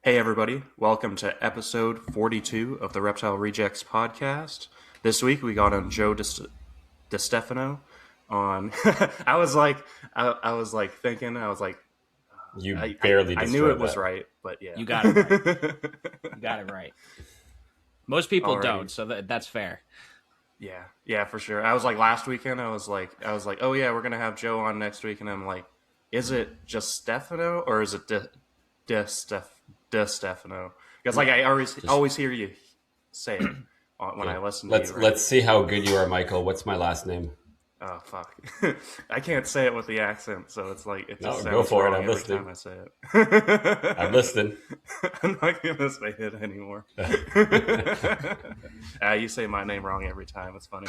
Hey, everybody. Welcome to episode 42 of the Reptile Rejects podcast. This week we got on Joe DeStephano on. I was like, I was like thinking, I was like, You barely I knew it destroyed was that. right, but yeah. You got it right. You got it right. Most people Alrighty. don't, so that's fair. Yeah, for sure. I was like last weekend, I was like, oh yeah, we're going to have Joe on next week. And I'm like, is it just Stefano or is it DeStephano? Because like I always hear you say it when I listen to you. Right? Let's see how good you are, Michael. What's my last name? Oh fuck! I can't say it with the accent, so it's like it just sounds go for it. wrong I'm every listening. time I say it. I'm listening. I'm not gonna say it anymore. You say my name wrong every time. It's funny.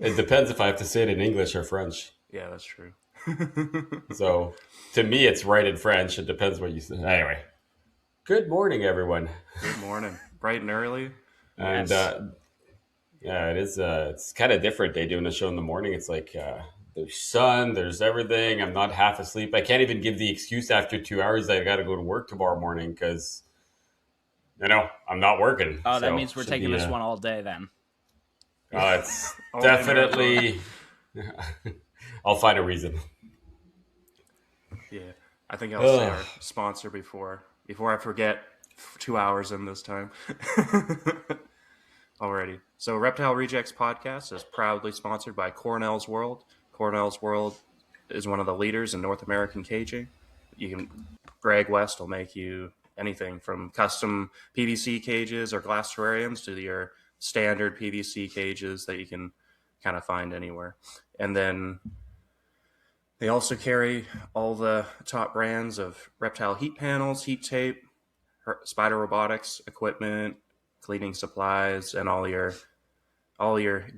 It depends if I have to say it in English or French. Yeah, that's true. So to me, it's right in French. It depends what you say. Anyway, good morning, everyone. Good morning, bright and early. And yeah, it is. It's kind of different. They doing a show in the morning. It's like there's sun, there's everything. I'm not half asleep. I can't even give the excuse after 2 hours that I got to go to work tomorrow morning because I'm not working. Oh, that means we're taking this one all day then. It's definitely. I'll find a reason. Yeah, I think I'll say our sponsor before I forget. 2 hours in this time. Alrighty. So Reptile Rejects podcast is proudly sponsored by Cornell's World. Cornell's World is one of the leaders in North American caging. Greg West will make you anything from custom PVC cages or glass terrariums to your standard PVC cages that you can kind of find anywhere. And then they also carry all the top brands of reptile heat panels, heat tape, spider robotics equipment, cleaning supplies, and all your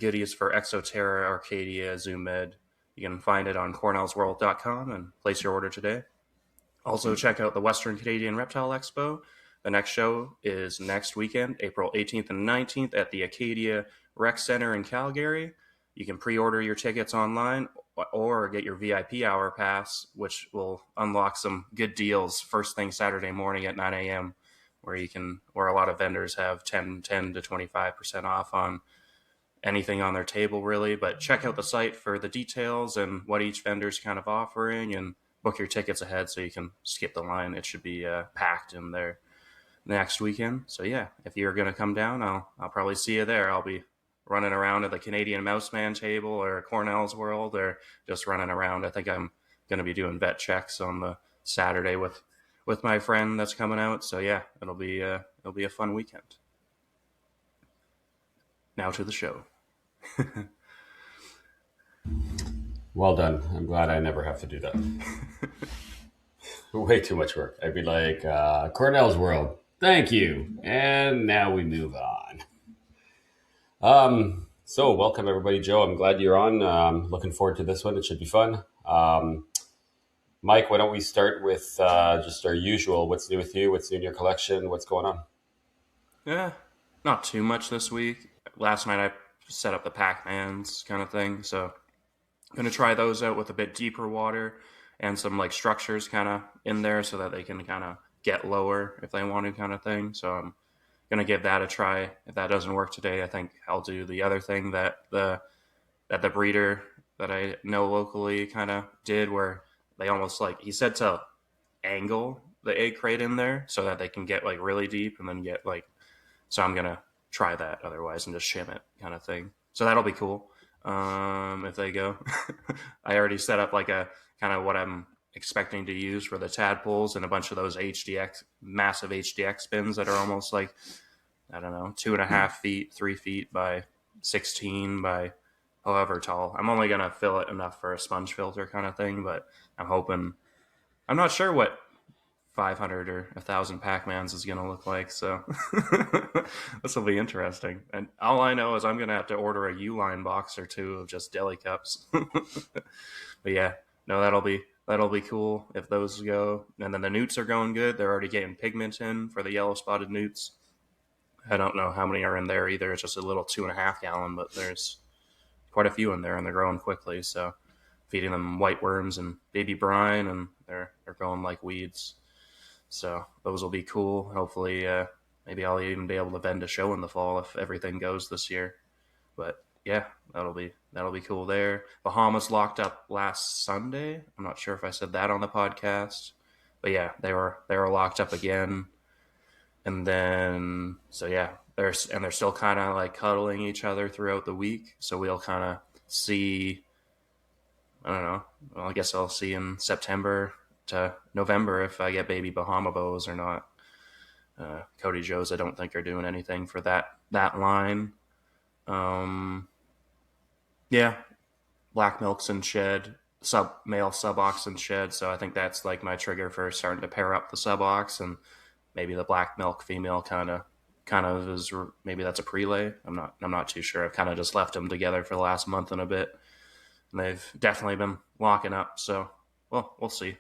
goodies for Exoterra, Arcadia, Zoom Med. You can find it on cornellsworld.com and place your order today. Also, check out the Western Canadian Reptile Expo. The next show is next weekend, April 18th and 19th at the Acadia Rec Center in Calgary. You can pre-order your tickets online or get your VIP hour pass, which will unlock some good deals first thing Saturday morning at 9 a.m., where a lot of vendors have 10 to 25% off on anything on their table, really. But check out the site for the details and what each vendor's kind of offering, and book your tickets ahead so you can skip the line. It should be packed in there next weekend. So yeah, if you're going to come down, I'll probably see you there. I'll be running around at the Canadian Mouseman table or Cornell's World, or just running around. I think I'm going to be doing vet checks on the Saturday with my friend that's coming out. So yeah, it'll be a fun weekend. Now to the show. Well done. I'm glad I never have to do that. Way too much work. I'd be like, Cornell's World, thank you. And now we move on. So welcome everybody. Joe, I'm glad you're on. Looking forward to this one. It should be fun. Mike, why don't we start with just our usual, what's new with you? What's new in your collection? What's going on? Yeah, not too much this week. Last night I set up the Pac-Mans kind of thing, so I'm going to try those out with a bit deeper water and some like structures kind of in there so that they can kind of get lower if they want to, kind of thing. So I'm going to give that a try. If that doesn't work today, I think I'll do the other thing that the breeder that I know locally kind of did, where they almost he said to angle the egg crate in there so that they can get like really deep and then get so I'm going to try that otherwise and just shim it kind of thing. So that'll be cool. If they go. I already set up like a kind of what I'm expecting to use for the tadpoles and a bunch of those massive HDX bins that are almost like, I don't know, 2.5 feet, 3 feet by 16 by however tall. I'm only going to fill it enough for a sponge filter kind of thing, but I'm not sure what 500 or 1,000 Pac-Mans is going to look like, so this will be interesting. And all I know is I'm going to have to order a U-line box or two of just deli cups. But yeah, no, that'll be cool if those go. And then the newts are going good. They're already getting pigment in for the yellow spotted newts. I don't know how many are in there either. It's just a little 2.5 gallon, but there's quite a few in there, and they're growing quickly. So feeding them white worms and baby brine, and they're growing like weeds. So those will be cool. Hopefully, maybe I'll even be able to vend a show in the fall if everything goes this year. But yeah, that'll be cool there. Bahamas locked up last Sunday. I'm not sure if I said that on the podcast, but yeah, they were locked up again. And then so yeah, they're still kind of like cuddling each other throughout the week. So we'll kind of see. I don't know. Well, I guess I'll see in September to November if I get baby Bahama bows or not. Cody Joes, I don't think are doing anything for that line. Yeah, black milks in shed, male sub ox in shed. So I think that's like my trigger for starting to pair up the sub ox, and maybe the black milk female kind of is, maybe that's a prelay. I'm not too sure. I've kind of just left them together for the last month and a bit, and they've definitely been locking up. So well, we'll see.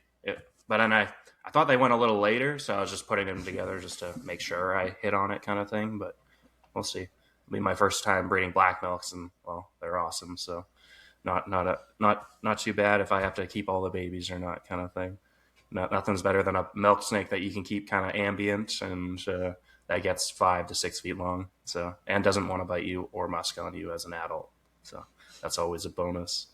But then I thought they went a little later, so I was just putting them together just to make sure I hit on it, kind of thing. But we'll see. It'll be my first time breeding black milks, and well, they're awesome. So not too bad if I have to keep all the babies or not, kind of thing. Nothing's better than a milk snake that you can keep kind of ambient and that gets 5 to 6 feet long. So and doesn't want to bite you or musk on you as an adult. So that's always a bonus.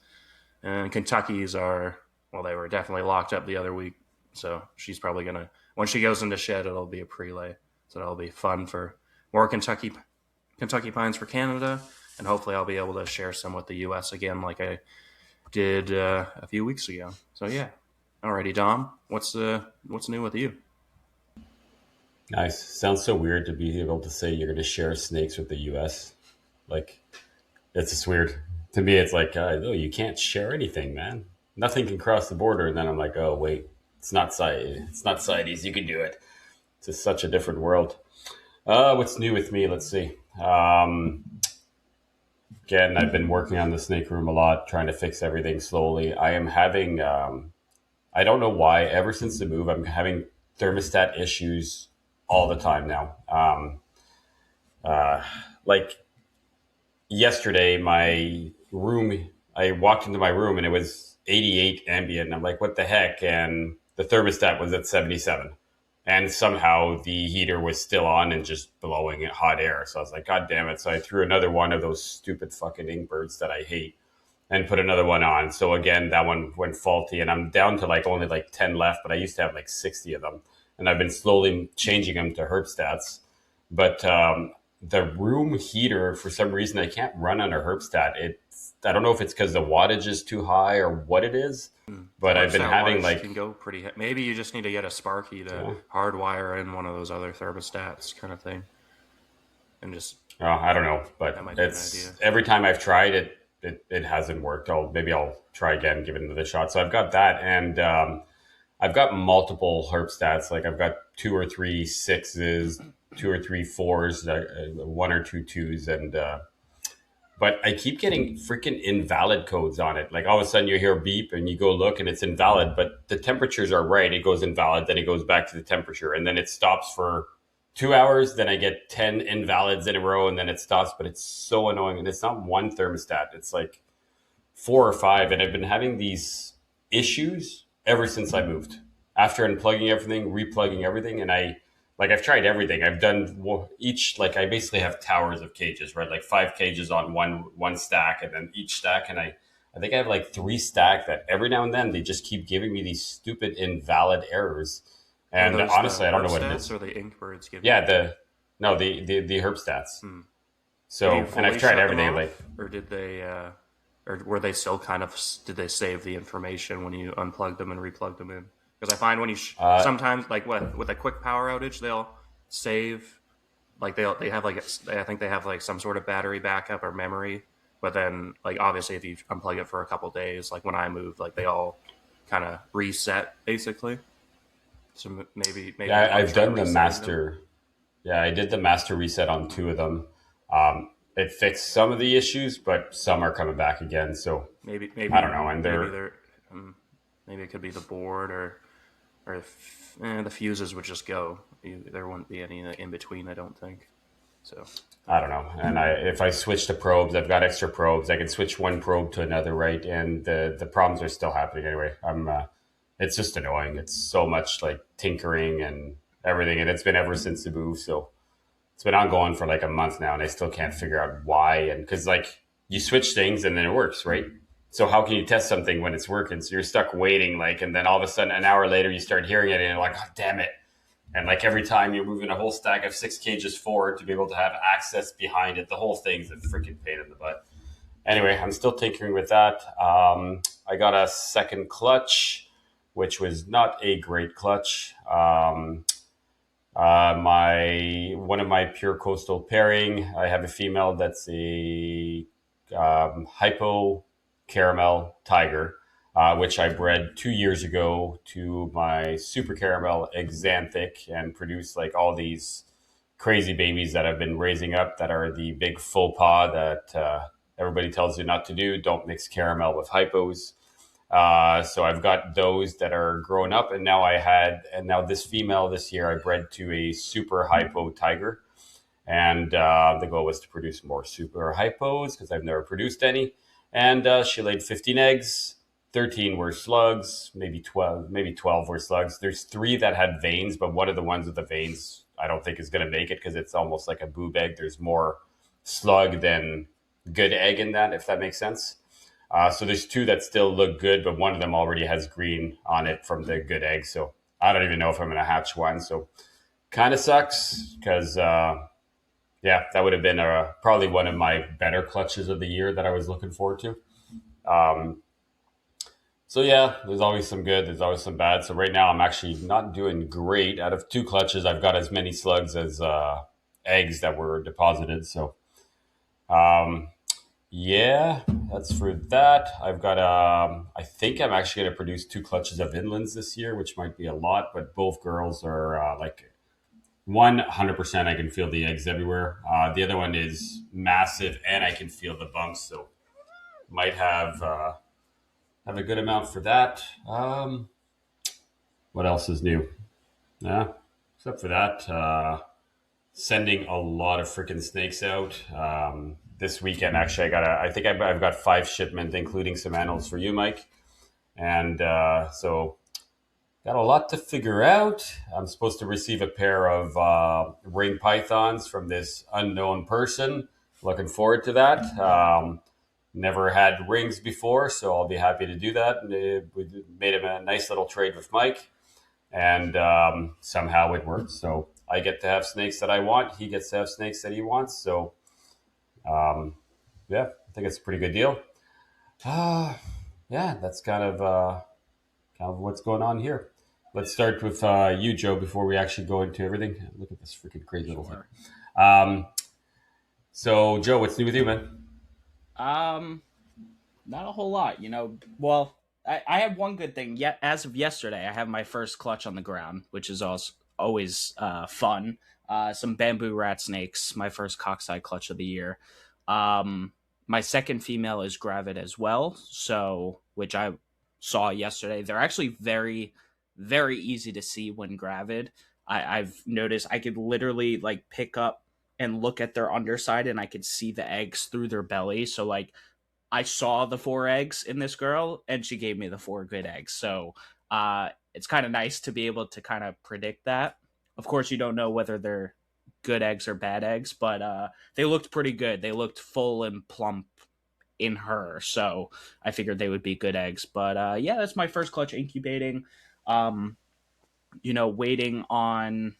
And Kentucky's are, well, they were definitely locked up the other week. So she's probably gonna, when she goes into shed, it'll be a prelay. So that'll be fun for more Kentucky pines for Canada, and hopefully I'll be able to share some with the U.S. again, like I did a few weeks ago. So yeah, alrighty, Dom, what's new with you? Nice. Sounds so weird to be able to say you're going to share snakes with the U.S. Like, it's just weird to me. It's like, oh, you can't share anything, man. Nothing can cross the border. And then I'm like, oh wait, it's not CITES. You can do it. It's just such a different world. What's new with me? Let's see. Again, I've been working on the snake room a lot, trying to fix everything slowly. I am having, I don't know why, ever since the move, I'm having thermostat issues all the time now. Like yesterday, I walked into my room and it was 88 ambient. And I'm like, what the heck? And the thermostat was at 77. And somehow the heater was still on and just blowing hot air. So I was like, God damn it. So I threw another one of those stupid fucking inkbirds that I hate and put another one on. So again, that one went faulty and I'm down to only 10 left, but I used to have 60 of them. And I've been slowly changing them to herpstats. But the room heater, for some reason, I can't run on a herpstat. I don't know if it's because the wattage is too high or what it is. But I've been having can go pretty. Maybe you just need to get a Sparky to hardwire in one of those other thermostats, kind of thing, and just. Oh, I don't know, but it's every time I've tried it, it hasn't worked. Maybe I'll try again, give it another shot. So I've got that, and I've got multiple herpstats. I've got 2 or 3 6s, 2 or 3 4s, 1 or 2 2s, and. But I keep getting freaking invalid codes on it. All of a sudden you hear a beep and you go look and it's invalid, but the temperatures are right. It goes invalid, then it goes back to the temperature and then it stops for 2 hours. Then I get 10 invalids in a row and then it stops, but it's so annoying. And it's not one thermostat. It's 4 or 5. And I've been having these issues ever since I moved. After unplugging everything, replugging everything. And I've tried everything. I've done each, I basically have towers of cages, right? 5 cages on one stack and then each stack. And I think I have 3 stack that every now and then they just keep giving me these stupid invalid errors. And honestly, I don't know what it is. Or the inkbirds give yeah, the herpstats. So, and I've tried everything. Or did they, or were they still did they save the information when you unplugged them and replugged them in? Because I find when you sometimes with a quick power outage, they'll save they have I think they have some sort of battery backup or memory. But then obviously if you unplug it for a couple days, when I moved, they all kind of reset basically. So maybe yeah, I've done the master. Yeah, I did the master reset on 2 of them. It fixed some of the issues, but some are coming back again. So maybe I don't know. And maybe it could be the board or the fuses would just go. There wouldn't be any in between, I don't think. So I don't know. And if I switch to probes, I've got extra probes. I can switch one probe to another, right? And the problems are still happening anyway. it's just annoying. It's so much like tinkering and everything, and it's been ever since the move. So it's been ongoing for like a month now, and I still can't figure out why. And because like you switch things and then it works, right? So how can you test something when it's working? So you're stuck waiting, like, and then all of a sudden, an hour later, you start hearing it, and you're like, "Oh, damn it!" And like every time you're moving a whole stack of 6 cages forward to be able to have access behind it, the whole thing's a freaking pain in the butt. Anyway, I'm still tinkering with that. I got a second clutch, which was not a great clutch. My one of my pure coastal pairing, I have a female that's a hypo caramel tiger, which I bred 2 years ago to my super caramel exanthic and produced like all these crazy babies that I've been raising up that are the big faux pas that everybody tells you not to do. Don't mix caramel with hypos. So I've got those that are grown up, and now this female this year I bred to a super hypo tiger, and the goal was to produce more super hypos because I've never produced any, and she laid 15 eggs. 13 were slugs, maybe 12 were slugs. There's 3 that had veins, but one of the ones with the veins I don't think is going to make it because it's almost like a boob egg. There's more slug than good egg in that, if that makes sense. So there's 2 that still look good, but one of them already has green on it from the good egg. So I don't even know if I'm going to hatch one. So kind of sucks because, that would have been probably one of my better clutches of the year that I was looking forward to. So yeah, there's always some good, there's always some bad. So right now I'm actually not doing great. Out of 2 clutches, I've got as many slugs as eggs that were deposited. So yeah, that's for that. I've got, I think I'm actually going to produce 2 clutches of inlands this year, which might be a lot, but both girls are like 100% I can feel the eggs everywhere. The other one is massive and I can feel the bumps. So might have a good amount for that. What else is new? Yeah, except for that, sending a lot of freaking snakes out. This weekend, actually, I think I've got 5 shipments, including some animals for you, Mike. And so got a lot to figure out. I'm supposed to receive a pair of ring pythons from this unknown person. Looking forward to that. Never had rings before, so I'll be happy to do that. We made him a nice little trade with Mike, and somehow it worked. So I get to have snakes that I want. He gets to have snakes that he wants. So I think it's a pretty good deal. That's kind of what's going on here. Let's start with you, Joe, before we actually go into everything. Look at this freaking crazy little thing. So, Joe, what's new with you, man? Not a whole lot, Well, I have one good thing. Yet, as of yesterday, I have my first clutch on the ground, which is also always fun. Some bamboo rat snakes, my first cockside clutch of the year. My second female is gravid as well, so which I saw yesterday. They're actually very, very easy to see when gravid. I've noticed I could literally like pick up and look at their underside, and I could see the eggs through their belly. So like I saw the 4 eggs in this girl, and she gave me the 4 good eggs. So it's kind of nice to be able to kind of predict that. Of course, you don't know whether they're good eggs or bad eggs, but they looked pretty good. They looked full and plump in her, so I figured they would be good eggs. But that's my first clutch incubating. Waiting on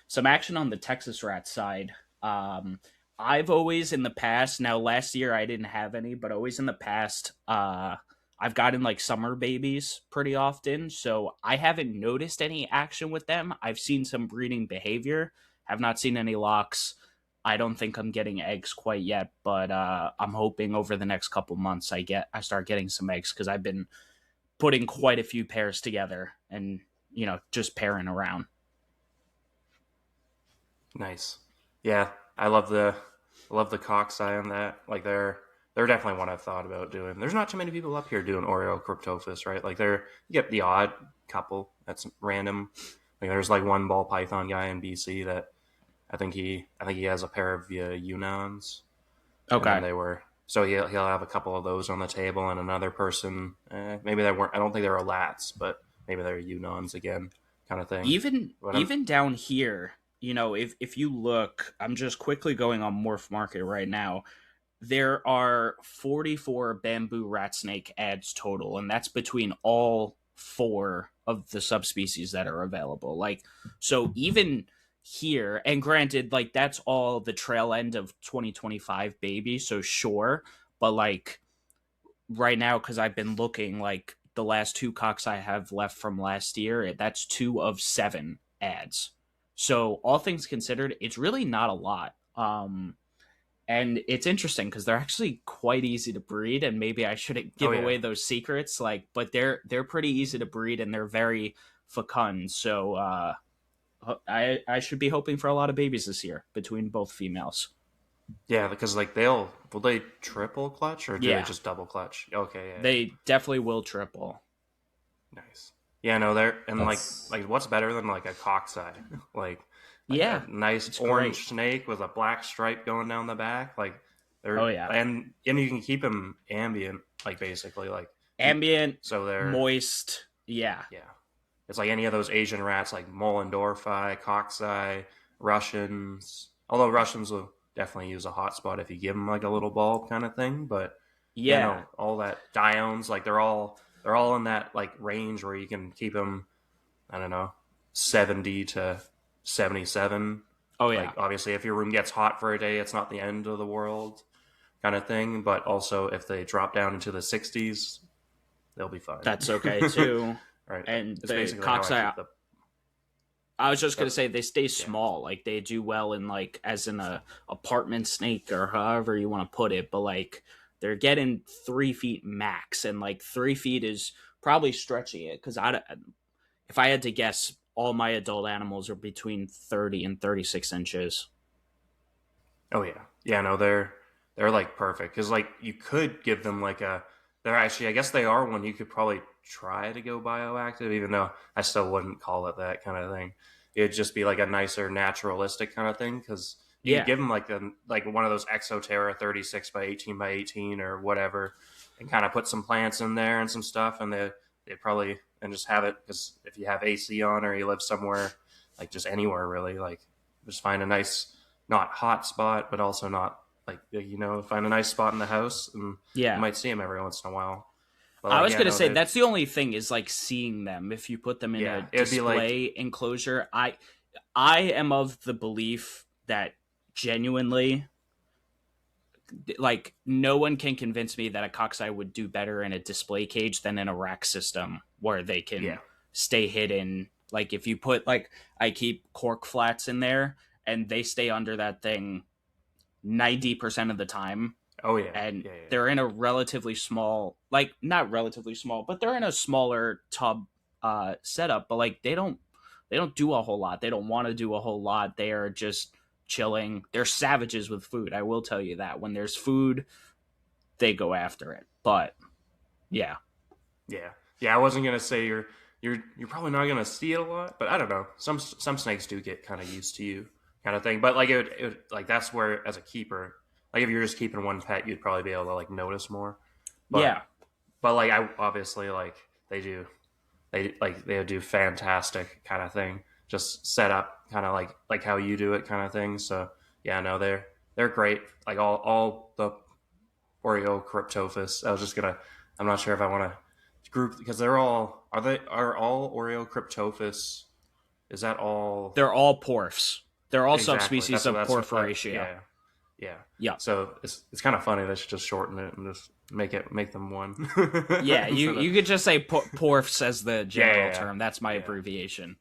some action on the Texas rat side. I've always in the past, now last year I didn't have any, but always in the past, I've gotten like summer babies pretty often, so I haven't noticed any action with them. I've seen some breeding behavior, have not seen any locks. I don't think I'm getting eggs quite yet, but I'm hoping over the next couple months I start getting some eggs because I've been putting quite a few pairs together and just pairing around. Nice. Yeah, I love the cock's eye on that. Like they're definitely one I've thought about doing. There's not too many people up here doing Oreo Cryptophis, right? Like you get the odd couple that's random. Like there's like one ball python guy in BC that I think he has a pair of Yunans. Okay. And they were So he'll have a couple of those on the table, and another person, maybe they weren't. I don't think they were lats, but maybe they're Yunans again, kind of thing. Even down here, if you look, I'm just quickly going on Morph Market right now. There are 44 bamboo rat snake ads total, and that's between all four of the subspecies that are available. Like, so even here, and granted, like, that's all the trail end of 2025 baby, so sure, but like right now, because I've been looking, like, the last two cocks I have left from last year, that's 2 of 7 ads. So all things considered, it's really not a lot. And it's interesting because they're actually quite easy to breed, and maybe I shouldn't give away those secrets, like, but they're pretty easy to breed and they're very fecund. So I should be hoping for a lot of babies this year between both females. Yeah, because like will they triple clutch or do they just double clutch? Okay, yeah. They definitely will triple. Nice. Yeah, no, they're and like what's better than like a cockseye? like a nice orange snake with a black stripe going down the back. Like they're and you can keep them ambient, like basically like ambient, so they're moist. Yeah. It's like any of those Asian rats, like Mollendorfi, cockseye, Russians. Although Russians will definitely use a hot spot if you give them like a little bulb kind of thing. But all that Diones, like they're all in that like range where you can keep them. I don't know, 70 to 77. Oh yeah. Like, obviously, if your room gets hot for a day, it's not the end of the world, kind of thing. But also, if they drop down into the 60s, they'll be fine. That's okay too. Right. And the cockseye. I was just gonna say they stay small. Like they do well in like as in a apartment snake or however you want to put it. But like they're getting 3 feet max, and like 3 feet is probably stretching it because if I had to guess, all my adult animals are between 30 and 36 inches. Oh yeah, no, they're like perfect because like you could give them like they're actually, I guess they are one you could probably try to go bioactive, even though I still wouldn't call it that kind of thing. It'd just be like a nicer naturalistic kind of thing because you give them like one of those Exoterra 36 by 18 by 18 or whatever, and kind of put some plants in there and some stuff, and they probably and just have it because if you have AC on or you live somewhere like just anywhere really, like just find a nice not hot spot but also not like find a nice spot in the house and you might see them every once in a while. But, I was going to say that's the only thing is like seeing them if you put them in a display enclosure. I am of the belief that genuinely, like, no one can convince me that a cockseye would do better in a display cage than in a rack system where they can stay hidden. Like if you put I keep cork flats in there and they stay under that thing 90% of the time. Oh yeah. And they're in a relatively small, like not relatively small, but they're in a smaller tub setup, but like they don't do a whole lot. They don't want to do a whole lot. They are just chilling. They're savages with food. I will tell you that. When there's food, they go after it. But yeah. I wasn't gonna say you're probably not gonna see it a lot, but I don't know. Some snakes do get kind of used to you, kind of thing. But like it like that's where as a keeper, like if you're just keeping one pet, you'd probably be able to like notice more. But, but like I obviously like they do fantastic kind of thing. Just set up kind of like how you do it kind of thing. So yeah, no, they're great. Like all the Oreo Cryptophis. I'm not sure if I want to group because are all Oreo Cryptophis? Is that all? They're all porphs. They're all subspecies of Porphyraceae. Yeah. So it's kind of funny. They should just shorten it and just make them one. You could just say porphs as the general term. That's my abbreviation.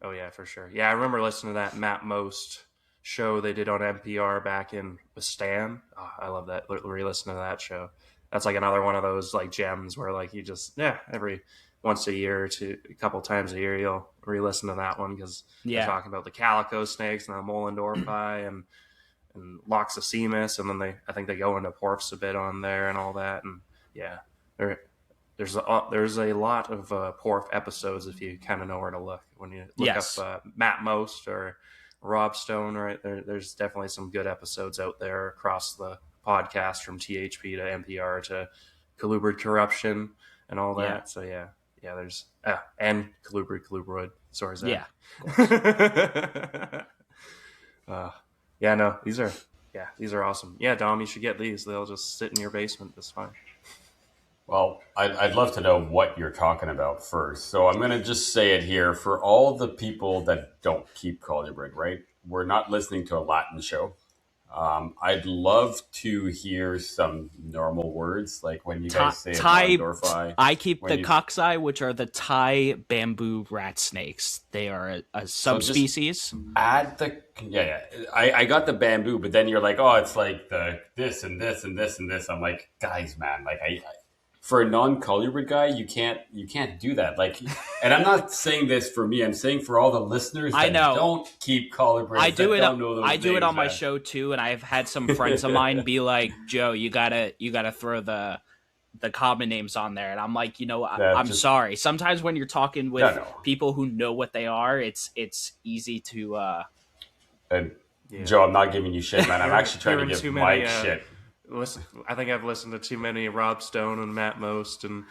Oh yeah, for sure. Yeah, I remember listening to that Matt Most show they did on NPR back in with Stan. Oh, I love that. Re-listening to that show. That's like another one of those like gems where like you just every once a year to a couple times a year you'll re-listen to that one because they're talking about the calico snakes and the Mollendorfi and Loxocemus, and then I think they go into porphs a bit on there and all that, and there's a lot of porph episodes if you kind of know where to look when you look up Matt Most or Rob Stone. Right there's definitely some good episodes out there across the podcasts from THP to NPR to Colubrid corruption and all that. Yeah. So yeah, there's and Colubrid. Sorry, Zach. Yeah. No, these are awesome. Yeah, Dom, you should get these. They'll just sit in your basement. It's fine. Well, I'd love to know what you're talking about first. So I'm going to just say it here for all the people that don't keep Colubrid, right? We're not listening to a Latin show. I'd love to hear some normal words, like when you guys say Thai. Dorfi. I keep the coxai, which are the Thai bamboo rat snakes. They are a subspecies. Add the I got the bamboo, but then you're like, oh, it's like the this and this and this and this. I'm like, guys, man, like I for a non-Colubrid guy, you can't do that. Like, and I'm not saying this for me. I'm saying for all the listeners that don't keep Colubrid. I do it on my show too, and I've had some friends of mine be like, Joe, you gotta throw the common names on there, and I'm like, I'm sorry. Sometimes when you're talking with people who know what they are, it's easy to. Joe, I'm not giving you shit, man. I'm actually trying to give Mike shit. Listen, I think I've listened to too many Rob Stone and Matt Most and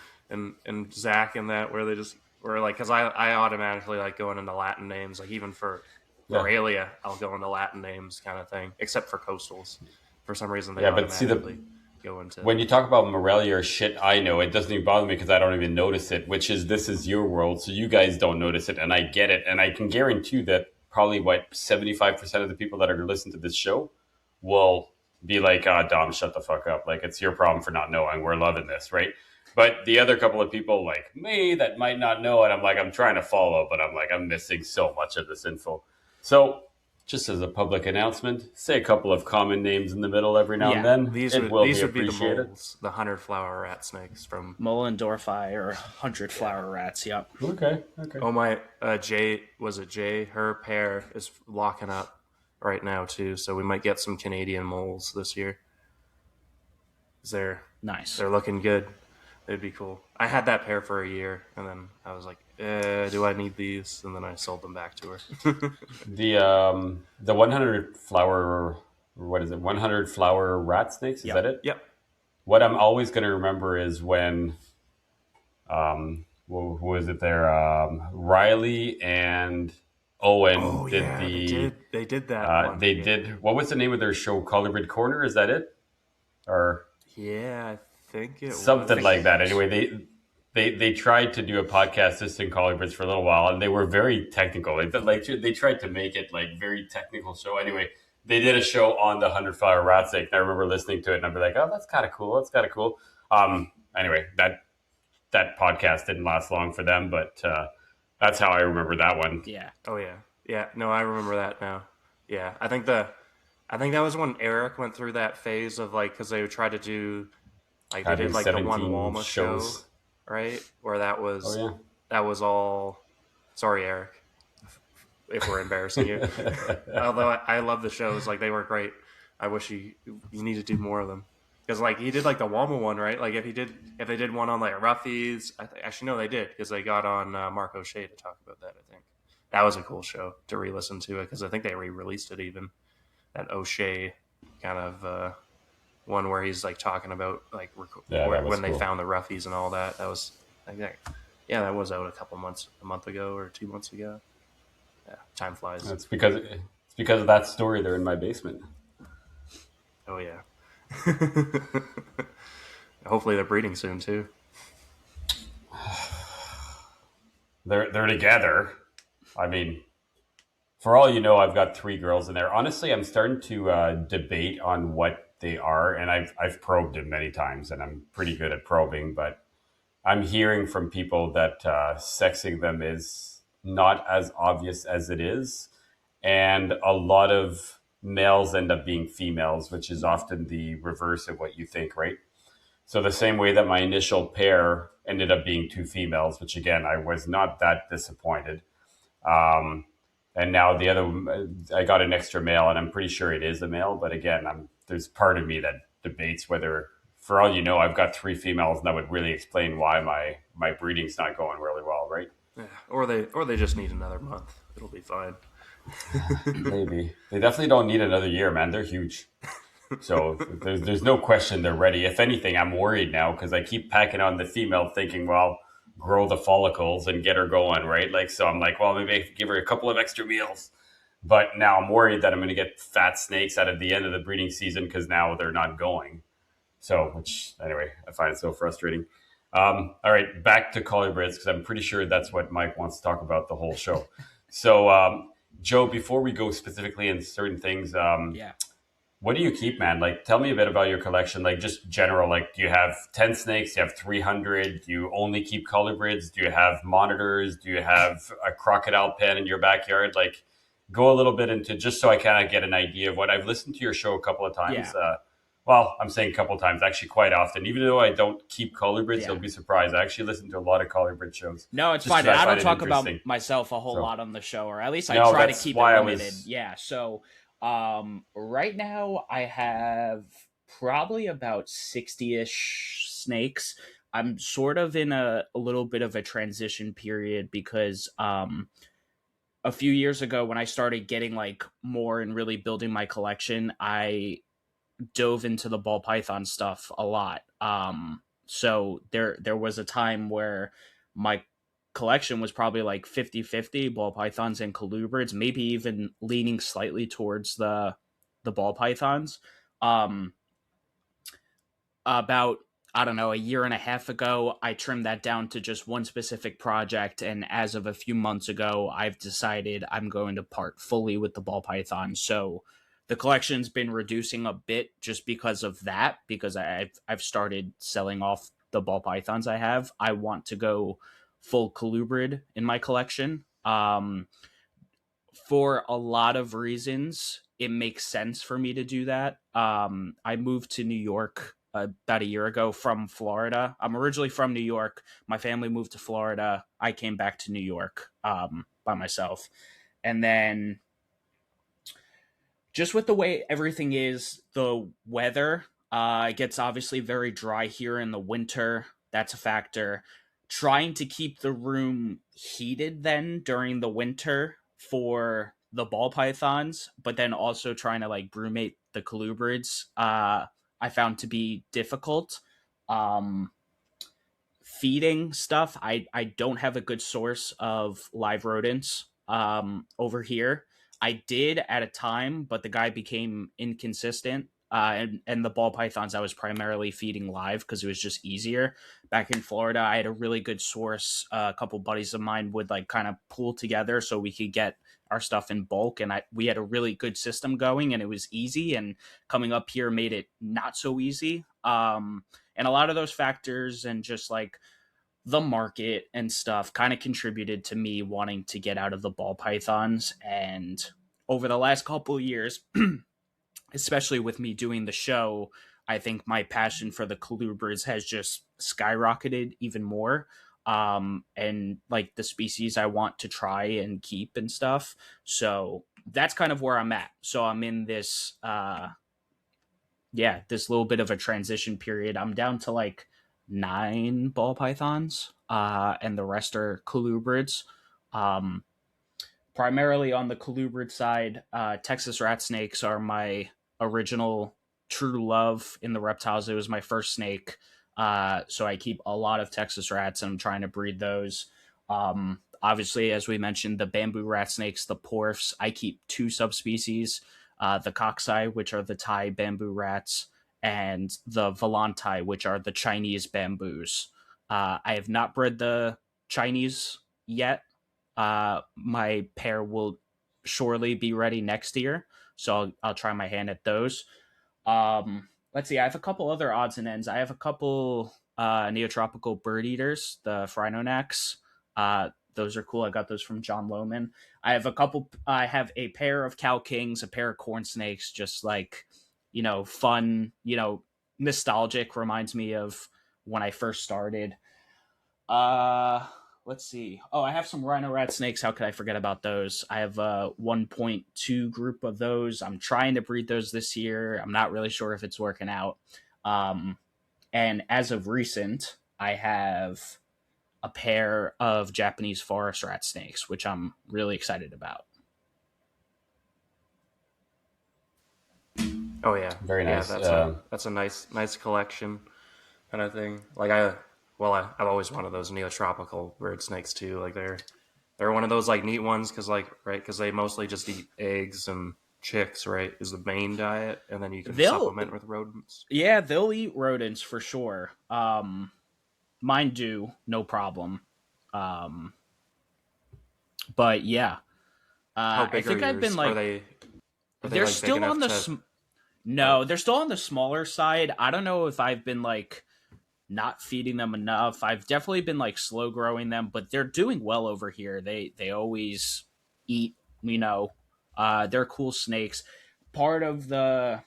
Zach and that where they just were like, because I automatically like going into Latin names, like even for Aurelia, I'll go into Latin names kind of thing, except for coastals. For some reason, they automatically go into. When you talk about Morelia or shit, I know it doesn't even bother me because I don't even notice it. Which is this is your world, so you guys don't notice it, and I get it, and I can guarantee that probably 75% of the people that are going to listen to this show will be like, Dom, shut the fuck up. Like, it's your problem for not knowing. We're loving this, right? But the other couple of people like me that might not know it, I'm trying to follow, but I'm missing so much of this info. So, just as a public announcement, say a couple of common names in the middle every now and then. These would be the moles, the 100-flower rat snakes from... Mollendorfi or 100-flower rats, yep. Okay. Oh, my, Jay, her pair is locking up right now too, so we might get some Canadian moles this year. They're looking good. It'd be cool. I had that pair for a year, and then I was like, do I need these? And then I sold them back to her. The 100 flower, what is it? 100 flower rat snakes? Is that it? Yep. What I'm always going to remember is when, who was it there? Riley and Owen they did that one. They did. What was the name of their show? Colubrid Corner? Is that it? Or I think it something was. like that. Anyway, they tried to do a podcast just in Colubrids for a little while, and they were very technical. They tried to make it like very technical show. Anyway, they did a show on the 100-flower rat snake, and I remember listening to it, and I'd be like, "Oh, that's kind of cool. That's kind of cool." Anyway, that podcast didn't last long for them, but that's how I remember that one. Yeah. Oh yeah. No, I remember that now. Yeah, I think that was when Eric went through that phase of like because they tried to do like they did like the one Walma show, right? Where that was that was all. Sorry, Eric, if we're embarrassing you. Although I love the shows, like they were great. I wish you need to do more of them because like he did like the Walma one, right? Like if they did one on like Ruffies, actually no, they did because they got on Mark O'Shea to talk about that. I think that was a cool show to re-listen to it because I think they re-released it even. That O'Shea kind of one where he's like talking about like when they found the Ruffies and all that. That was that was out a month ago or 2 months ago. Yeah, time flies. It's because of that story. They're in my basement. Oh yeah. Hopefully they're breeding soon too. They're together. I mean, for all you know, I've got 3 girls in there. Honestly, I'm starting to debate on what they are, and I've probed them many times, and I'm pretty good at probing. But I'm hearing from people that sexing them is not as obvious as it is, and a lot of males end up being females, which is often the reverse of what you think, right? So the same way that my initial pair ended up being 2 females, which again, I was not that disappointed. And now the other, I got an extra male, and I'm pretty sure it is a male. But again, there's part of me that debates whether, for all you know, I've got 3 females, and that would really explain why my breeding's not going really well, right? Yeah, or they just need another month. It'll be fine. Maybe they definitely don't need another year, man. They're huge. So there's no question they're ready. If anything, I'm worried now because I keep packing on the female, thinking, well, grow the follicles and get her going, right? Like, so I'm like, well, maybe I could give her a couple of extra meals. But now I'm worried that I'm going to get fat snakes out of the end of the breeding season because now they're not going. So, which anyway, I find it so frustrating. All right, back to colubrids because I'm pretty sure that's what Mike wants to talk about the whole show. So, Joe, before we go specifically in certain things, Yeah. what do you keep, man? Like, tell me a bit about your collection. Like, just general. Like, do you have 10 snakes? Do you have 300? Do you only keep colubrids? Do you have monitors? Do you have a crocodile pen in your backyard? Like, go a little bit into just so I kind of get an idea of what I've listened to your show a couple of times. Yeah. Well, I'm saying a couple of times, actually quite often. Even though I don't keep colubrids, Yeah. you'll be surprised. I actually listen to a lot of colubrid shows. No, it's Just fine. 'cause I don't find it talk about interesting. myself a whole So- lot on the show, or at least I No, try to that's keep it why I limited. was- Yeah. So, right now I have probably about 60-ish snakes. I'm sort of in a little bit of a transition period because a few years ago when I started getting like more and really building my collection, I dove into the ball python stuff a lot. So there was a time where my collection was probably like 50-50 ball pythons and colubrids, maybe even leaning slightly towards the ball pythons. Um, about, I don't know, a year and a half ago, I trimmed that down to just one specific project. And as of a few months ago, I've decided I'm going to part fully with the ball python. So the collection's been reducing a bit just because of that, because I've started selling off the ball pythons I have. I want to go full colubrid in my collection. For a lot of reasons, it makes sense for me to do that. I moved to New York about a year ago from Florida. I'm originally from New York. My family moved to Florida. I came back to New York by myself. And then just with the way everything is, the weather, it gets obviously very dry here in the winter. That's a factor. Trying to keep the room heated then during the winter for the ball pythons, but then also trying to like brumate the colubrids, I found to be difficult. Um, Feeding stuff, I don't have a good source of live rodents over here. I did at a time, but the guy became inconsistent. And the ball pythons I was primarily feeding live because it was just easier. Back in Florida, I had a really good source. A couple buddies of mine would like kind of pool together so we could get our stuff in bulk, and we had a really good system going, and it was easy. And coming up here made it not so easy. And a lot of those factors and just like the market and stuff kind of contributed to me wanting to get out of the ball pythons. And over the last couple of years, especially with me doing the show, I think my passion for the colubrids has just skyrocketed even more. And like the species I want to try and keep and stuff. So that's kind of where I'm at. So I'm in this, this little bit of a transition period. I'm down to like 9 ball pythons, and the rest are colubrids. Primarily on the colubrid side, Texas rat snakes are my original true love in the reptiles. It was my first snake, so I keep a lot of Texas rats, and I'm trying to breed those. Obviously, as we mentioned, the bamboo rat snakes, the porfs, I keep 2 subspecies, the coxeye, which are the Thai bamboo rats, and the volantai, which are the Chinese bamboos. I have not bred the Chinese yet. My pair will surely be ready next year, so I'll try my hand at those. Let's see, I have a couple other odds and ends. I have a couple neotropical bird eaters, the Phrynonax. Those are cool. I got those from John Lohman. I have a pair of cow kings, a pair of corn snakes, just like, fun, nostalgic, reminds me of when I first started. Let's see. Oh, I have some rhino rat snakes. How could I forget about those? I have a 1.2 group of those. I'm trying to breed those this year. I'm not really sure if it's working out. And as of recent, I have a pair of Japanese forest rat snakes, which I'm really excited about. Oh yeah, Very yeah. nice. That's a nice collection kind of thing. Like I've always wanted those neotropical bird snakes too. Like they're one of those like neat ones because like right because they mostly just eat eggs and chicks, right, is the main diet, and then you can They'll supplement with rodents. Yeah, they'll eat rodents for sure. Mine do, no problem. Um, but yeah, How I big are think I've been yours? Are like they they're like big still on enough the to no, like? they're still on the smaller side. I don't know if I've been like not feeding them enough. I've definitely been like slow growing them, but they're doing well over here. They always eat, you know. They're cool snakes. Part of the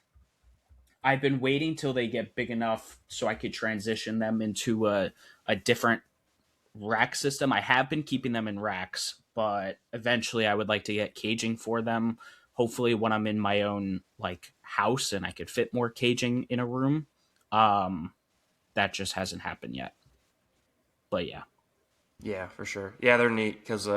I've been waiting till they get big enough so I could transition them into a different rack system. I have been keeping them in racks, but eventually I would like to get caging for them. Hopefully when I'm in my own like house and I could fit more caging in a room. Um that just hasn't happened yet. But yeah. Yeah, for sure. Yeah, they're neat because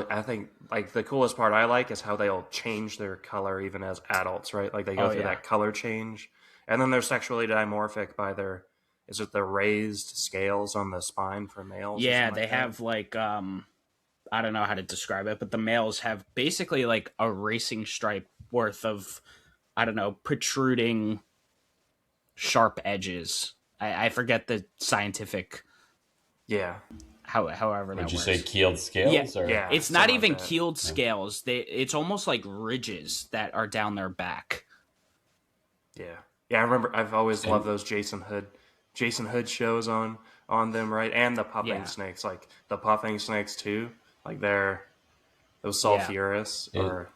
I think like the coolest part I like is how they'll change their color even as adults, right? Like they go Oh through yeah. that color change, and then they're sexually dimorphic by their is it the raised scales on the spine for males or Yeah, something they like that? have like I don't know how to describe it, but the males have basically like a racing stripe worth of I don't know, protruding sharp edges. I forget the scientific Yeah, however Would that you say works. keeled Yeah, scales or? yeah, it's not something like even that. keeled Yeah. scales. It's almost like ridges that are down their back. Yeah, yeah. I remember I've always loved And those Jason Hood shows on them, right? And the puffing Yeah, snakes, like the puffing snakes too. Like those yeah. sulfurous it, or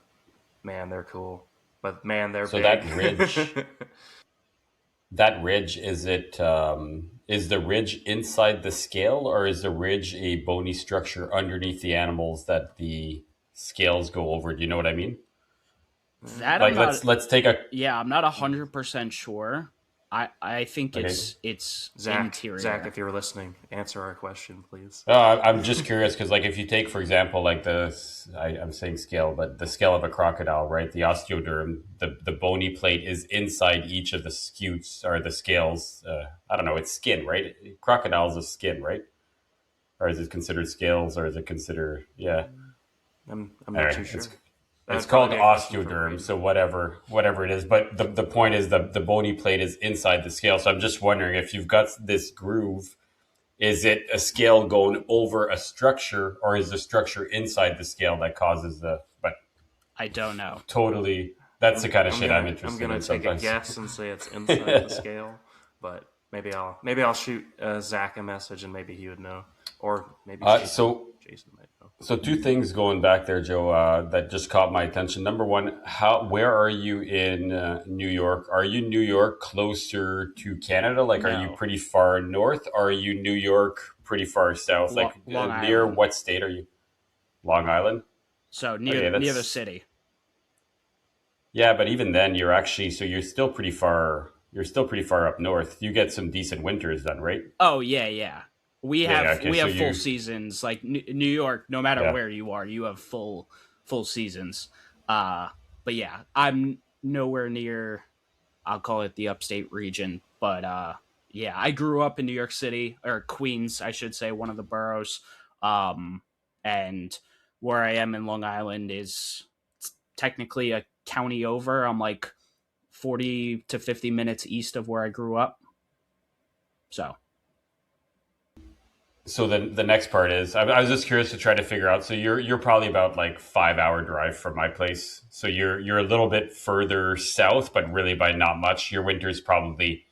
man, they're cool. But man, they're so big. that ridge, is it is the ridge inside the scale, or is the ridge a bony structure underneath the animals that the scales go over? Do you know what I mean? That I'm Like not. let's take a Yeah, I'm not 100% sure. I think okay. it's Zach, interior. if you're listening, answer our question, please. I'm just curious because, like, if you take, for example, like I'm saying scale, but the scale of a crocodile, right? The osteoderm, the bony plate is inside each of the scutes or the scales. I don't know, it's skin, right? Crocodiles is skin, right? Or is it considered scales, or is it considered, yeah? I'm All not right, too sure. That it's would probably called be a question for osteoderm, Braden. so whatever it is. But the point is the bony plate is inside the scale. So I'm just wondering if you've got this groove. Is it a scale going over a structure, or is the structure inside the scale that causes the? But I don't know. totally, that's the kind of shit I'm I'm interested gonna in take a sometimes. guess and say it's inside the scale, but maybe I'll shoot Zach a message and maybe he would know, or maybe uh, Jason. so Jason might know. so two things going back there, Joe, that just caught my attention. Number one, where are you in New York? Are you New York closer to Canada? Like, are you No. pretty far north? Or are you New York pretty far south? Like, Long near Island. what state are you? Long Island. So Okay, near the that's city. yeah, but even then, you're actually so you're still pretty far. You're still pretty far up north. You get some decent winters then, right? Oh yeah, yeah. We Yeah. have Okay. we So have full you, seasons. Like New York, no matter yeah. where you are, you have full seasons. Uh but yeah, I'm nowhere near I'll call it the upstate region, but yeah, I grew up in New York City or Queens, I should say, one of the boroughs. Um and where I am in Long Island is technically a county over. I'm like 40 to 50 minutes east of where I grew up. So, So then the next part is I was just curious to try to figure out. So you're probably about like 5 hour drive from my place. So you're a little bit further south, but really by not much. Your winter's probably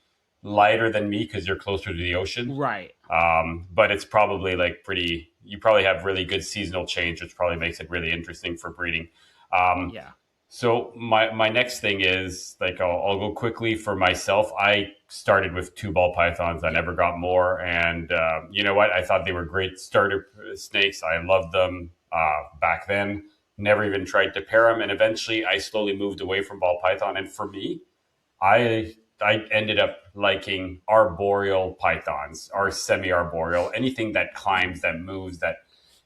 lighter than me because you're closer to the ocean. right. But it's probably like pretty. You probably have really good seasonal change, which probably makes it really interesting for breeding. Um, Yeah. So my next thing is like I'll go quickly for myself. I started with two ball pythons. I never got more, and you know what? I thought they were great starter snakes. I loved them back then. Never even tried to pair them, and eventually I slowly moved away from ball python. And for me, I ended up liking arboreal pythons, or semi-arboreal, anything that climbs, that moves,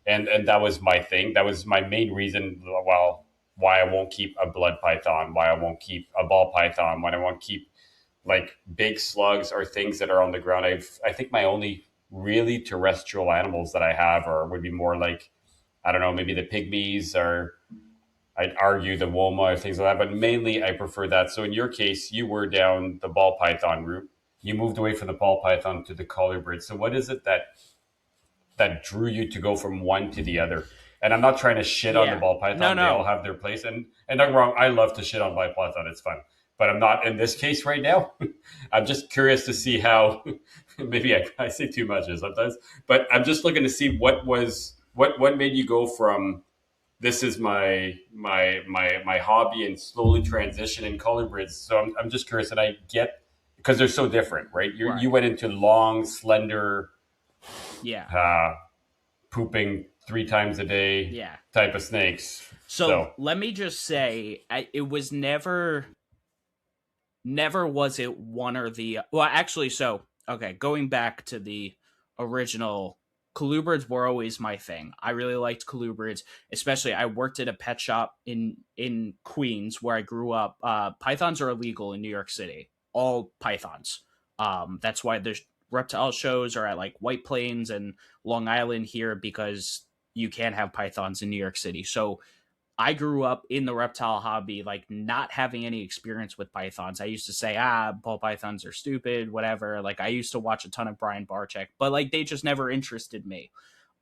and that was my thing. That was my main reason. Well, why I won't keep a blood python, why I won't keep a ball python, why I won't keep like big slugs or things that are on the ground. I think my only really terrestrial animals that I have would be more like, I don't know, maybe the pygmies, or I'd argue the woma or things like that. But mainly I prefer that. So in your case, you were down the ball python route. You moved away from the ball python to the colubrid. So what is it that drew you to go from one to the other? And I'm not trying to shit on the ball python. No, They all have their place. And don't get me wrong, I love to shit on ball python. It's fun. But I'm not in this case right now. I'm just curious to see how, maybe I say too much sometimes, but I'm just looking to see what made you go from this is my hobby and slowly transition in colubrids. So I'm just curious, and I get, because they're so different, right? You went into long, slender, pooping 3 times a day type of snakes. So let me just say, it was never was it one or the, well, actually, so, okay, going back to the original, colubrids were always my thing. I really liked colubrids, especially I worked at a pet shop in Queens where I grew up. Pythons are illegal in New York City, all pythons. That's why there's reptile shows are at like White Plains and Long Island here, because you can't have pythons in New York City. So I grew up in the reptile hobby, like not having any experience with pythons. I used to say, ball pythons are stupid, whatever. Like I used to watch a ton of Brian Barczyk, but like they just never interested me.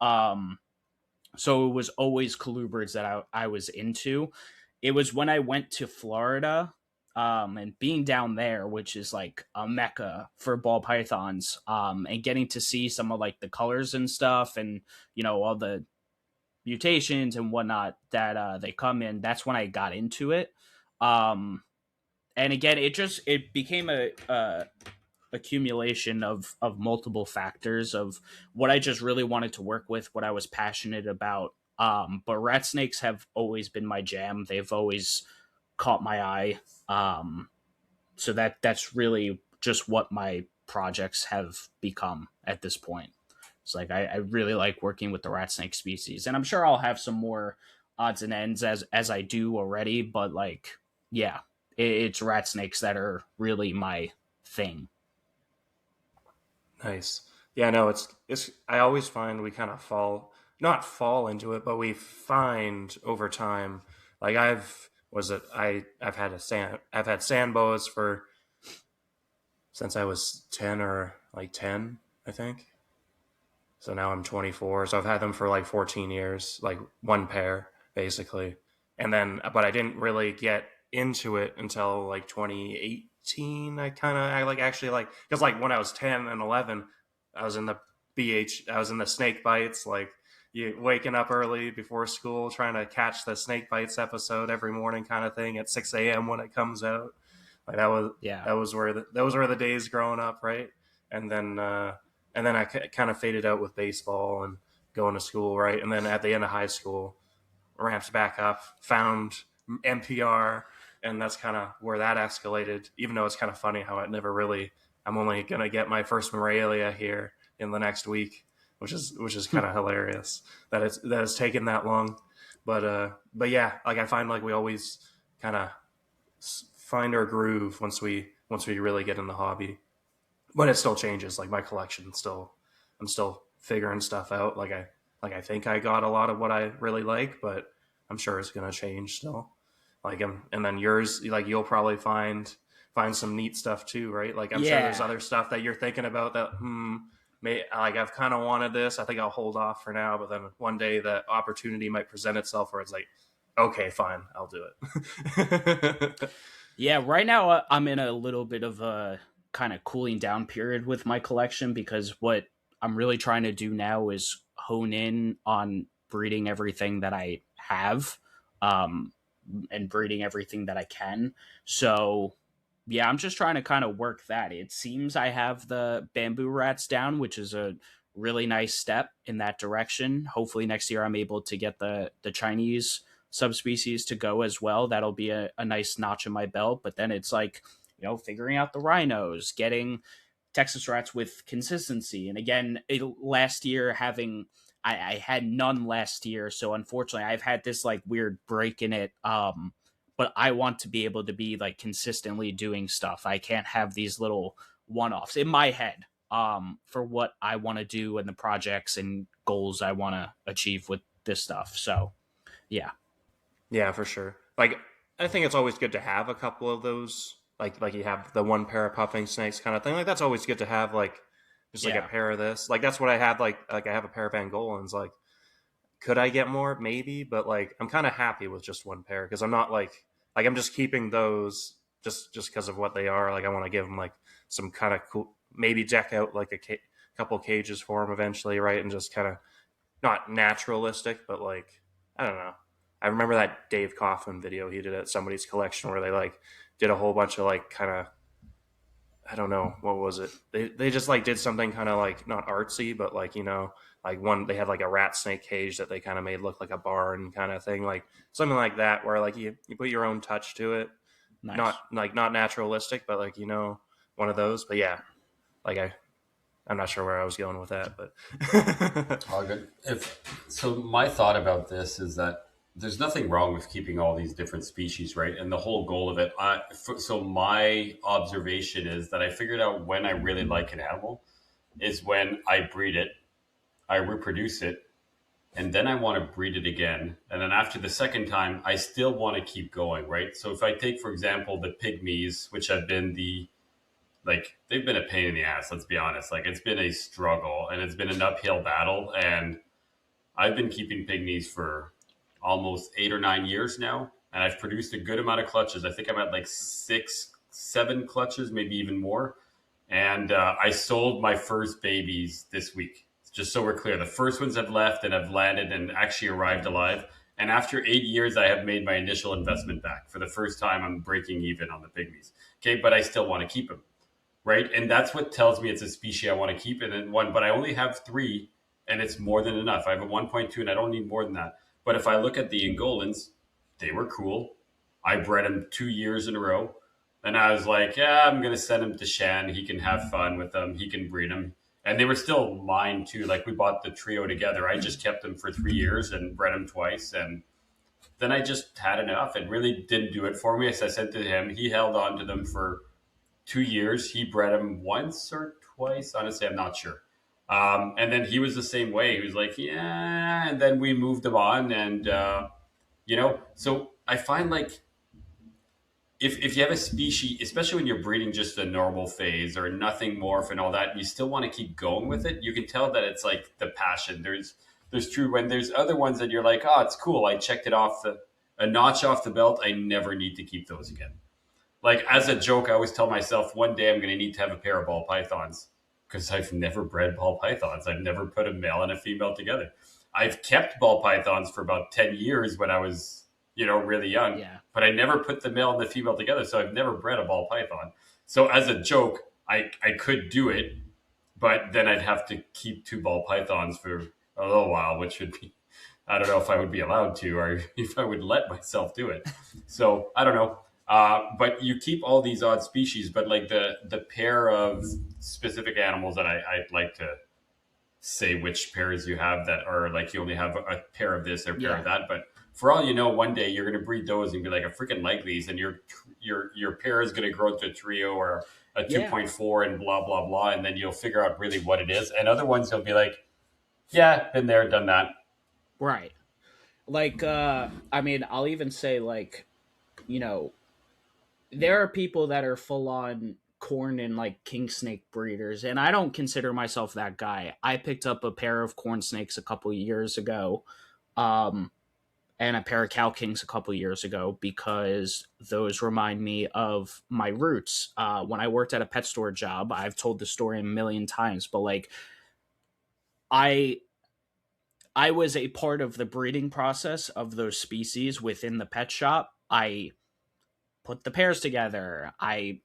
So it was always colubrids that I was into. It was when I went to Florida, and being down there, which is like a mecca for ball pythons, and getting to see some of like the colors and stuff, and all the mutations and whatnot that they come in. That's when I got into it. And again, it became a accumulation of multiple factors of what I just really wanted to work with, what I was passionate about. But rat snakes have always been my jam. They've always caught my eye. So that's really just what my projects have become at this point. It's like I really like working with the rat snake species, and I'm sure I'll have some more odds and ends as I do already. But like, yeah, it's rat snakes that are really my thing. Nice. Yeah, no, it's. I always find we kind of not fall into it, but we find over time. Like I've had sand boas since I was 10 or like 10, I think. So now I'm 24. So I've had them for like 14 years, like one pair basically. And then, but I didn't really get into it until like 2018. Because like when I was 10 and 11, I was in the snake bites, like you waking up early before school, trying to catch the snake bites episode every morning kind of thing at 6 a.m. when it comes out. Like those were the days growing up. Right. And then I kind of faded out with baseball and going to school, right? And then at the end of high school, ramped back up, found NPR, and that's kind of where that escalated, even though it's kind of funny how I'm only going to get my first Morelia here in the next week, which is kind of hilarious that it's taken that long. But yeah, like I find like we always kind of find our groove once we really get in the hobby. But it still changes. Like my collection I'm still figuring stuff out. Like I think I got a lot of what I really like, but I'm sure it's gonna change still. Like and then yours, like you'll probably find some neat stuff too, right? Like I'm sure there's other stuff that you're thinking about that like I've kind of wanted this. I think I'll hold off for now, but then one day the opportunity might present itself where it's like, okay, fine, I'll do it. Yeah, right now I'm in a little bit of a kind of cooling down period with my collection, because what I'm really trying to do now is hone in on breeding everything that I have, and breeding everything that I can. So yeah, I'm just trying to kind of work that. It seems I have the bamboo rats down, which is a really nice step in that direction. Hopefully next year I'm able to get the Chinese subspecies to go as well. That'll be a nice notch in my belt. But then it's like, figuring out the rhinos, getting Texas rats with consistency. And again, last year having I had none last year, so unfortunately I've had this like weird break in it. But I want to be able to be like consistently doing stuff. I can't have these little one-offs in my head for what I want to do and the projects and goals I want to achieve with this stuff. So yeah. Yeah, for sure. Like, I think it's always good to have a couple of those. Like you have the one pair of puffing snakes kind of thing. Like that's always good to have. Like just like a Yeah. pair of this. Like that's what I have. Like I have a pair of Angolans. Like could I get more? Maybe, but like I'm kind of happy with just one pair because I'm not like I'm just keeping those just because of what they are. Like I want to give them like some kind of cool. Maybe deck out like couple cages for them eventually, right? And just kind of not naturalistic, but like I don't know. I remember that Dave Coughlin video he did at somebody's collection where they like did a whole bunch of like kind of I don't know what was it. They just like did something kind of like not artsy, but like like one they had like a rat snake cage that they kind of made look like a barn kind of thing, like something like that where like you put your own touch to it, Nice. not naturalistic, but like one of those. But yeah, like I'm not sure where I was going with that, but All good. If so, my thought about this is that there's nothing wrong with keeping all these different species, right? And the whole goal of it. So my observation is that I figured out when I really like an animal is when I breed it, I reproduce it, and then I want to breed it again. And then after the second time, I still want to keep going, right? So if I take, for example, the pygmies, which have been they've been a pain in the ass, let's be honest. Like it's been a struggle and it's been an uphill battle. And I've been keeping pygmies for almost 8 or 9 years now. And I've produced a good amount of clutches. I think I'm at like 6, 7 clutches, maybe even more. And I sold my first babies this week. Just so we're clear, the first ones have left and have landed and actually arrived alive. And after 8 years, I have made my initial investment back. For the first time, I'm breaking even on the pygmies. Okay, but I still want to keep them, right? And that's what tells me it's a species I want to keep. And then one, but I only have 3, and it's more than enough. I have a 1.2, and I don't need more than that. But if I look at the Angolans, they were cool. I bred them 2 years in a row. And I was like, yeah, I'm going to send him to Shan. He can have fun with them. He can breed them. And they were still mine too. Like we bought the trio together. I just kept them for 3 years and bred them twice. And then I just had enough. It really didn't do it for me. As I said to him, he held on to them for 2 years. He bred them once or twice. Honestly, I'm not sure. And then he was the same way. He was like, yeah. And then we moved them on. And, so I find like, if you have a species, especially when you're breeding just a normal phase or nothing morph and all that, you still want to keep going with it. You can tell that it's like the passion. There's true when there's other ones that you're like, oh, it's cool. I checked it off a notch off the belt. I never need to keep those again. Like as a joke, I always tell myself one day I'm going to need to have a pair of ball pythons because I've never bred ball pythons. I've never put a male and a female together. I've kept ball pythons for about 10 years when I was really young, Yeah. but I never put the male and the female together. So I've never bred a ball python. So as a joke, I could do it, but then I'd have to keep 2 ball pythons for a little while, which would be, I don't know if I would be allowed to, or if I would let myself do it. So I don't know. But you keep all these odd species, but like the pair of specific animals that I'd like to say which pairs you have that are like, you only have a pair of this or a pair of that, but for all you know, one day you're going to breed those and be like, I freaking like these, and your pair is going to grow into a trio or a 2.4 and blah blah blah, and then you'll figure out really what it is. And other ones you'll be like, yeah, been there, done that. Right. Like, I mean, I'll even say like, there are people that are full on corn and like king snake breeders, and I don't consider myself that guy. I picked up a pair of corn snakes a couple years ago. And a pair of cow kings a couple years ago because those remind me of my roots. When I worked at a pet store job, I've told the story a million times, but like I was a part of the breeding process of those species within the pet shop. I put the pairs together. I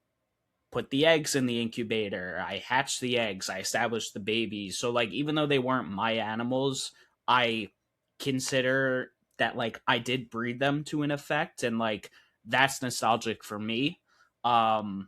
put the eggs in the incubator. I hatched the eggs. I established the babies. So like, even though they weren't my animals, I consider that like I did breed them to an effect, and like that's nostalgic for me. And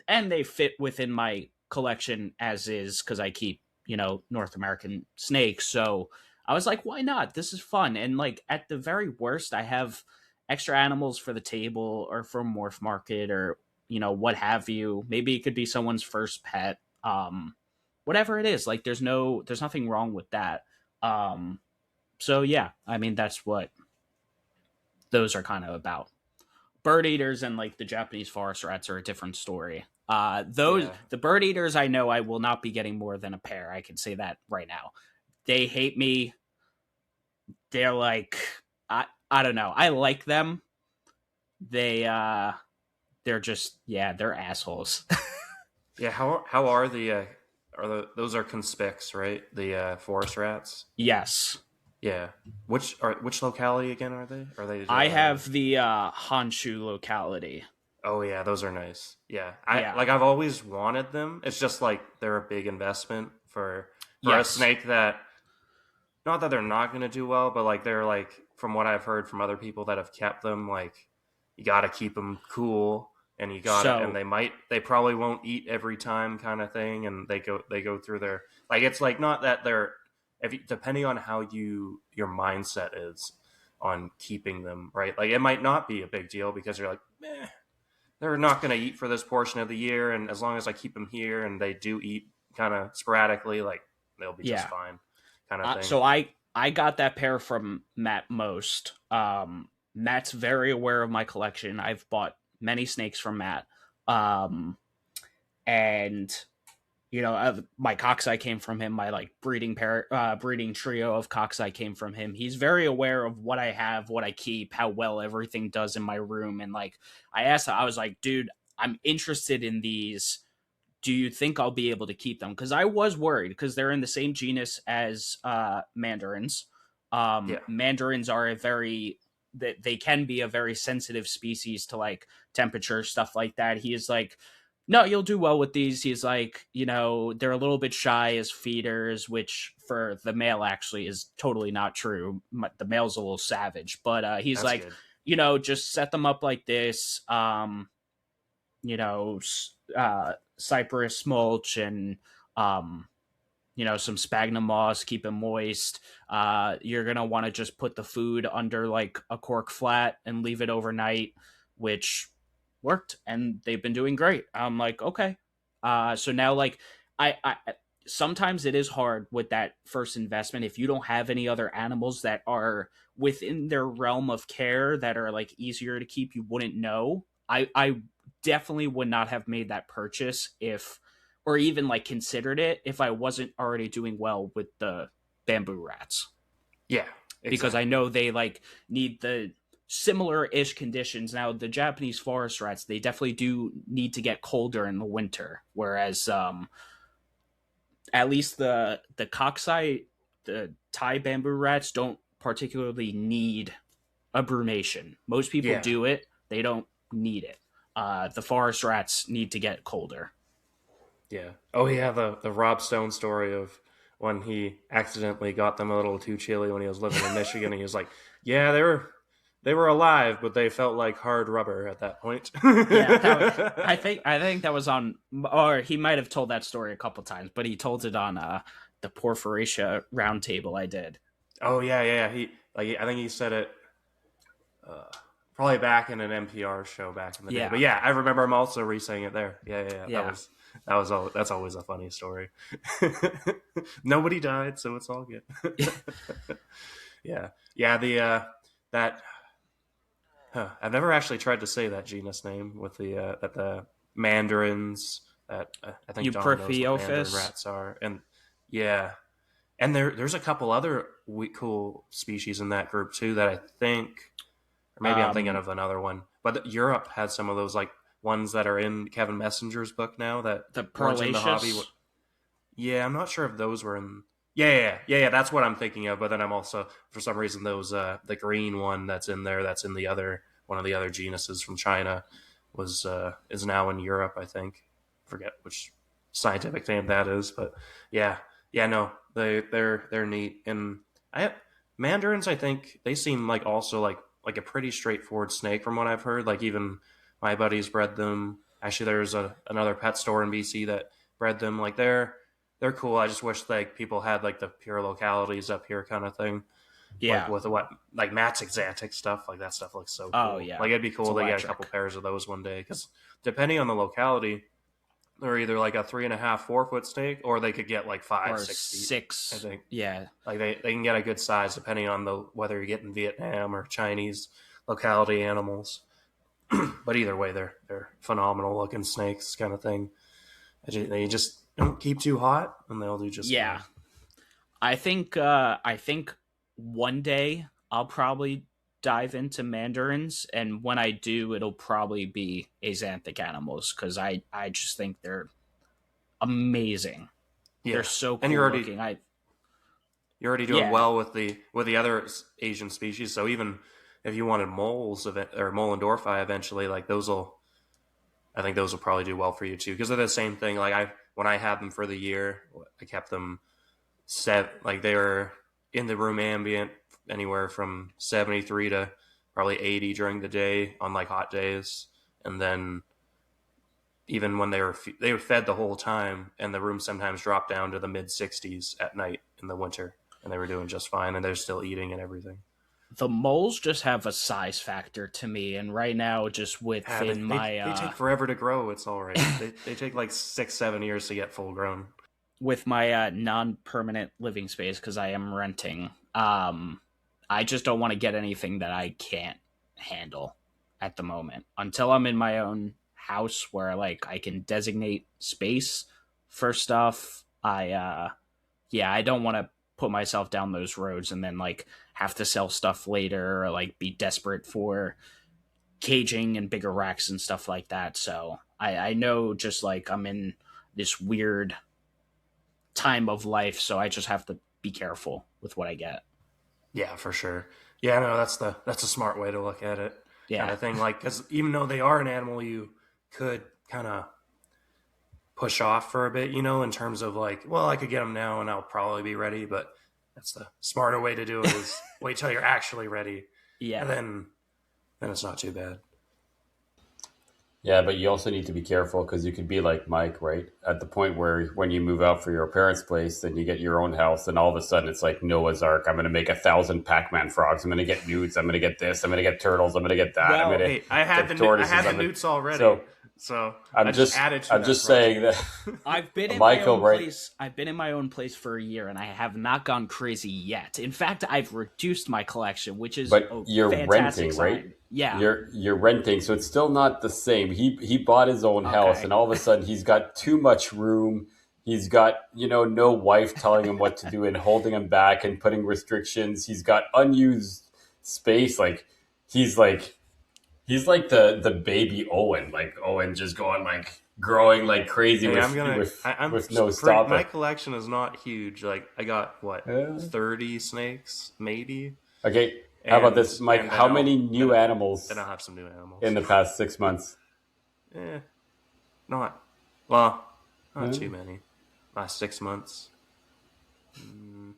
they fit within my collection as is because I keep North American snakes. So I was like, why not? This is fun. And like at the very worst, I have extra animals for the table or for Morph Market or what have you. Maybe it could be someone's first pet. Whatever it is, like there's nothing wrong with that. So yeah, I mean that's what those are kind of about. Bird eaters and like the Japanese forest rats are a different story. Yeah. The bird eaters, I know I will not be getting more than a pair. I can say that right now. They hate me. They're like, I don't know. I like them. They're just, yeah, they're assholes. Yeah, how are those are conspics, right? The forest rats. Yes, Yeah. Which locality again are they? Are they? I have the Honshu locality. Oh yeah, those are nice. Yeah, Yeah. I've always wanted them. It's just like they're a big investment for a Yes. snake that, not that they're not going to do well, but like they're like, from what I've heard from other people that have kept them, like you got to keep them cool, and and they probably won't eat every time, kind of thing, and they go through their, like, it's like, not that they're, depending on how your mindset is on keeping them, right? Like it might not be a big deal because you're like, they're not going to eat for this portion of the year, and as long as I keep them here and they do eat kind of sporadically, like they'll be just fine, kind of thing. So I got that pair from Matt Most. Matt's very aware of my collection. I've bought many snakes from Matt, and my cockeye came from him. My like breeding trio of cockeye came from him. He's very aware of what I have, what I keep, how well everything does in my room. And like I asked him, I was like, dude, I'm interested in these. Do you think I'll be able to keep them? Because I was worried because they're in the same genus as mandarins. Mandarins are they can be a very sensitive species to like temperature, stuff like that. He is like, no, you'll do well with these. He's like, they're a little bit shy as feeders, which for the male actually is totally not true. The male's a little savage, but he's That's like, good. just set them up like this. Cypress mulch and some sphagnum moss, keep them moist. You're gonna want to just put the food under like a cork flat and leave it overnight, which worked, and they've been doing great. I'm like, okay. So now like I sometimes it is hard with that first investment if you don't have any other animals that are within their realm of care that are like easier to keep. You wouldn't know. I definitely would not have made that purchase or even like considered it if I wasn't already doing well with the bamboo rats. Yeah, exactly. Because I know they like need the similar-ish conditions. Now the Japanese forest rats, they definitely do need to get colder in the winter, whereas at least the cockeye, the Thai bamboo rats don't particularly need a brumation. Most people do it, they don't need it. The forest rats need to get colder. Yeah. Oh yeah, the Rob Stone story of when he accidentally got them a little too chilly when he was living in Michigan, and he was like, "Yeah, they were alive, but they felt like hard rubber at that point." I think that was on, or he might have told that story a couple times, but he told it on the Porphyratia roundtable I did. Oh yeah. I think he said it. Probably back in an NPR show back in the day. But yeah, I remember him also re-saying it there. Yeah. That's always a funny story. Nobody died, so it's all good. Yeah. I've never actually tried to say that genus name with the mandarins that I think John knows what mandarin rats are, and yeah, and there's a couple other cool species in that group too that I think. Or maybe I'm thinking of another one. But Europe had some of those like ones that are in Kevin Messenger's book now that the weren't in the hobby. Yeah, I'm not sure if those were in. Yeah. That's what I'm thinking of. But then I'm also, for some reason, those the green one that's in there, that's in the other one of the other genuses from China, is now in Europe. I think. Forget which scientific name that is, but no, they're neat. And mandarins, I think they seem like also like a pretty straightforward snake from what I've heard. Like even my buddies bred them. Actually, there's another pet store in BC that bred them. Like they're they're cool. I just wish like people had like the pure localities up here kind of thing. Yeah. Like with what like Matt's Exantic stuff, like that stuff looks so cool. Oh, yeah. Like it'd be cool It's to get a electric. couple pairs of those one day because depending on the locality, they're either like a 3.5, 4 foot snake, or they could get like 5, Or 6 feet. 6. I think. Yeah. Like they can get a good size depending on the whether you're getting Vietnam or Chinese locality animals. But either way, they're phenomenal looking snakes, kind of thing. They just don't keep too hot, and they'll do just Yeah. fine. I think one day I'll probably dive into mandarins, and when I do, it'll probably be axanthic animals because I just think they're amazing. Yeah, They're so cool and you're already looking. you're already doing Yeah. well with the other Asian species. So even if you wanted moles or Mollendorfi eventually, like I think those will probably do well for you too because they're the same thing. Like when I had them for the year, I kept them set like they were in the room ambient anywhere from 73 to probably 80 during the day on like hot days, and then even when they were fed the whole time, and the room sometimes dropped down to the mid 60s at night in the winter, and they were doing just fine, and they're still eating and everything. The moles just have a size factor to me, and right now, just Yeah, within they take forever to grow. It's all right. they take like 6-7 years to get full grown. with my non-permanent living space because I am renting. I just don't want to get anything that I can't handle at the moment until I'm in my own house where like I can designate space for stuff. I don't want to put myself down those roads and then like have to sell stuff later or like be desperate for caging and bigger racks and stuff like that. So I know just like I'm in this weird time of life, so I just have to be careful with what I get. Yeah, for sure. Yeah, no, that's a smart way to look at it. Yeah. Kind of thing. Like, because even though they are an animal, you could kind of push off for a bit, in terms of like, well, I could get them now and I'll probably be ready, but that's the smarter way to do it is wait till you're actually ready. Yeah. And then it's not too bad. Yeah, but you also need to be careful because you could be like Mike, right? At the point where when you move out for your parents' place, then you get your own house, and all of a sudden it's like Noah's Ark. I'm going to make 1,000 Pac-Man frogs. I'm going to get newts. I'm going to get this. I'm going to get turtles. I'm going to get that. Well, I'm going to Hey, I had the newts already, so I'm just added to I'm that just project. saying that I've been in Michael, my own right? place. I've been in my own place for a year, and I have not gone crazy yet. In fact, I've reduced my collection, which is But a you're fantastic renting, sign. right? Yeah. You're renting, so it's still not the same. He bought his own house, Okay. and all of a sudden he's got too much room. He's got no wife telling him what to do and holding him back and putting restrictions. He's got unused space. He's like the baby Owen, like Owen just going like growing like crazy Hey, with no stopping. My collection is not huge. Like I got 30 snakes, maybe. Okay, how about this, Mike? and How then many new animals Then I'll have some new animals in the past 6 months? Not too many. Last 6 months.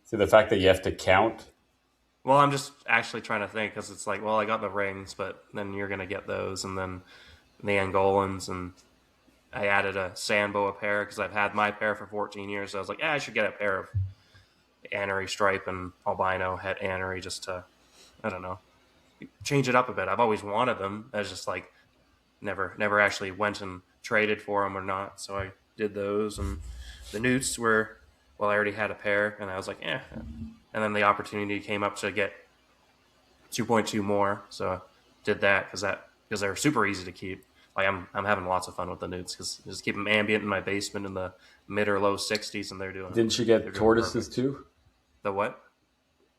So the fact that you have to count. Well, I'm just actually trying to think because it's like, well, I got the rings, but then you're gonna get those, and then the Angolans, and I added a Sandboa pair because I've had my pair for 14 years. So I was like, I should get a pair of Anery stripe and albino het Anery just to, I don't know, change it up a bit. I've always wanted them. I was just like, never actually went and traded for them or not. So I did those, and the newts were, well, I already had a pair, and I was like, And then the opportunity came up to get 2.2 more, so I did that because they're super easy to keep. Like I'm having lots of fun with the newts because just keep them ambient in my basement in the mid or low 60s, and they're doing. Didn't you get tortoises too? The what?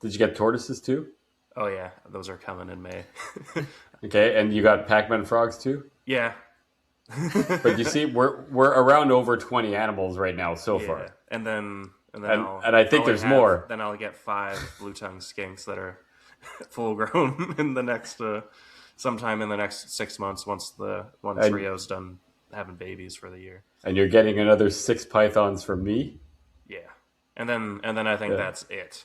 Did you get tortoises too? Oh yeah, those are coming in May. Okay, and you got Pac-Man frogs too? Yeah. But you see, we're around over 20 animals right now so far. And then And I think there's more. Then I'll get 5 blue tongue skinks that are full grown in the next sometime in the next 6 months once trio's done having babies for the year. And you're getting another 6 pythons from me? Yeah. And then I think that's it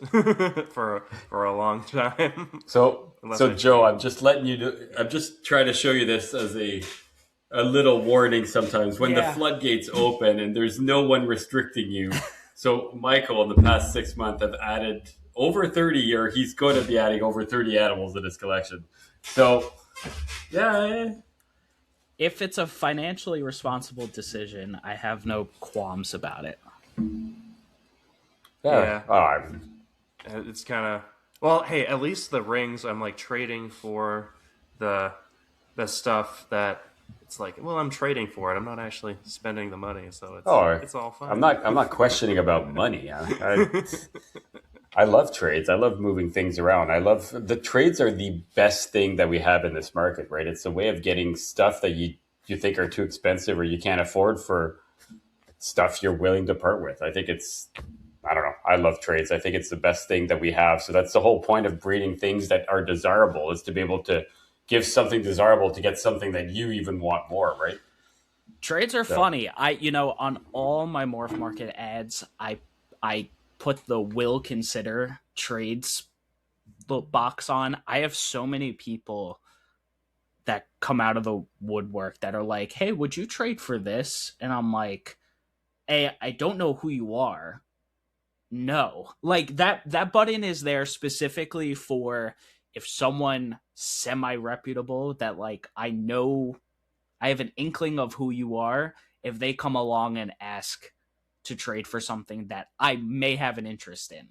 for a long time. So Joe, I'm just letting you do. I'm just trying to show you this as a little warning. Sometimes when the floodgates open and there's no one restricting you, So Michael, in the past 6 months, have added over 30, or he's going to be adding over 30 animals in his collection. So, yeah. If it's a financially responsible decision, I have no qualms about it. Yeah. Oh, It's kind of well. Hey, at least the rings I'm like trading for the stuff that it's like. Well, I'm trading for it. I'm not actually spending the money, so it's all fine. I'm not questioning about money. I love trades. I love moving things around. I love the trades are the best thing that we have in this market, right? It's a way of getting stuff that you think are too expensive or you can't afford for stuff you're willing to part with. I think I don't know. I love trades. I think it's the best thing that we have. So that's the whole point of breeding things that are desirable, is to be able to give something desirable to get something that you even want more, right? Trades are funny. On all my Morph Market ads, I put the will consider trades box on. I have so many people that come out of the woodwork that are like, "Hey, would you trade for this?" And I'm like, "Hey, I don't know who you are." No. Like that button is there specifically for if someone semi-reputable that like I know, I have an inkling of who you are, if they come along and ask to trade for something that I may have an interest in.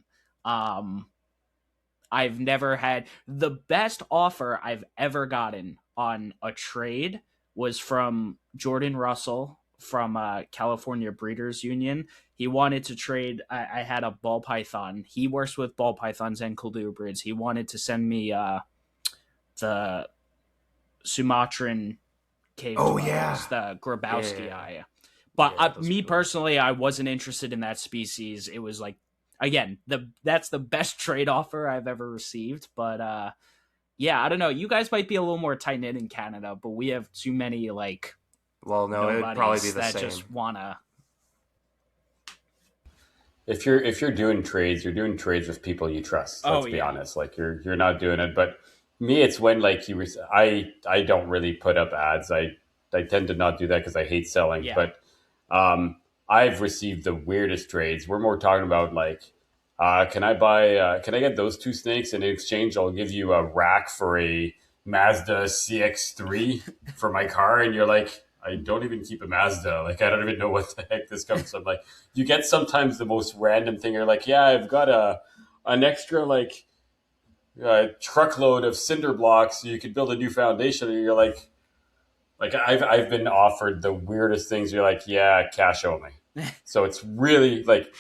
I've never had the best offer I've ever gotten on a trade was from Jordan Russell from California Breeders Union. He wanted to trade. I had a ball python. He works with ball pythons and colubrids. He wanted to send me the Sumatran cave dwellers, the Grabowski eye. But me personally, I wasn't interested in that species. It was like, again, that's the best trade offer I've ever received. But yeah, I don't know. You guys might be a little more tight knit in Canada, but we have too many like. Well, no, it would probably be the same. Just wanna. If you're doing trades, you're doing trades with people you trust. Let's be honest. Like you're not doing it. But me, it's when like I don't really put up ads. I tend to not do that because I hate selling. Yeah. But I've received the weirdest trades. We're more talking about like, can I get those two snakes, and in exchange I'll give you a rack for a Mazda CX-3 for my car, and you're like, I don't even keep a Mazda. Like, I don't even know what the heck this comes from. Like, you get sometimes the most random thing. You're like, yeah, I've got an extra like truckload of cinder blocks so you could build a new foundation, and you're like I've been offered the weirdest things. You're like, yeah, cash only. So it's really like,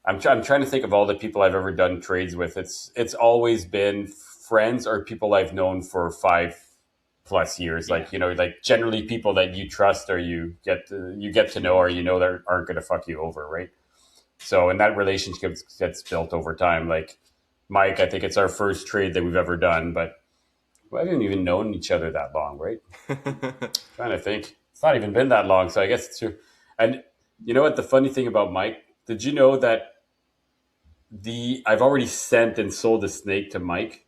I'm trying to think of all the people I've ever done trades with. It's always been friends or people I've known for 5+ years. Yeah. Like, like generally people that you trust or you get to know, or that aren't going to fuck you over, right? So, and that relationship gets built over time. Like Mike, I think it's our first trade that we've ever done, but we haven't even known each other that long, right? Trying to think. It's not even been that long, so I guess it's true. And you know what? The funny thing about Mike, did you know that I've already sent and sold a snake to Mike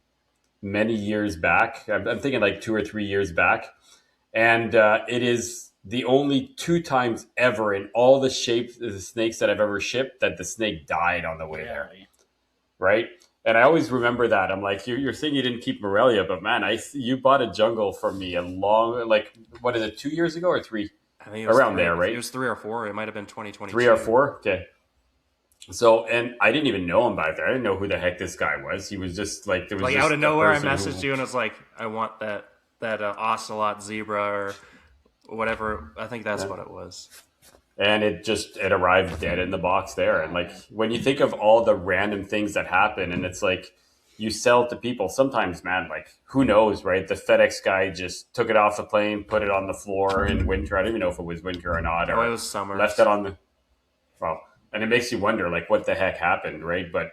many years back? I'm thinking like 2 or 3 years back. And it is the only 2 times ever in all the shapes of the snakes that I've ever shipped that the snake died on the way there. Right? And I always remember that. I'm like, you're saying you didn't keep Morelia, but man, you bought a jungle from me a long, like, what is it, 2 years ago or 3? I think it was around there, right? It was 3 or 4. It might have been 2022. 3 or 4? Okay. So, and I didn't even know him back there. I didn't know who the heck this guy was. He was just like, there was like out of nowhere. I messaged you and was like, I want that ocelot zebra or whatever. I think that's what it was. And it arrived dead in the box there. And like, when you think of all the random things that happen, and it's like, you sell to people sometimes, man, like, who knows, right? The FedEx guy just took it off the plane, put it on the floor in winter. I don't even know if it was winter or not. Or it was summer. Left it on the, well, and it makes you wonder, like, what the heck happened, right? But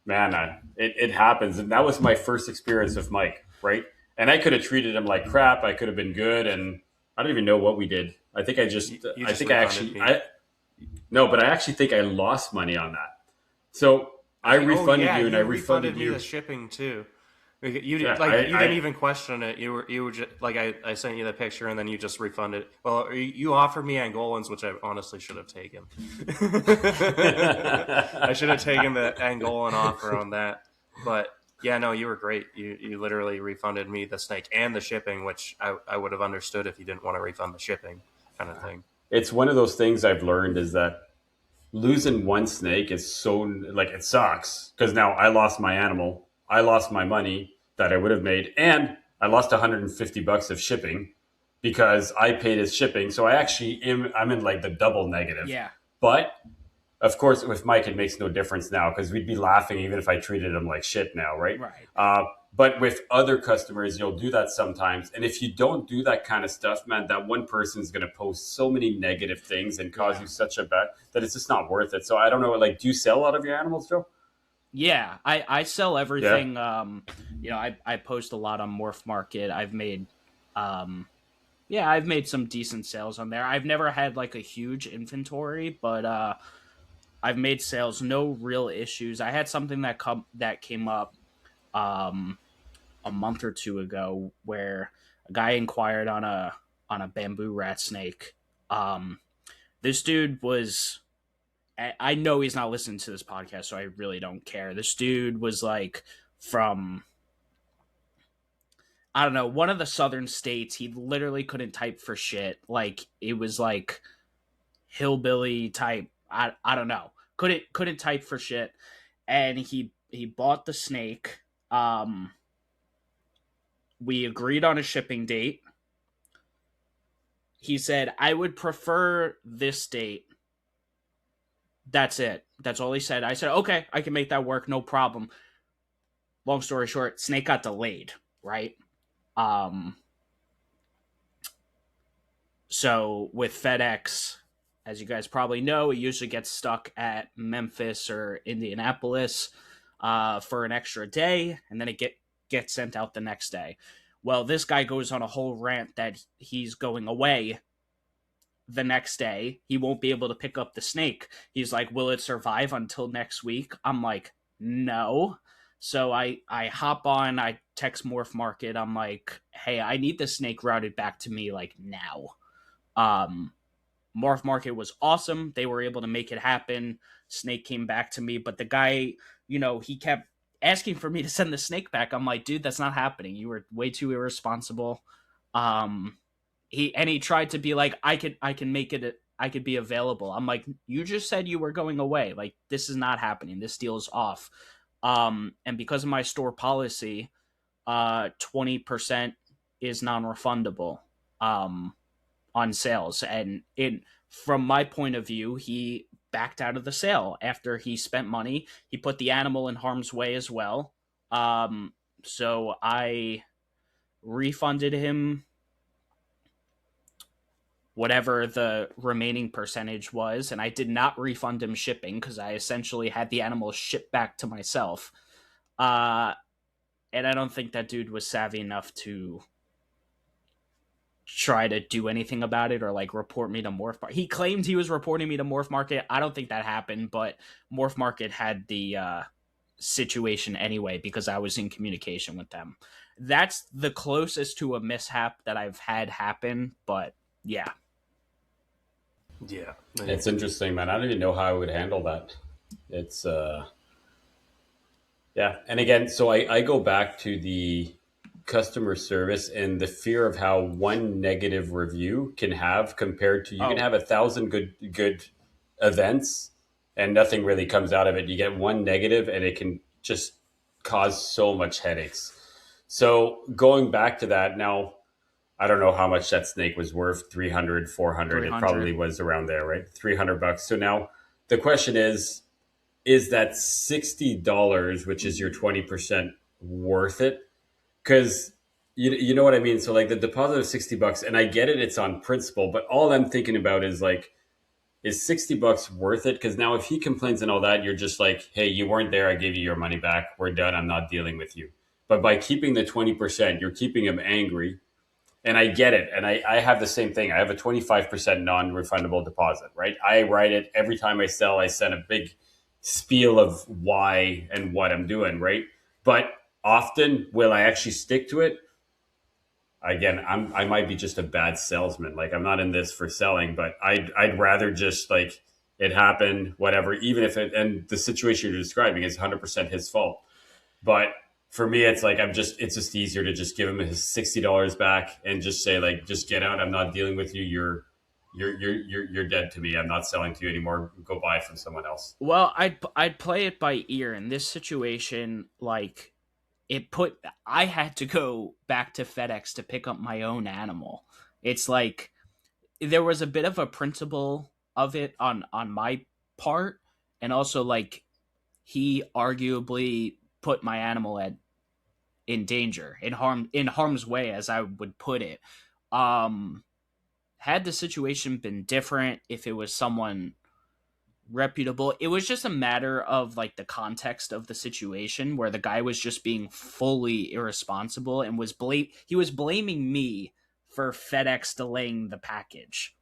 man, it happens. And that was my first experience with Mike, right? And I could have treated him like crap. I could have been good. And I don't even know what we did. I think I actually think I lost money on that. So I refunded you, and I refunded you the shipping too. You Yeah, you didn't even question it. You were just like I sent you the picture and then you just refunded. Well, you offered me Angolans, which I honestly should have taken. I should have taken the Angolan offer on that, but yeah, no, you were great. You literally refunded me the snake and the shipping, which I would have understood if you didn't want to refund the shipping, kind of thing. It's one of those things I've learned is that losing one snake is so like it sucks because now I lost my animal, I lost my money that I would have made, and I lost $150 of shipping because I paid his shipping. So I'm in like the double negative. Yeah. But of course, with Mike, it makes no difference now because we'd be laughing even if I treated him like shit now, right? Right. But with other customers, you'll do that sometimes. And if you don't do that kind of stuff, man, that one person is going to post so many negative things and cause you such a bad that it's just not worth it. So I don't know. Like, do you sell a lot of your animals, Joe? Yeah, I sell everything. Yeah. I post a lot on Morph Market. I've made some decent sales on there. I've never had like a huge inventory, but I've made sales, no real issues. I had something that came up a month or two ago where a guy inquired on a bamboo rat snake. This dude was, I know he's not listening to this podcast, so I really don't care. This dude was like from, I don't know, one of the southern states. He literally couldn't type for shit. Like it was like hillbilly type. I don't know. Couldn't type for shit. And he bought the snake. We agreed on a shipping date. He said, I would prefer this date. That's it. That's all he said. I said, okay, I can make that work. No problem. Long story short, snake got delayed, right? So with FedEx, as you guys probably know, it usually gets stuck at Memphis or Indianapolis for an extra day, and then it gets sent out the next day. Well, this guy goes on a whole rant that he's going away the next day. He won't be able to pick up the snake. He's like, will it survive until next week? I'm like, no. So I hop on, I text Morph Market. I'm like, hey, I need the snake routed back to me like now. Morph Market was awesome. They were able to make it happen. Snake came back to me, but the guy, he kept asking for me to send the snake back. I'm like, dude, that's not happening. You were way too irresponsible. He tried to be like, I can make it. I could be available. I'm like, you just said you were going away. Like, this is not happening. This deal is off. And because of my store policy, 20% is non-refundable on sales. And from my point of view, he backed out of the sale after he spent money. He put the animal in harm's way as well. So I refunded him whatever the remaining percentage was, and I did not refund him shipping because I essentially had the animal shipped back to myself. And I don't think that dude was savvy enough to try to do anything about it or like report me to Morph Market. He claimed he was reporting me to Morph Market. I don't think that happened, but Morph Market had the situation anyway because I was in communication with them. That's the closest to a mishap that I've had happen, but yeah. Yeah. It's interesting, man. I don't even know how I would handle that. It's yeah. And again, so I go back to the customer service and the fear of how one negative review can have compared to you can have 1,000 good events and nothing really comes out of it. You get one negative and it can just cause so much headaches. So going back to that now, I don't know how much that snake was worth, 300, 400. It probably was around there, right? $300. So now the question is that $60, which is your 20%, worth it? Because you know what I mean? So like the deposit of $60, and I get it, it's on principle, but all I'm thinking about is like, is $60 worth it? Because now if he complains and all that, you're just like, hey, you weren't there. I gave you your money back. We're done. I'm not dealing with you. But by keeping the 20%, you're keeping him angry. And I get it. And I have the same thing. I have a 25% non-refundable deposit, right? I write it every time I sell. I send a big spiel of why and what I'm doing, right? But often. Will I actually stick to it? Again, I might be just a bad salesman. Like I'm not in this for selling, but I'd rather just like it happened, whatever, even if it and the situation you're describing is 100% his fault. But for me, it's like it's just easier to just give him his $60 back and just say like, just get out. I'm not dealing with you. You're dead to me. I'm not selling to you anymore. Go buy from someone else. Well, I'd play it by ear in this situation. Like I had to go back to FedEx to pick up my own animal. It's like there was a bit of a principle of it on my part, and also like he arguably put my animal in danger, in harm's way, as I would put it. Had the situation been different, if it was someone reputable, it was just a matter of like the context of the situation where the guy was just being fully irresponsible and he was blaming me for FedEx delaying the package.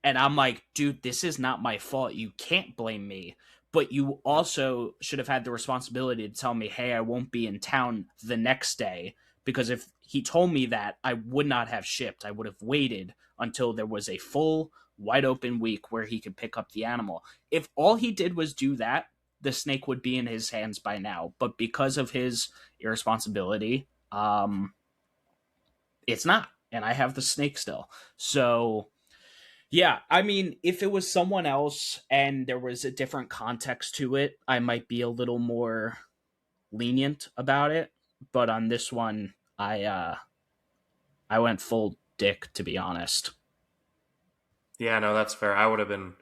And I'm like, dude, this is not my fault. You can't blame me. But you also should have had the responsibility to tell me, hey, I won't be in town the next day. Because if he told me that, I would not have shipped. I would have waited until there was a full, wide open week where he could pick up the animal. If all he did was do that, the snake would be in his hands by now. But because of his irresponsibility, it's not. And I have the snake still. So yeah, I mean, if it was someone else and there was a different context to it, I might be a little more lenient about it. But on this one, I went full dick, to be honest. Yeah, no, that's fair. I would have been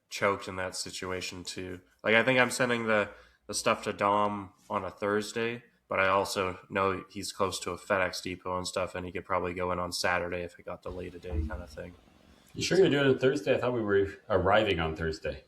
choked in that situation too. Like, I think I'm sending the stuff to Dom on a Thursday, but I also know he's close to a FedEx depot and stuff, and he could probably go in on Saturday if it got delayed a day, kind of thing. You sure you're doing it Thursday? I thought we were arriving on Thursday.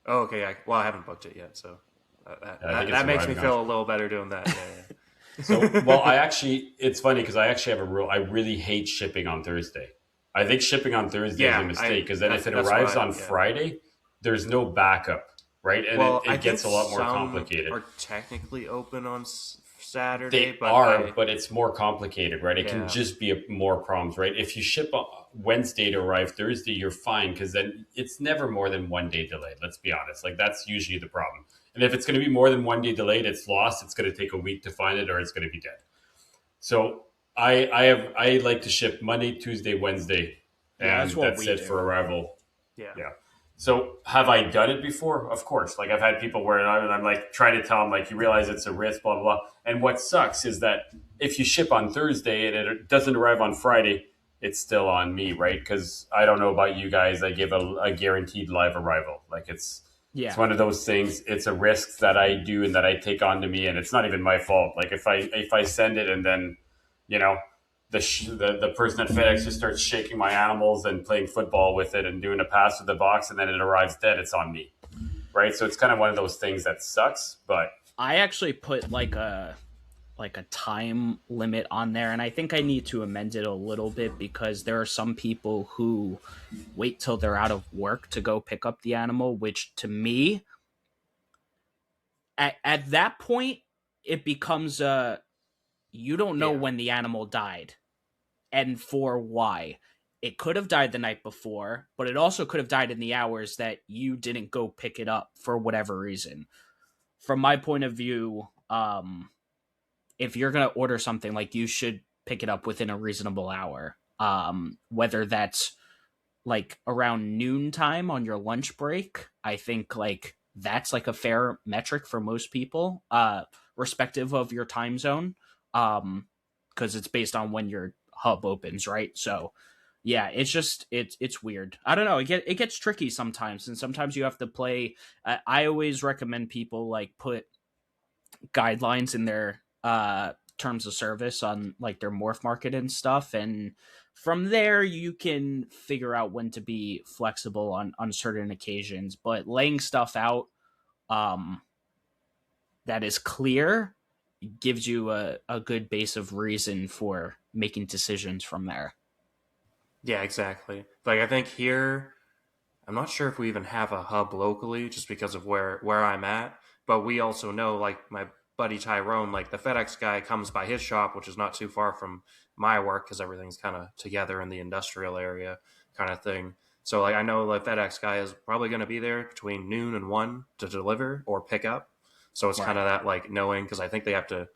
Oh, okay. I haven't booked it yet, so that makes me feel a little better doing that. Yeah. So, well, it's funny because I actually have a rule. I really hate shipping on Thursday. I think shipping on Thursday is a mistake because then if it arrives on Friday, there's no backup, right? And it gets a lot more complicated. Are technically open on Saturday, but it's more complicated, right? It can just be more problems, right? If you ship Wednesday to arrive Thursday, you're fine because then it's never more than 1 day delayed. Let's be honest. Like that's usually the problem. And if it's going to be more than 1 day delayed, it's lost. It's going to take a week to find it or it's going to be dead. So I like to ship Monday, Tuesday, Wednesday, and that's it for arrival. Yeah. So have I done it before? Of course. Like I've had people where I'm like trying to tell them like you realize it's a risk, blah, blah, blah. And what sucks is that if you ship on Thursday and it doesn't arrive on Friday, it's still on me, right? Because I don't know about you guys. I give a guaranteed live arrival. Like it's one of those things. It's a risk that I do and that I take onto me, and it's not even my fault. Like if I send it and then, you know, the person at FedEx just starts shaking my animals and playing football with it and doing a pass with the box, and then it arrives dead, it's on me, right? So it's kind of one of those things that sucks. But I actually put like a time limit on there, and I think I need to amend it a little bit because there are some people who wait till they're out of work to go pick up the animal, which to me at that point it becomes you don't know when the animal died and for why. It could have died the night before, but it also could have died in the hours that you didn't go pick it up for whatever reason. From my point of view, if you're going to order something, like you should pick it up within a reasonable hour. Whether that's like around noontime on your lunch break, I think like that's like a fair metric for most people, respective of your time zone. Because it's based on when your hub opens, right? So yeah, it's weird. I don't know. It gets tricky sometimes, and sometimes you have to play. I always recommend people like put guidelines in their terms of service on like their morph market and stuff, and from there you can figure out when to be flexible on certain occasions. But laying stuff out that is clear gives you a good base of reason for making decisions from there. Yeah, exactly. Like I think here, I'm not sure if we even have a hub locally just because of where I'm at, but we also know like buddy Tyrone, like the FedEx guy comes by his shop, which is not too far from my work because everything's kind of together in the industrial area kind of thing. So like I know the FedEx guy is probably going to be there between noon and 1 to deliver or pick up. So it's kind of that like knowing, because I think they have to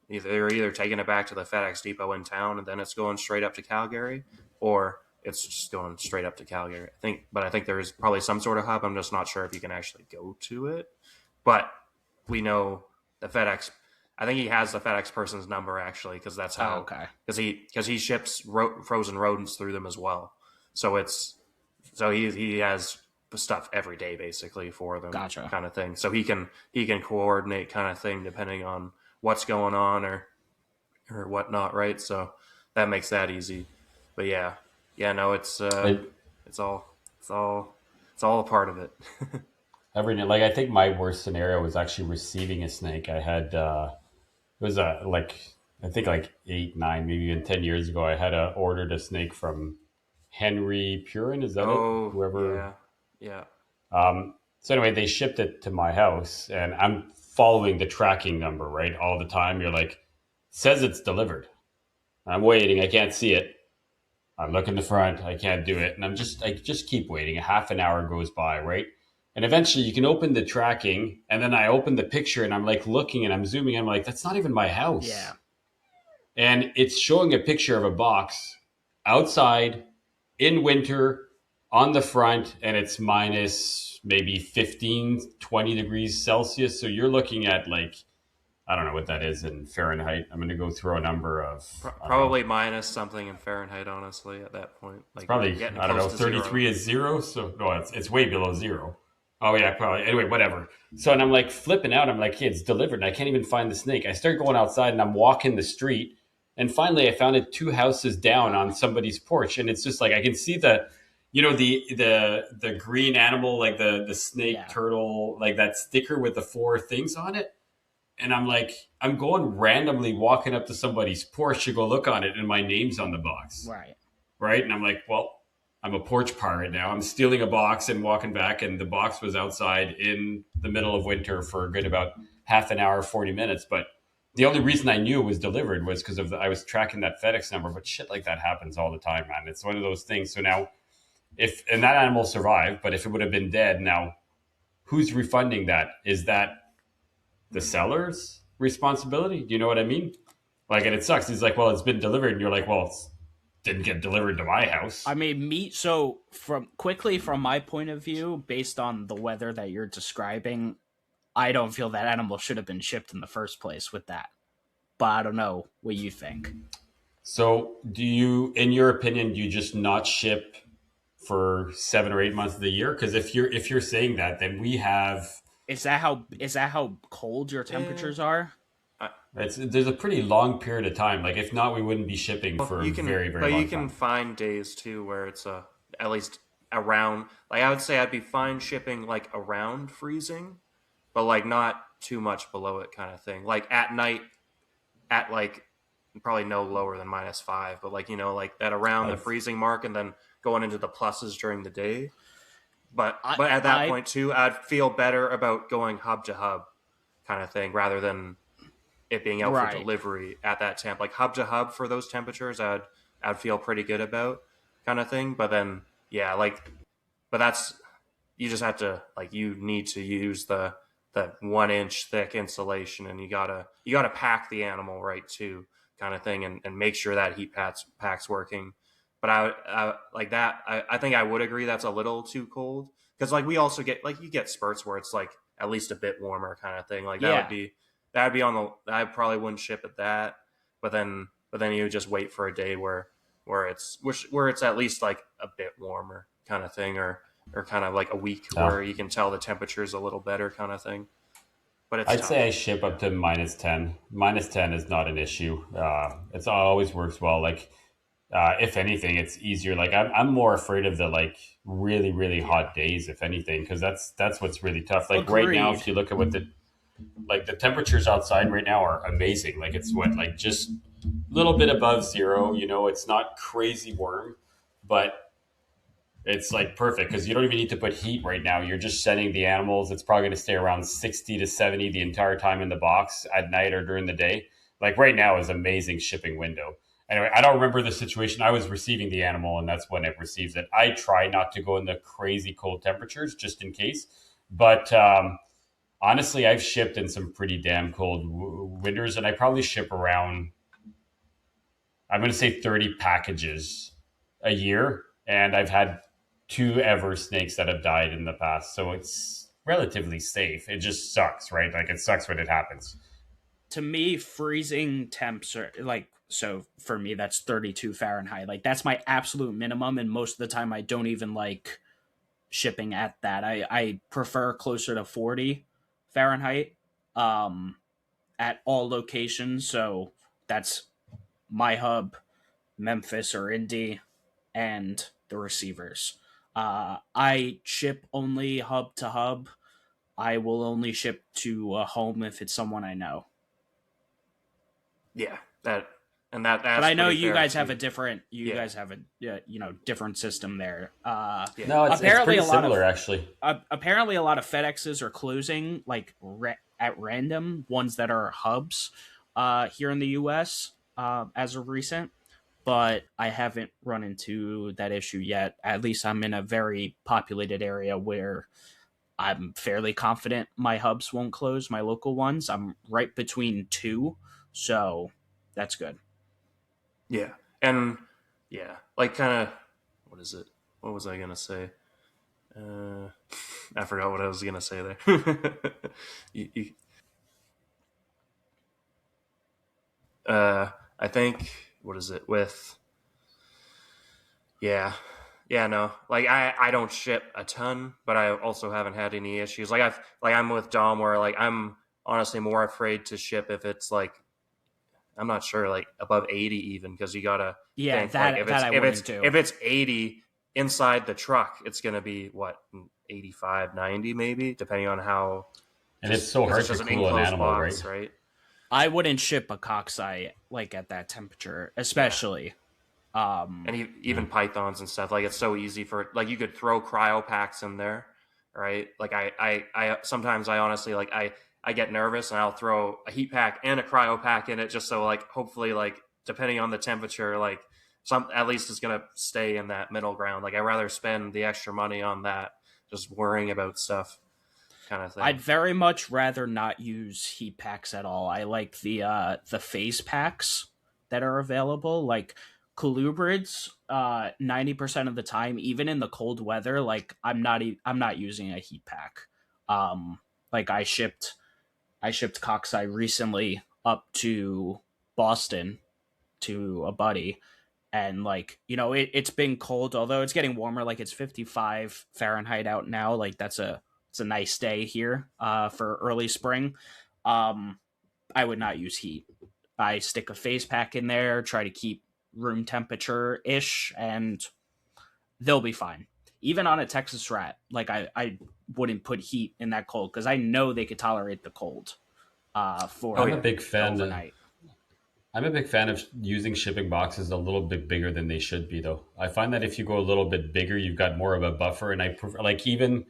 they're either taking it back to the FedEx depot in town and then it's going straight up to Calgary, or it's just going straight up to Calgary. I think there is probably some sort of hub. I'm just not sure if you can actually go to it. But we know the FedEx. I think he has the FedEx person's number actually, because that's how. Because he ships frozen rodents through them as well. So he has stuff every day basically for them. Gotcha. Kind of thing. So he can coordinate kind of thing depending on what's going on or whatnot, right? So that makes that easy. But no, it's all a part of it. Every day, like I think my worst scenario was actually receiving a snake. I had it was I think like 8, 9, maybe even 10 years ago. I had ordered a snake from Henry Purin. Is that it? Whoever. Yeah. So anyway, they shipped it to my house, and I'm following the tracking number, right, all the time. You're like, says it's delivered. I'm waiting. I can't see it. I look in the front. I can't do it, and I just keep waiting. A half an hour goes by, right? And eventually, you can open the tracking, and then I open the picture, and I'm like looking, and I'm zooming. I'm like, that's not even my house. Yeah. And it's showing a picture of a box outside in winter on the front, and it's minus maybe 15, 20 degrees Celsius. So you're looking at like, I don't know what that is in Fahrenheit. I'm going to go throw a number of... Probably minus something in Fahrenheit, honestly, at that point. Like, it's probably, I don't know, 33 is zero. So no, it's way below zero. Oh yeah, probably. Anyway, whatever. So, and I'm like flipping out. I'm like, hey, it's delivered. And I can't even find the snake. I start going outside and I'm walking the street. And finally I found it 2 houses down on somebody's porch. And it's just like, I can see the green animal, like the snake, turtle, like that sticker with the 4 things on it. And I'm like, I'm going randomly walking up to somebody's porch to go look on it, and my name's on the box. Right. And I'm like, well, I'm a porch pirate now. I'm stealing a box and walking back, and the box was outside in the middle of winter for a good about half an hour, 40 minutes. But the only reason I knew it was delivered was because I was tracking that FedEx number. But shit like that happens all the time, man. It's one of those things. So now, and that animal survived, but if it would have been dead, now who's refunding that? Is that the seller's responsibility? Do you know what I mean? Like, and it sucks. He's like, well, it's been delivered. And you're like, well, it didn't get delivered to my house. I mean, so from my point of view, based on the weather that you're describing, I don't feel that animal should have been shipped in the first place with that. But I don't know what you think. So do you, in your opinion, do you just not ship for 7 or 8 months of the year? Because if you're saying that, then we have... Is that how cold your temperatures are? There's a pretty long period of time. Like, if not, we wouldn't be shipping for very, very long time. But you can find days too where it's at least around. Like, I would say I'd be fine shipping like around freezing, but like not too much below it, kind of thing. Like at night, at like probably no lower than -5, but like like that around the freezing mark, and then going into the pluses during the day. But at that point too, I'd feel better about going hub to hub kind of thing rather than it being out for delivery at that temp. Like hub to hub for those temperatures, I'd feel pretty good about kind of thing. But then but that's, you just have to, like, you need to use the 1 inch thick insulation, and you gotta pack the animal right too, kind of thing, and make sure that heat pack's working. But I like that. I think I would agree that's a little too cold, because like we also get, like, you get spurts where it's like at least a bit warmer kind of thing. Like that would be on the, I probably wouldn't ship at that, but then you just wait for a day where it's at least like a bit warmer kind of thing, or kind of like a week where you can tell the temperature's a little better kind of thing. But I'd say I ship up to -10. -10 is not an issue. It always works well. Like, if anything, it's easier. Like, I'm more afraid of the like really, really hot days, if anything, because that's what's really tough. Like right now, if you look at what the temperatures outside right now are amazing. Like, it's like just a little bit above zero. It's not crazy warm, but It's like perfect because you don't even need to put heat right now. You're just setting the animals. It's probably going to stay around 60 to 70 the entire time in the box at night or during the day. Like right now is amazing shipping window. Anyway, I don't remember the situation. I was receiving the animal and that's when it receives it. I try not to go in the crazy cold temperatures just in case. But honestly, I've shipped in some pretty damn cold winters and I probably ship around, I'm going to say 30 packages a year. And I've had 2 ever snakes that have died in the past. So it's relatively safe. It just sucks, right? Like it sucks when it happens. To me, freezing temps are like, so for me, that's 32 Fahrenheit. Like that's my absolute minimum. And most of the time I don't even like shipping at that. I prefer closer to 40 Fahrenheit at all locations. So that's my hub, Memphis or Indy, and the receivers. I ship only hub to hub. I will only ship to a home if it's someone I know. Yeah, that's But I know pretty you fair guys too. have a different. You guys have a different system there. No, it's Apparently pretty a lot of- similar, actually. Apparently, a lot of FedExes are closing like at random, ones that are hubs here in the U.S. As of recent. But I haven't run into that issue yet. At least I'm in a very populated area where I'm fairly confident my hubs won't close, my local ones. I'm right between 2, so that's good. Yeah, and yeah, like kind of what is it? What was I gonna say? I forgot what I was gonna say there. you, I think what is it with? Yeah, no. Like I don't ship a ton, but I also haven't had any issues. I'm with Dom where like I'm honestly more afraid to ship if it's like I'm not sure like above 80 even because you gotta think like if it's 80 inside the truck, it's gonna be what 85, 90 maybe depending on how. And it's so hard to cool an animal, box, right? I wouldn't ship a cockeye like at that temperature, especially. And even pythons and stuff, like it's so easy for like you could throw cryo packs in there, right? Like I sometimes I honestly like I get nervous and I'll throw a heat pack and a cryo pack in it just so like hopefully like depending on the temperature like some at least it's gonna stay in that middle ground. Like I'd rather spend the extra money on that just worrying about stuff kind of thing. I'd very much rather not use heat packs at all. I like the face packs that are available, like colubrids. 90% of the time, even in the cold weather, like I'm not using a heat pack. Like I shipped cockeye recently up to Boston to a buddy, and like it's been cold, although it's getting warmer. Like it's 55 Fahrenheit out now. Like it's a nice day here for early spring. I would not use heat. I stick a face pack in there, try to keep room temperature ish, and they'll be fine. Even on a Texas rat, like I wouldn't put heat in that cold because I know they could tolerate the cold. I'm a big fan. Overnight. I'm a big fan of using shipping boxes a little bit bigger than they should be, though. I find that if you go a little bit bigger, you've got more of a buffer. And I prefer, like even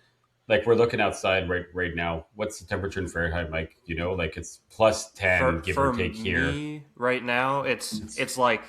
like we're looking outside right now. What's the temperature in Fahrenheit, Mike? Like it's plus 10, give or take here. Right now, it's like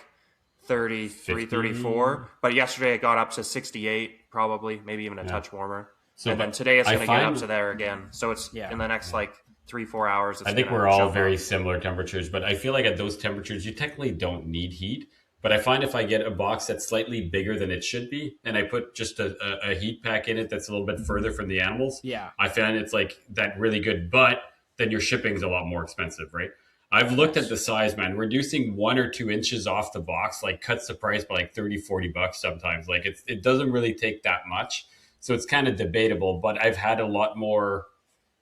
33, 50? 34. But yesterday it got up to 68, probably, maybe even a touch warmer. So, and then today it's going to get up to there again. So it's in the next like 3-4 hours. I think we're all very similar temperatures, but I feel like at those temperatures, you technically don't need heat. But I find if I get a box that's slightly bigger than it should be, and I put just a heat pack in it that's a little bit further from the animals, I find it's like that really good. But then your shipping's a lot more expensive, right? I've looked at the size, man. Reducing 1 or 2 inches off the box like cuts the price by like $30-$40 sometimes. Like it doesn't really take that much, so it's kind of debatable. But I've had a lot more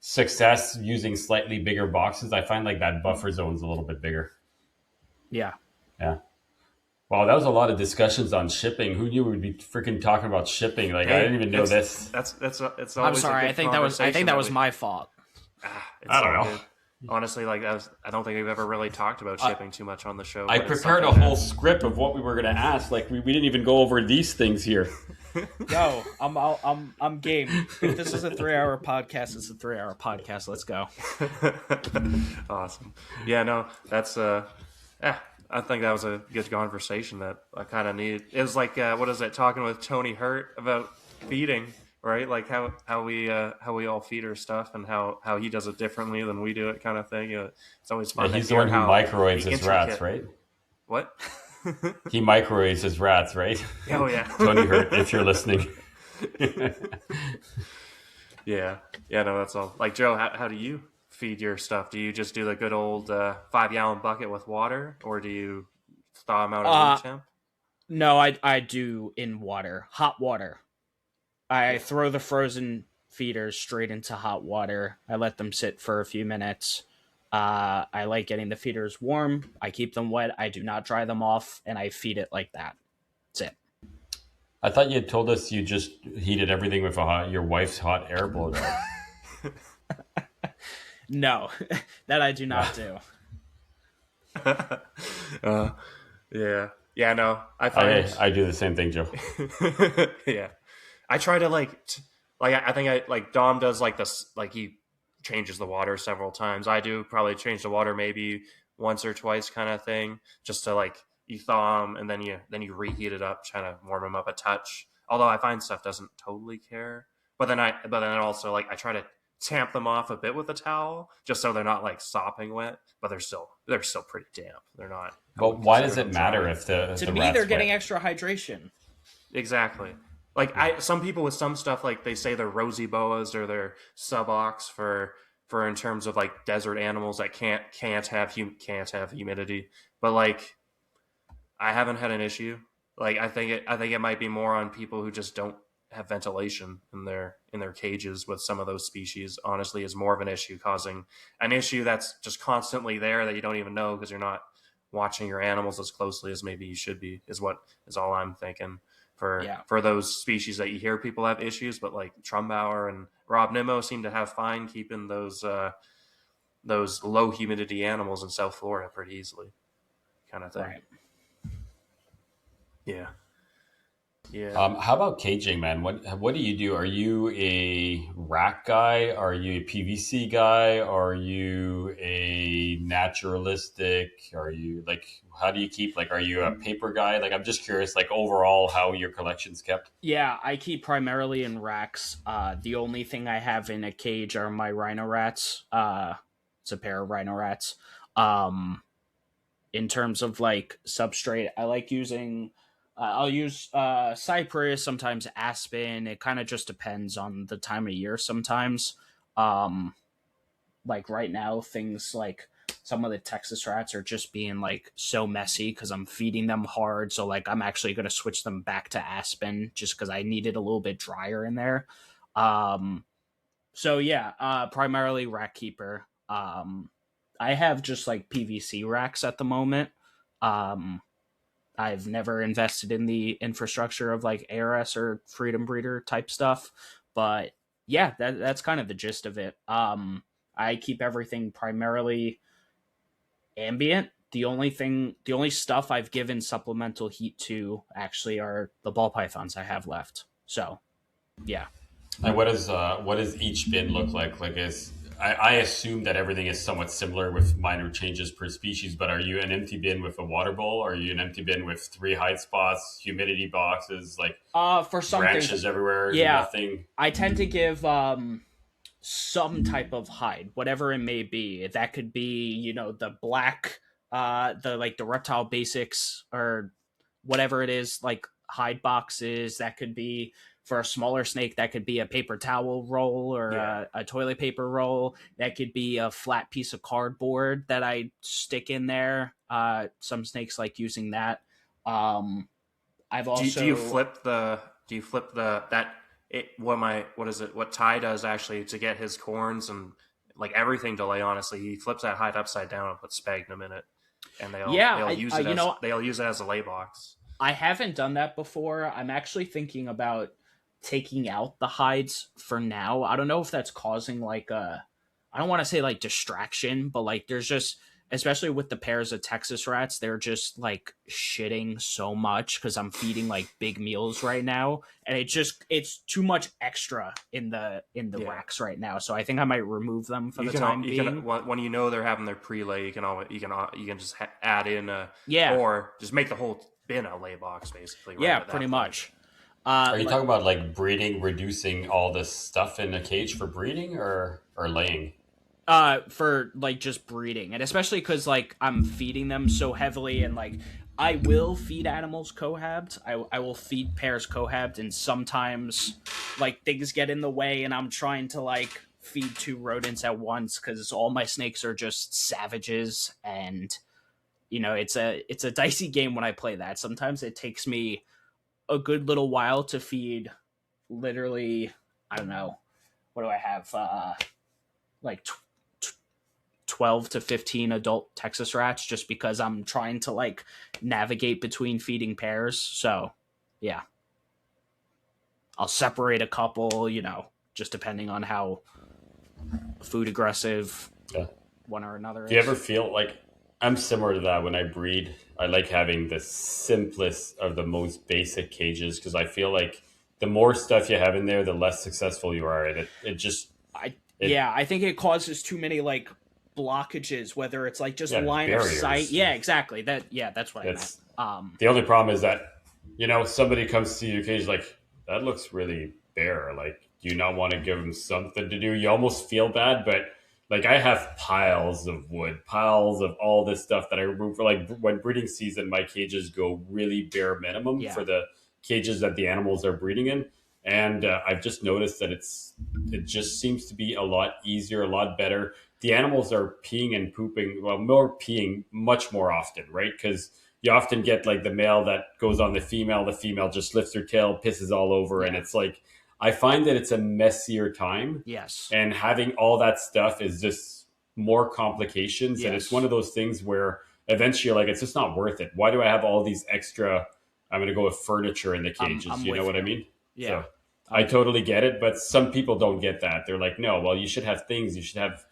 success using slightly bigger boxes. I find like that buffer zone's a little bit bigger. Yeah. Wow, that was a lot of discussions on shipping. Who knew we'd be freaking talking about shipping? Like I didn't even know this. It's always I'm sorry. I think that was my fault. I don't know. Good. Honestly, like I don't think we've ever really talked about shipping too much on the show. I prepared a whole script of what we were going to ask. Like we didn't even go over these things here. Yo, I'm game. If this is a 3-hour podcast, it's a 3-hour podcast. Let's go. Awesome. Yeah, no, that's yeah, I think that was a good conversation that I kind of needed. It was like what is it? Talking with Tony Hurt about feeding, right? Like how we all feed our stuff and how he does it differently than we do it, kind of thing. It's always fun. Yeah, to he's the hear one who how microwaves the his intricate- rats, right? What? He microwaves his rats, right? Oh yeah. Tony Hurt, if you're listening. Yeah. No, that's all. Like Joe, how do you feed your stuff? Do you just do the good old 5-gallon bucket with water, or do you thaw them out at room temp? No, I do in water, hot water. I throw the frozen feeders straight into hot water. I let them sit for a few minutes. I like getting the feeders warm. I keep them wet. I do not dry them off, and I feed it like that. That's it. I thought you had told us you just heated everything with your wife's hot air blower. No, that I do not do. Yeah. No, I find I do the same thing, Joe. yeah. I try to I think I like Dom does like this, like he changes the water several times. I do probably change the water maybe once or twice, kind of thing, just to like you thaw them and then you reheat it up, trying to warm them up a touch. Although I find stuff doesn't totally care, but then also like I try to tamp them off a bit with a towel just so they're not like sopping wet, but they're still pretty damp. They're not. But why does it matter if the To the me, rat's they're getting wet? extra hydration. Exactly. Like some people with some stuff, like they say they're rosy boas or they're subox for in terms of like desert animals that can't have humidity. But like I haven't had an issue. Like I think it might be more on people who just don't have ventilation in their cages with some of those species. Honestly, is more of an issue, causing an issue that's just constantly there that you don't even know because you're not watching your animals as closely as maybe you should be. Is all I'm thinking. For those species that you hear people have issues, but like Trumbauer and Rob Nimmo seem to have fine keeping those low humidity animals in South Florida pretty easily, kind of thing. Right. Yeah. How about caging, man? What do you do? Are you a rack guy? Are you a PVC guy? Are you a naturalistic? Are you like, how do you keep, like, are you a paper guy? Like, I'm just curious, like, overall, how your collection's kept. Yeah, I keep primarily in racks. The only thing I have in a cage are my rhino rats. It's a pair of rhino rats. In terms of like substrate, I like using. I'll use cypress, sometimes aspen. It kind of just depends on the time of year. Sometimes, like right now, things like some of the Texas rats are just being like so messy because I'm feeding them hard. So like I'm actually going to switch them back to aspen just because I need it a little bit drier in there. So yeah, primarily rack keeper. I have just like PVC racks at the moment. I've never invested in the infrastructure of like ARS or Freedom Breeder type stuff, but yeah, that's kind of the gist of it. I keep everything primarily ambient. The only stuff I've given supplemental heat to actually are the ball pythons I have left. So, yeah. And what does each bin look like? Like, I assume that everything is somewhat similar with minor changes per species, but are you an empty bin with a water bowl? Are you an empty bin with 3 hide spots, humidity boxes, like For some branches things, everywhere? yeah, Nothing. I tend to give some type of hide, whatever it may be. That could be, the black, the reptile basics or whatever it is, like hide boxes. That could be for a smaller snake. That could be a paper towel roll or a toilet paper roll. That could be a flat piece of cardboard that I stick in there. Some snakes like using that. I've also do you flip what Ty does actually to get his corns and like everything to lay. Honestly, he flips that hide upside down and puts sphagnum in it, and they'll use it as a lay box. I haven't done that before. I'm actually thinking about taking out the hides for now. I don't know if that's causing like I don't want to say like distraction, but like there's just especially with the pairs of Texas rats, they're just like shitting so much because I'm feeding like big meals right now, and it's too much extra in the racks right now. So I think I might remove them for the time being. When you know they're having their pre-lay, you can just add in or just make the whole bin a lay box basically. Right, yeah, pretty much. Are you talking about like breeding, reducing all this stuff in a cage for breeding or laying? For like just breeding, and especially because like I'm feeding them so heavily, and like I will feed animals cohabbed. I will feed pairs cohabbed, and sometimes like things get in the way, and I'm trying to like feed two rodents at once because all my snakes are just savages, and it's a dicey game when I play that. Sometimes it takes me a good little while to feed. Literally, I don't know, what do I have? Like 12 to 15 adult Texas rats, just because I'm trying to like navigate between feeding pairs. So yeah, I'll separate a couple, just depending on how food aggressive one or another is. Do you ever feel like I'm similar to that when I breed? I like having the simplest of the most basic cages because I feel like the more stuff you have in there, the less successful you are. And I think it causes too many like blockages, whether it's like just line barriers. Of sight. Yeah, exactly. That's what I meant. The only problem is that, somebody comes to your cage like, that looks really bare. Like, do you not want to give them something to do? You almost feel bad, but like I have piles of wood, piles of all this stuff that I remove for like when breeding season, my cages go really bare minimum for the cages that the animals are breeding in. And I've just noticed that it just seems to be a lot easier, a lot better. The animals are peeing and pooping, more peeing much more often, right? Because you often get like the male that goes on the female just lifts her tail, pisses all over. And it's like, I find that it's a messier time. Yes. And having all that stuff is just more complications. Yes. And it's one of those things where eventually you're like, it's just not worth it. Why do I have all these extra, I'm going to go with furniture in the cages. You know what I mean? Yeah. So I totally get it. But some people don't get that. They're like, no, well, you should have things. You should have,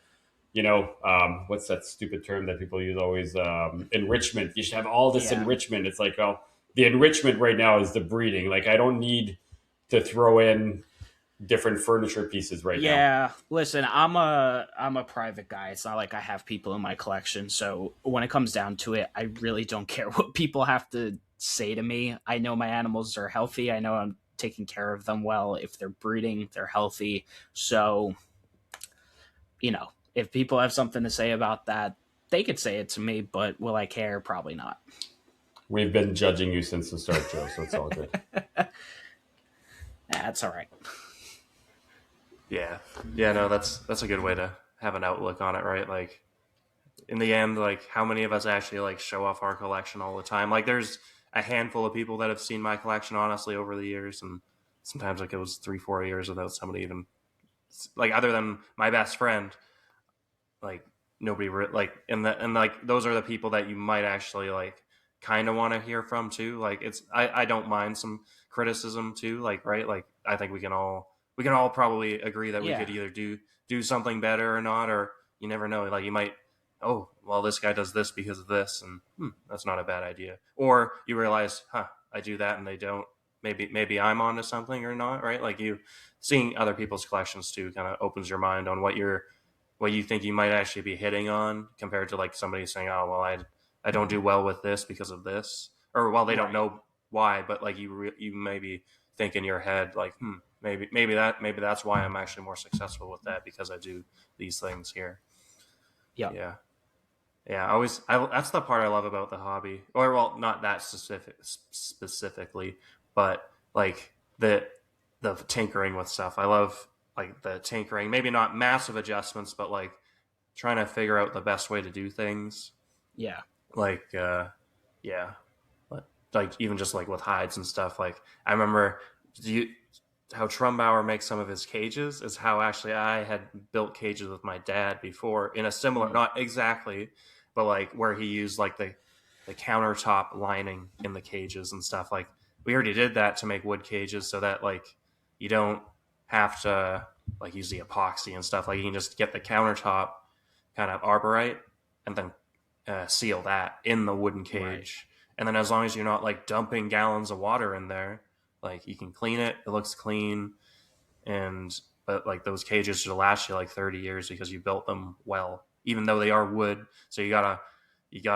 what's that stupid term that people use always? Enrichment. You should have all this enrichment. It's like, well, the enrichment right now is the breeding. Like, I don't need to throw in different furniture pieces right now. Yeah, listen, I'm a private guy. It's not like I have people in my collection. So when it comes down to it, I really don't care what people have to say to me. I know my animals are healthy. I know I'm taking care of them well. If they're breeding, they're healthy. So, if people have something to say about that, they could say it to me, but will I care? Probably not. We've been judging you since the start, Joe, so it's all good. That's all right. Yeah. No, that's a good way to have an outlook on it, right? Like, in the end, like, how many of us actually like show off our collection all the time? Like, there's a handful of people that have seen my collection honestly over the years, and sometimes like it was 3-4 years without somebody even like, other than my best friend, like nobody and like those are the people that you might actually like kind of want to hear from too. Like, it's I don't mind some criticism too, like, right? Like, I think we can all probably agree that we could either do something better or not, or you never know, like you might, oh well, this guy does this because of this, and that's not a bad idea. Or you realize, I do that and they don't, maybe I'm onto something or not, right? Like, you seeing other people's collections too kind of opens your mind on what you think you might actually be hitting on, compared to like somebody saying, oh well, I don't do well with this because of this, or well, they don't know why, but like you maybe think in your head like, maybe that's why I'm actually more successful with that, because I do these things here. Yeah. That's the part I love about the hobby, or well, not that specifically, but like the tinkering with stuff. I love like the tinkering, maybe not massive adjustments, but like trying to figure out the best way to do things. Yeah. Like, like even just like with hides and stuff. Like, I remember how Trumbauer makes some of his cages is how actually I had built cages with my dad before in a similar, not exactly, but like where he used like the countertop lining in the cages and stuff. Like, we already did that to make wood cages so that like you don't have to like use the epoxy and stuff. Like, you can just get the countertop kind of arborite and then seal that in the wooden cage. Right. And then as long as you're not like dumping gallons of water in there, like you can clean it. It looks clean. But like those cages should last you like 30 years because you built them well, even though they are wood. So you gotta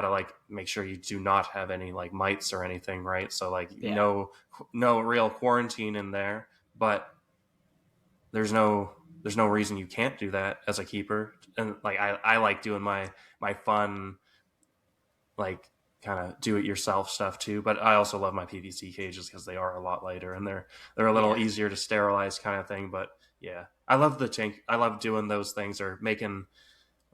like make sure you do not have any like mites or anything, right? So like no real quarantine in there, but there's no reason you can't do that as a keeper. And like I like doing my fun like kind of do it yourself stuff too, but I also love my PVC cages because they are a lot lighter and they're a little easier to sterilize kind of thing. But yeah, I love I love doing those things, or making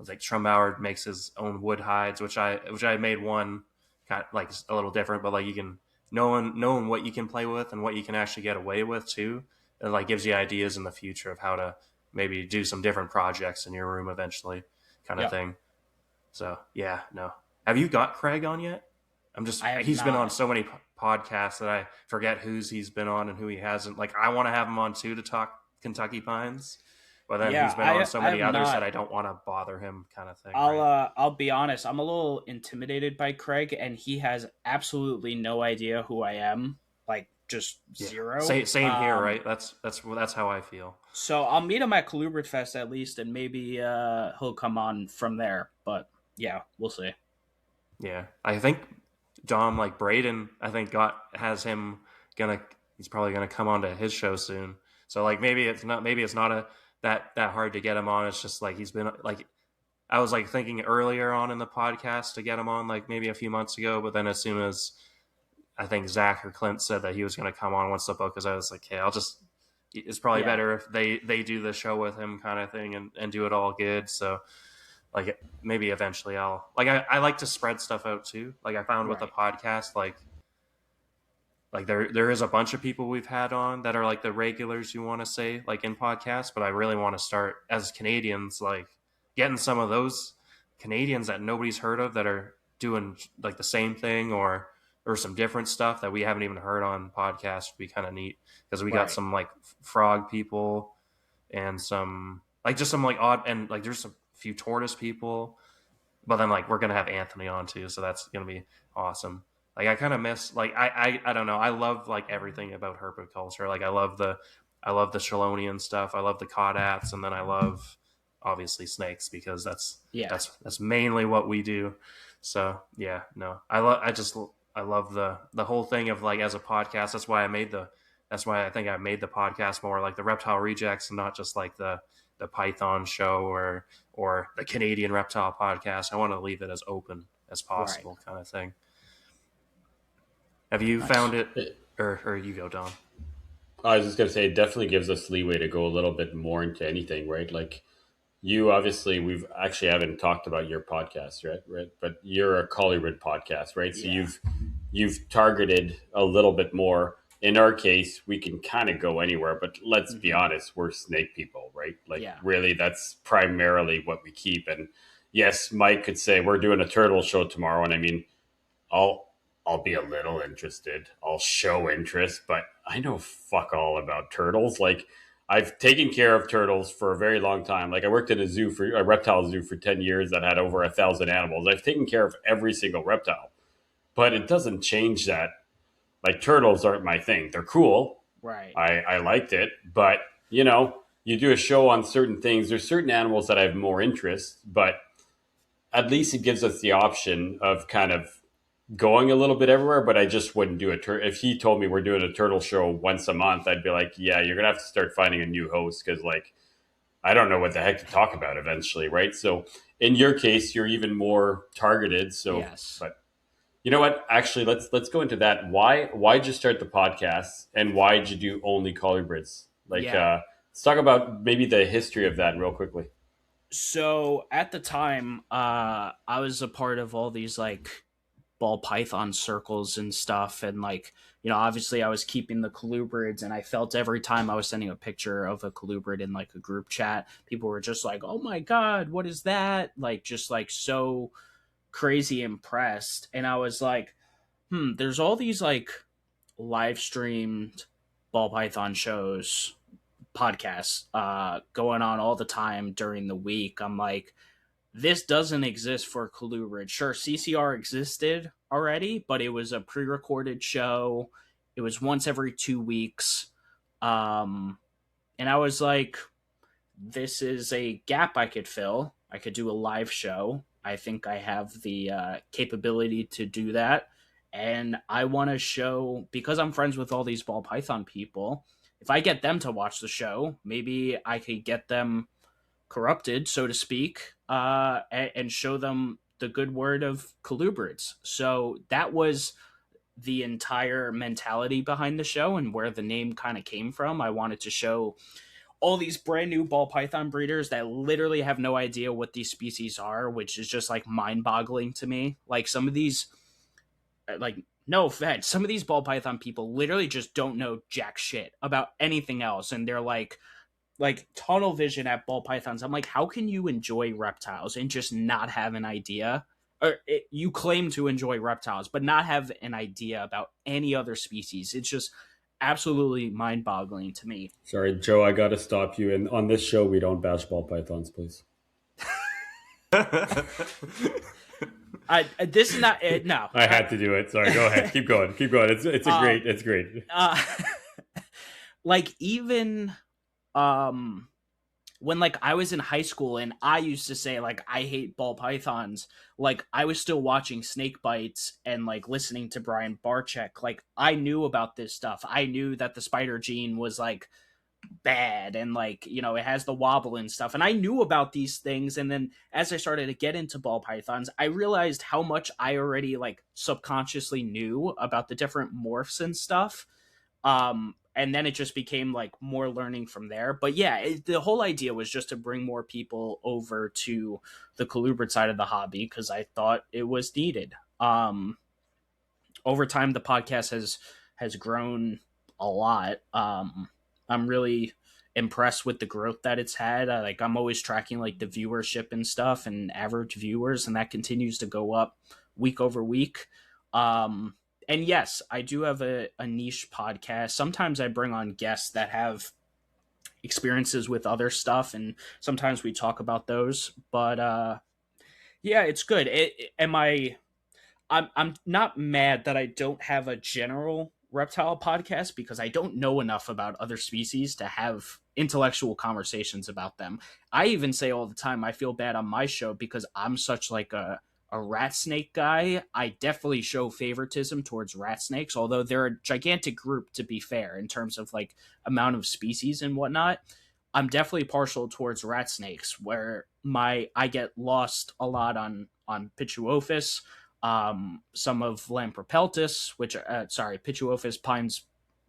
like Trumbauer makes his own wood hides, which I made one kind of like a little different, but like you can knowing what you can play with and what you can actually get away with too. It like gives you ideas in the future of how to maybe do some different projects in your room eventually, kind of thing. So yeah, no. Have you got Craig on yet? He's been on so many podcasts that I forget whose he's been on and who he hasn't. Like I want to have him on too to talk Kentucky Pines, but then he's been on so many others that I don't want to bother him, kind of thing. I'll be honest. I'm a little intimidated by Craig, and he has absolutely no idea who I am. Like just zero. Same here, right? That's how I feel. So I'll meet him at Colubrid Fest at least, and maybe he'll come on from there. But yeah, we'll see. Yeah, I think Dom, like Braden, I think has him he's probably gonna come onto his show soon. So like maybe it's not that hard to get him on. It's just like he's been like, I was like thinking earlier on in the podcast to get him on like maybe a few months ago, but then as soon as I think Zach or Clint said that he was gonna come on once the book, because I was like, hey, it's probably better if they do the show with him kind of thing and do it all good. So like maybe eventually I'll like I like to spread stuff out too. Like I found with the podcast, like there is a bunch of people we've had on that are like the regulars, you want to say, like in podcasts, but I really want to start as Canadians, like getting some of those Canadians that nobody's heard of that are doing like the same thing or some different stuff that we haven't even heard on podcasts would be kind of neat, because we got some like frog people and some like just some like odd, and like there's a few tortoise people, but then like we're gonna have Anthony on too, so that's gonna be awesome. Like I kind of miss like I don't know, I love like everything about herpetoculture. Like I love the Shalonian stuff, I love the caudats, and then I love obviously snakes because that's mainly what we do. So yeah, no, I love the whole thing of like as a podcast. That's why I think I made the podcast more like the Reptile Rejects and not just like the Python show or the Canadian Reptile Podcast. I want to leave it as open as possible, kind of thing. Have you found it, or you go, Don? I was just going to say, it definitely gives us leeway to go a little bit more into anything, right? Like you, obviously, we've actually haven't talked about your podcast, right? But you're a Colubrid podcast, right? So you've targeted a little bit more. In our case, we can kind of go anywhere, but let's be honest, we're snake people, right? Like really, that's primarily what we keep. And yes, Mike could say we're doing a turtle show tomorrow, and I mean, I'll be a little interested. I'll show interest, but I know fuck all about turtles. Like I've taken care of turtles for a very long time. Like I worked in a reptile zoo for 10 years that had over 1,000 animals. I've taken care of every single reptile, but it doesn't change that. Like turtles aren't my thing. They're cool. Right. I liked it, but you know, you do a show on certain things. There's certain animals that I have more interest, but at least it gives us the option of kind of going a little bit everywhere. But I just wouldn't do if he told me we're doing a turtle show once a month, I'd be like, yeah, you're going to have to start finding a new host. Cause like, I don't know what the heck to talk about eventually. Right. So in your case, you're even more targeted. So, but you know what? Actually, let's go into that. Why'd you start the podcast, and why'd you do only colubrids? Like, let's talk about maybe the history of that real quickly. So at the time, I was a part of all these like ball python circles and stuff, and like, you know, obviously I was keeping the colubrids, and I felt every time I was sending a picture of a colubrid in like a group chat, people were just like, "Oh my god, what is that?" Like just like so crazy impressed. And I was like, there's all these like live streamed ball python shows, podcasts going on all the time during the week. I'm like, this doesn't exist for Colubrid. Sure, CCR existed already, but it was a pre-recorded show. It was once every 2 weeks. And I was like, this is a gap I could fill. I could do a live show. I think I have the capability to do that. And I want to show, because I'm friends with all these ball python people, if I get them to watch the show, maybe I could get them corrupted, so to speak, and show them the good word of colubrids. So that was the entire mentality behind the show and where the name kind of came from. I wanted to show all these brand new ball python breeders that literally have no idea what these species are, which is just like mind boggling to me. Like some of these, like, no offense, some of these ball python people literally just don't know jack shit about anything else. And they're like tunnel vision at ball pythons. I'm like, how can you enjoy reptiles and just not have an idea? Or you claim to enjoy reptiles, but not have an idea about any other species. It's just absolutely mind-boggling to me. Sorry, Joe, I got to stop you. And on this show, we don't bash ball pythons, please. This is not no. I had to do it. Sorry, go ahead. Keep going. Keep going. It's great. Like even when like I was in high school and I used to say like I hate ball pythons, like I was still watching snake bites and like listening to Brian Barczyk. Like I knew about this stuff. I knew that the spider gene was like bad and like, you know, it has the wobble and stuff. And I knew about these things. And then as I started to get into ball pythons, I realized how much I already like subconsciously knew about the different morphs and stuff. And then it just became like more learning from there. But yeah, the whole idea was just to bring more people over to the colubrid side of the hobby because I thought it was needed. Over time, the podcast has grown a lot. I'm really impressed with the growth that it's had. Like I'm always tracking like the viewership and stuff and average viewers, and that continues to go up week over week. And yes, I do have a niche podcast. Sometimes I bring on guests that have experiences with other stuff, and sometimes we talk about those. But yeah, it's good. I'm not mad that I don't have a general reptile podcast because I don't know enough about other species to have intellectual conversations about them. I even say all the time I feel bad on my show because I'm such like a rat snake guy. I definitely show favoritism towards rat snakes, although they're a gigantic group to be fair in terms of like amount of species and whatnot. I'm definitely partial towards rat snakes where I get lost a lot on Pituophis, some of Lamprepeltis, which Pituophis, pines,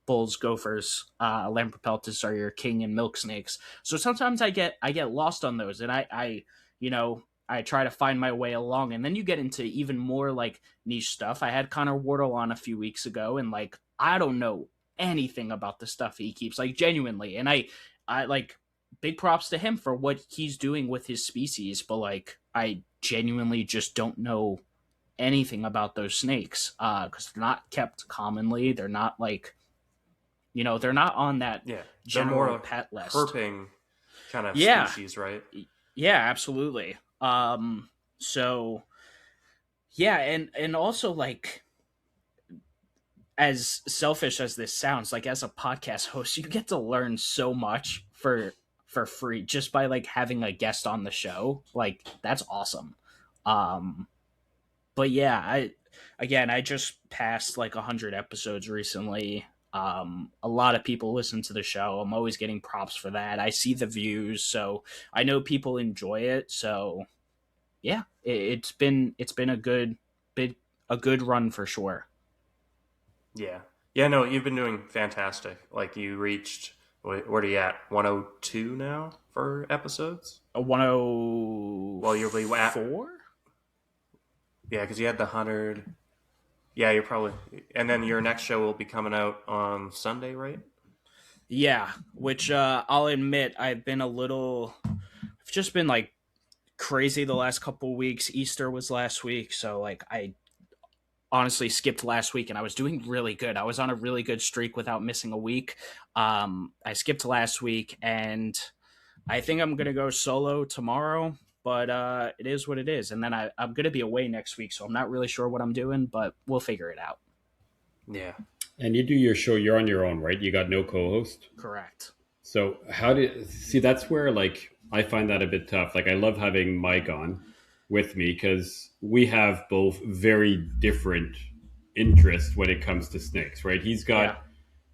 bulls, gophers, Lamprepeltis are your king and milk snakes. So sometimes I get lost on those, and I try to find my way along, and then you get into even more like niche stuff. I had Connor Wardle on a few weeks ago, and like I don't know anything about the stuff he keeps, like genuinely, and I like big props to him for what he's doing with his species, but like I genuinely just don't know anything about those snakes because they're not kept commonly. They're not like, you know, they're not on that general more pet list. Herping kind of species, right? Yeah, absolutely. So yeah, and also like as selfish as this sounds, like as a podcast host, you get to learn so much for free just by like having a guest on the show. Like that's awesome. But yeah, I just passed like 100 episodes recently. A lot of people listen to the show. I'm always getting props for that. I see the views, so I know people enjoy it. So yeah, it's been a good run for sure. Yeah, no, you've been doing fantastic. Like you reached, what are you at, 102 now for episodes? 104. Well, you're at 4. Yeah, because you had the 100. Yeah, you're probably, and then your next show will be coming out on Sunday, right? Yeah, which I'll admit I've just been like crazy the last couple weeks. Easter was last week, so like I honestly skipped last week and I was doing really good. I was on a really good streak without missing a week. I skipped last week and I think I'm going to go solo tomorrow. but it is what it is. And then I'm going to be away next week, so I'm not really sure what I'm doing, but we'll figure it out. Yeah. And you do your show, you're on your own, right? You got no co-host? Correct. So that's where like I find that a bit tough. Like I love having Mike on with me because we have both very different interests when it comes to snakes, right? He's got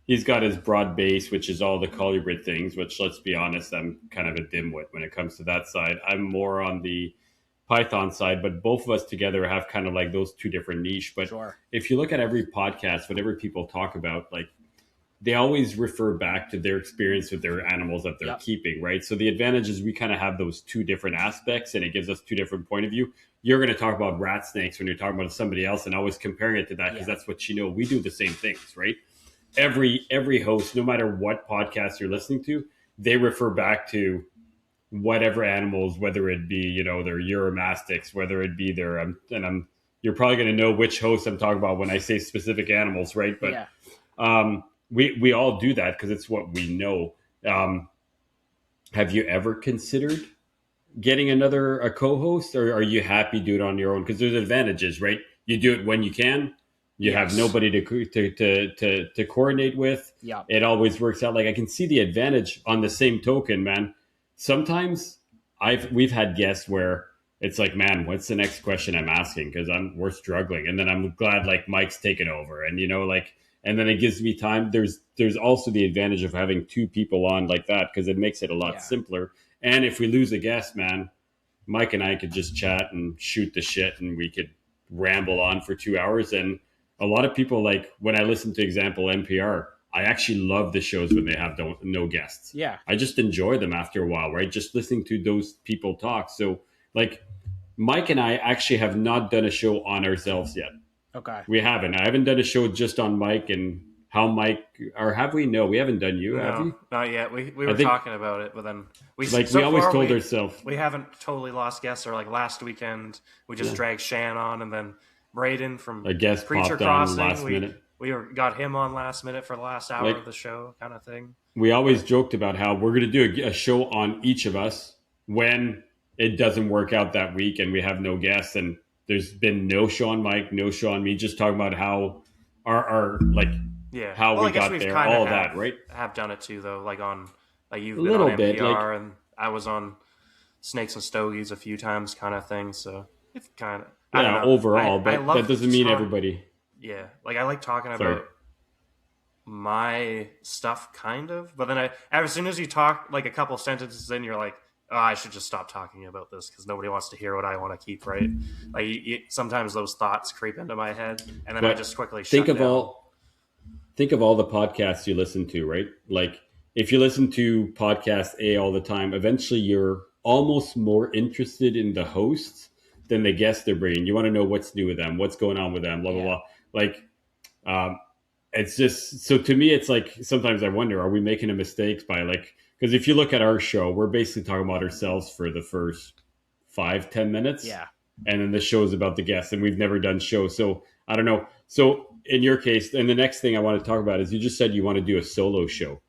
his broad base, which is all the colubrid things, which let's be honest, I'm kind of a dimwit when it comes to that side. I'm more on the Python side, but both of us together have kind of like those two different niche. But Sure. if you look at every podcast, whatever people talk about, like they always refer back to their experience with their animals that they're keeping, right? So the advantage is we kind of have those two different aspects and it gives us two different point of view. You're going to talk about rat snakes when you're talking about somebody else and always comparing it to that because that's what you know. We do the same things, right? Every host, no matter what podcast you're listening to, they refer back to whatever animals, whether it be, you know, their uromastics, whether it be their, you're probably going to know which host I'm talking about when I say specific animals, right? But we all do that because it's what we know. Have you ever considered getting a co-host, or are you happy do it on your own? Because there's advantages, right? You do it when you can. You have nobody to coordinate with. Yeah, it always works out. Like I can see the advantage on the same token, man. Sometimes we've had guests where it's like, man, what's the next question I'm asking? Because we're struggling, and then I'm glad like Mike's taken over, and you know, like, and then it gives me time. There's also the advantage of having two people on like that because it makes it a lot simpler. And if we lose a guest, man, Mike and I could just chat and shoot the shit, and we could ramble on for 2 hours. And a lot of people, like when I listen to example NPR, I actually love the shows when they have no guests. Yeah. I just enjoy them after a while, right? Just listening to those people talk. So like Mike and I actually have not done a show on ourselves yet. Okay. We haven't. I haven't done a show just on Mike and how Mike, or have we? No, we haven't done you, have you? Not yet. We were talking about it, but then we always told ourselves. We haven't totally lost guests, or like last weekend, we just dragged Shan on, and then Braden from a guest Preacher popped on Crossing. last minute. We got him on last minute for the last hour of the show, kind of thing. We always joked about how we're going to do a show on each of us when it doesn't work out that week and we have no guests. And there's been no show on Mike, no show on me, just talking about how our like how we got there, all that, right? Have done it too, though, like on like you've a been little on bit, NPR, like, and I was on Snakes and Stogies a few times, kind of thing. So it's kind of overall, but that doesn't mean everybody. Yeah, like I like talking about my stuff, kind of. But then as soon as you talk like a couple sentences in, you're like, oh, I should just stop talking about this because nobody wants to hear what I want to keep, right? Like sometimes those thoughts creep into my head, and then I just quickly think of all the podcasts you listen to, right? Like if you listen to podcast A all the time, eventually you're almost more interested in the hosts than the guests they're bringing. You want to know what's new with them, what's going on with them, blah blah blah. Like, it's just, so to me, it's like sometimes I wonder, are we making a mistake by like, because if you look at our show, we're basically talking about ourselves for the first 5-10 minutes. Yeah. And then the show is about the guests, and we've never done shows. So I don't know. So in your case, and the next thing I want to talk about is you just said you want to do a solo show.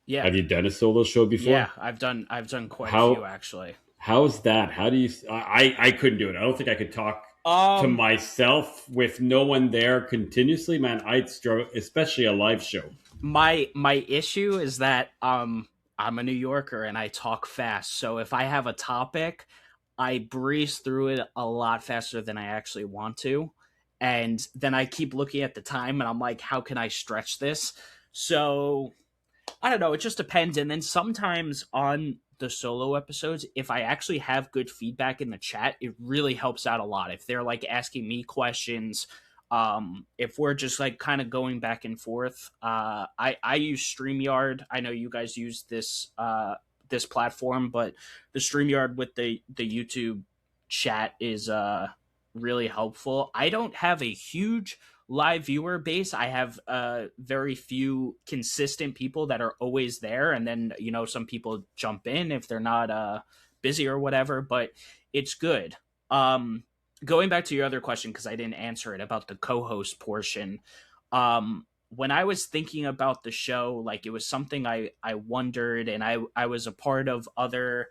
Yeah. Have you done a solo show before? Yeah, I've done quite a few actually. How's that? How do you, I couldn't do it. I don't think I could talk to myself with no one there continuously, man. I'd struggle, especially a live show. My issue is that I'm a New Yorker and I talk fast. So if I have a topic, I breeze through it a lot faster than I actually want to. And then I keep looking at the time and I'm like, how can I stretch this? So I don't know. It just depends. And then sometimes on the solo episodes, if I actually have good feedback in the chat, it really helps out a lot. If they're like asking me questions, if we're just like kind of going back and forth, I use StreamYard. I know you guys use this this platform, but the StreamYard with the YouTube chat is really helpful. I don't have a huge live viewer base. I have very few consistent people that are always there, and then some people jump in if they're not busy or whatever, but it's good. Going back to your other question, because I didn't answer it about the co-host portion, when I was thinking about the show, like it was something I wondered, and I was a part of other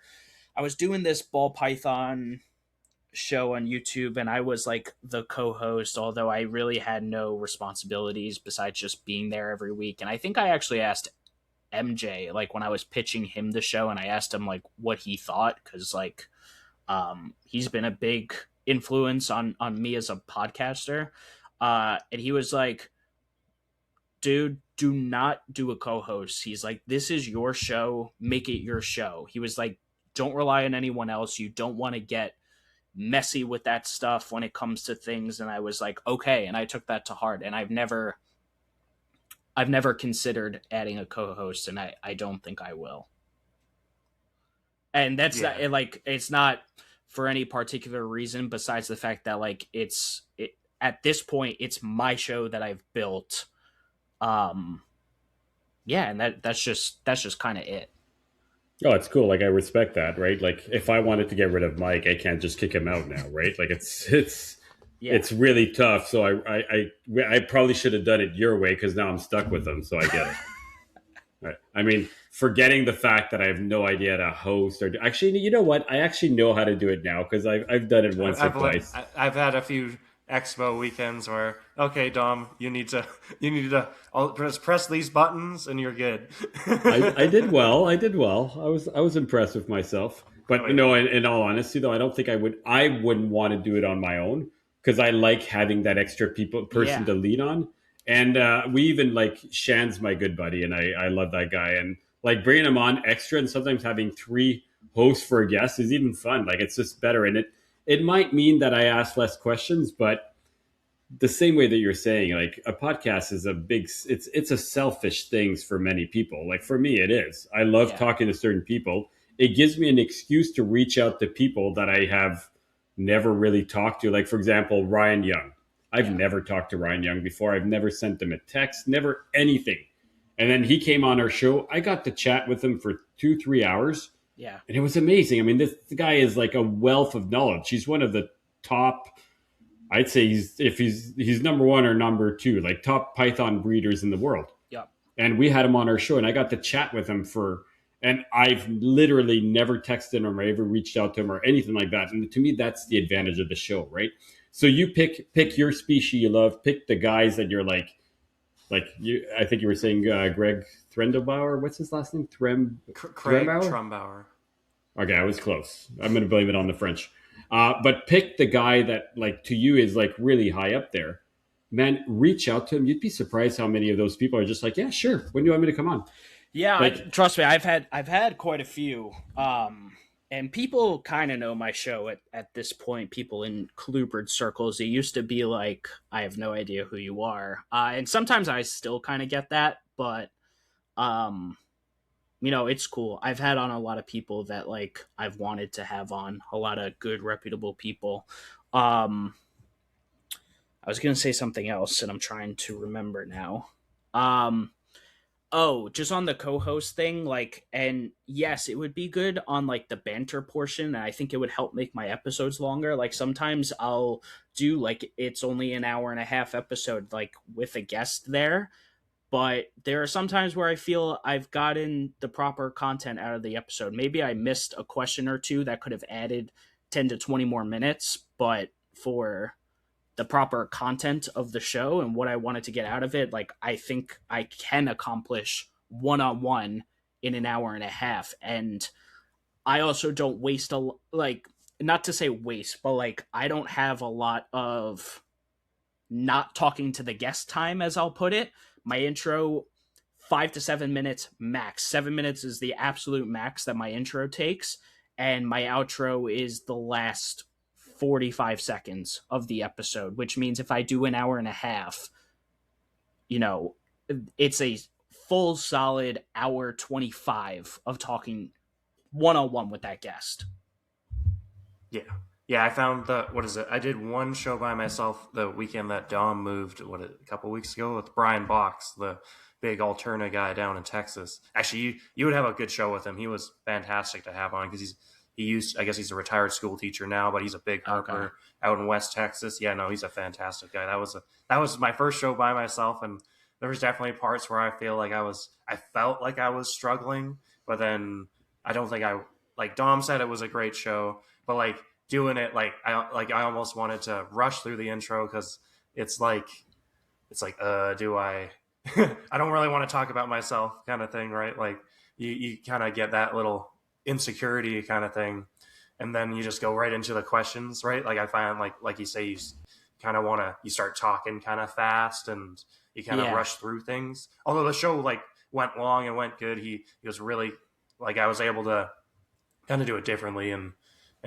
I was doing this ball python show on YouTube, and I was like the co-host, although I really had no responsibilities besides just being there every week. And I think I actually asked MJ, like when I was pitching him the show, and I asked him like what he thought, because like he's been a big influence on me as a podcaster. And he was like, dude, do not do a co-host. He's like, this is your show, make it your show. He was like, don't rely on anyone else. You don't want to get messy with that stuff when it comes to things. And I was like, okay. And I took that to heart, and I've never considered adding a co-host, and I don't think I will. And that's not, like, it's not for any particular reason besides the fact that like at this point it's my show that I've built. Yeah, and that's just kind of it. Oh, it's cool. Like, I respect that, right? Like, if I wanted to get rid of Mike, I can't just kick him out now, right? Like, it's really tough. So I probably should have done it your way, because now I'm stuck with him. So I get it. Right. I mean, forgetting the fact that I have no idea how to host or actually, you know what? I actually know how to do it now, because I've done it once or twice. I've had a few Expo weekends where, okay, Dom, you need to I'll press these buttons and you're good. I did well. I was impressed with myself. But no, in all honesty though, I don't think I wouldn't want to do it on my own, because I like having that extra person to lean on. And we even, like, Shan's my good buddy, and I love that guy. And like bringing him on extra, and sometimes having 3 hosts for a guest is even fun. Like, it's just better. And it might mean that I ask less questions, but the same way that you're saying, like, a podcast is it's a selfish thing for many people. Like, for me, it is. I love talking to certain people. It gives me an excuse to reach out to people that I have never really talked to. Like, for example, Ryan Young. I've never talked to Ryan Young before. I've never sent him a text, never anything. And then he came on our show. I got to chat with him for 2-3 hours. Yeah. And it was amazing. I mean, this guy is like a wealth of knowledge. He's one of the top, I'd say he's number 1 or number 2, like top Python breeders in the world. Yeah. And we had him on our show, and I got to chat with him and I've literally never texted him or ever reached out to him or anything like that. And to me, that's the advantage of the show, right? So you pick your species you love, pick the guys that you're like you. I think you were saying Greg Threndelbauer. What's his last name? Craig Trumbauer. Okay, I was close. I'm going to blame it on the French. But pick the guy that, like, to you is like really high up there. Man, reach out to him. You'd be surprised how many of those people are just like, yeah, sure. When do you want me to come on? Yeah, like, trust me, I've had quite a few. And people kind of know my show at this point. People in Colubrid circles, it used to be like, I have no idea who you are. And sometimes I still kind of get that, but, it's cool. I've had on a lot of people that, like, I've wanted to have on, a lot of good, reputable people. I was going to say something else, and I'm trying to remember now. Oh, just on the co-host thing, like, and yes, it would be good on, like, the banter portion, and I think it would help make my episodes longer. Like, sometimes I'll do, like, it's only an hour and a half episode, like, with a guest there, but there are some times where I feel I've gotten the proper content out of the episode. Maybe I missed a question or two that could have added 10 to 20 more minutes, but for the proper content of the show and what I wanted to get out of it, like, I think I can accomplish one-on-one in an hour and a half. And I also don't waste not to say waste, but, like, I don't have a lot of not talking to the guest time, as I'll put it. My intro, 5 to 7 minutes max. 7 minutes is the absolute max that my intro takes. And my outro is the last 45 seconds of the episode, which means if I do an hour and a half, it's a full solid hour 25 of talking one-on-one with that guest. Yeah, I found I did one show by myself the weekend that Dom moved, a couple weeks ago, with Brian Box, the big Alterna guy down in Texas. Actually, you would have a good show with him. He was fantastic to have on, because I guess he's a retired school teacher now, but he's a big herper out in West Texas. Yeah, no, he's a fantastic guy. That was my first show by myself, and there was definitely parts where I felt like I was struggling, but then I don't think like Dom said, it was a great show, but like doing it, I almost wanted to rush through the intro because it's like do I? I don't really want to talk about myself, kind of thing, right? Like you kind of get that little insecurity kind of thing, and then you just go right into the questions, right? Like I find like you say, you kind of want to, you start talking kind of fast and you kind of Yeah. rush through things. Although the show like went long and went good, he was really like, I was able to kind of do it differently and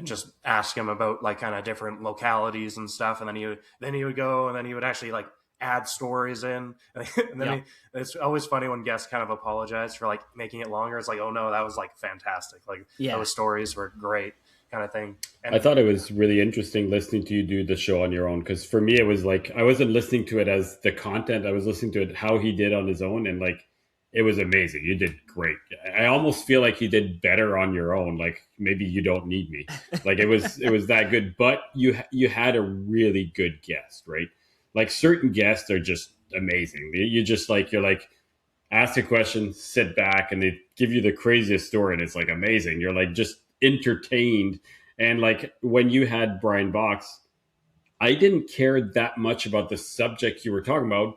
just ask him about like kind of different localities and stuff, and then he would go and then he would actually like add stories in, and then Yeah. it's always funny when guests kind of apologize for like making it longer. It's like, oh no, that was like fantastic, like Yeah. those stories were great, kind of thing. And I thought it was really interesting listening to you do the show on your own, because for me it was like I wasn't listening to it as the content, I was listening to it how he did on his own, and like it was amazing. You did great. I almost feel like you did better on your own. Like maybe you don't need me. Like it was that good. But you had a really good guest, right? Like certain guests are just amazing. You're like ask a question, sit back, and they give you the craziest story, and it's like amazing. You're like just entertained. And like when you had Brian Box, I didn't care that much about the subject you were talking about,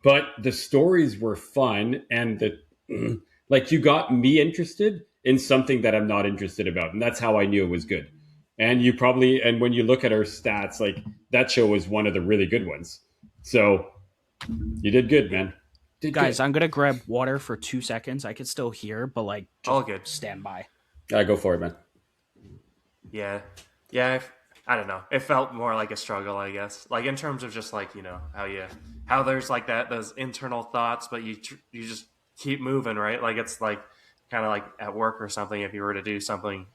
but the stories were fun, and the like you got me interested in something that I'm not interested about, and that's how I knew it was good. And when you look at our stats, like that show was one of the really good ones. So you did good, man. Did Guys, good. I'm gonna grab water for 2 seconds. I can still hear, but like just all good. stand by. Go for it, man. Yeah, yeah. I don't know. It felt more like a struggle, I guess. Like in terms of just like, you know, how there's like those internal thoughts, but you just keep moving, right? Like it's like kind of like at work or something. If you were to do something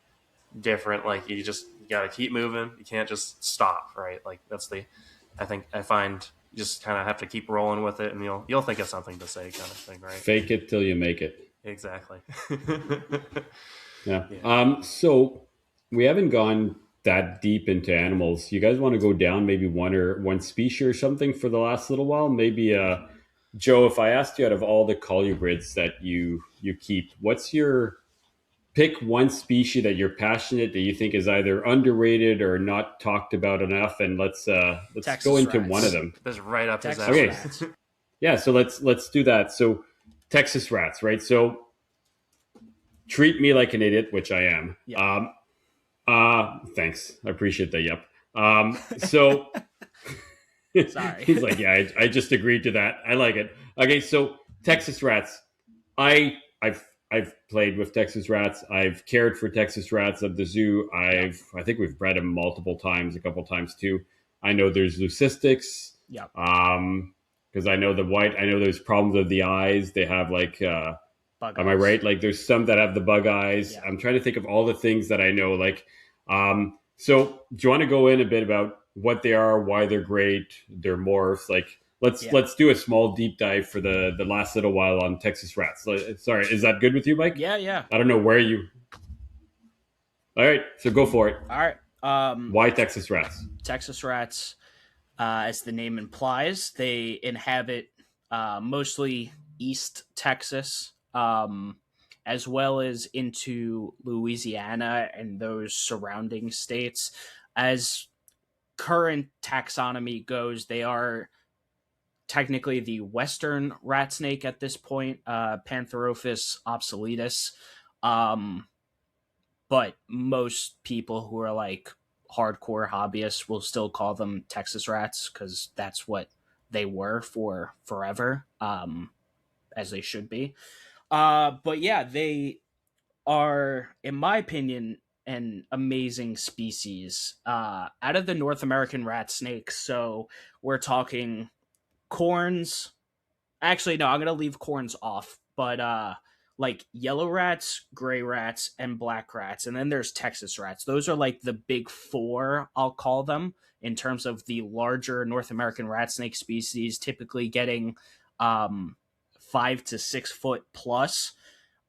different, like you gotta keep moving. You can't just stop, right? Like I find you just kind of have to keep rolling with it, and you'll think of something to say, kind of thing, right? Fake it till you make it. Exactly. Yeah. Yeah. So we haven't gone that deep into animals. You guys want to go down maybe one species or something for the last little while? Maybe Joe, if I asked you out of all the colubrids that you keep, what's your pick one species that you're passionate that you think is either underrated or not talked about enough, and let's Texas go into rats. one of them. That's right up his Texas alley. rats. Yeah, so let's do that. So Texas rats, right? So treat me like an idiot, which I am. Yeah. Thanks. I appreciate the yep. So Sorry. he's like, yeah, I just agreed to that. I like it. Okay, so Texas rats. I've played with Texas rats. I've cared for Texas rats at the zoo. I think we've bred them multiple times, a couple times too. I know there's leucistics. Yeah. Because I know I know there's problems with the eyes. They have like Bug am I eyes. right? Like there's some that have the bug eyes. Yeah. I'm trying to think of all the things that I know. Like, so do you want to go in a bit about what they are, why they're great, their morphs? Like, let's do a small deep dive for the last little while on Texas rats. Sorry, is that good with you, Mike? Yeah. I don't know where you. All right, so go for it. All right. Why Texas rats? Texas rats, as the name implies, they inhabit mostly East Texas, as well as into Louisiana and those surrounding states. As current taxonomy goes, they are technically the western rat snake at this point, Pantherophis obsoletus. But most people who are like hardcore hobbyists will still call them Texas rats because that's what they were for forever, as they should be. But yeah, they are, in my opinion, an amazing species. Out of the North American rat snakes, so we're talking corns. Actually, no, I'm gonna leave corns off, but like yellow rats, gray rats, and black rats, and then there's Texas rats. Those are like the big four, I'll call them, in terms of the larger North American rat snake species, typically getting 5 to 6 foot plus.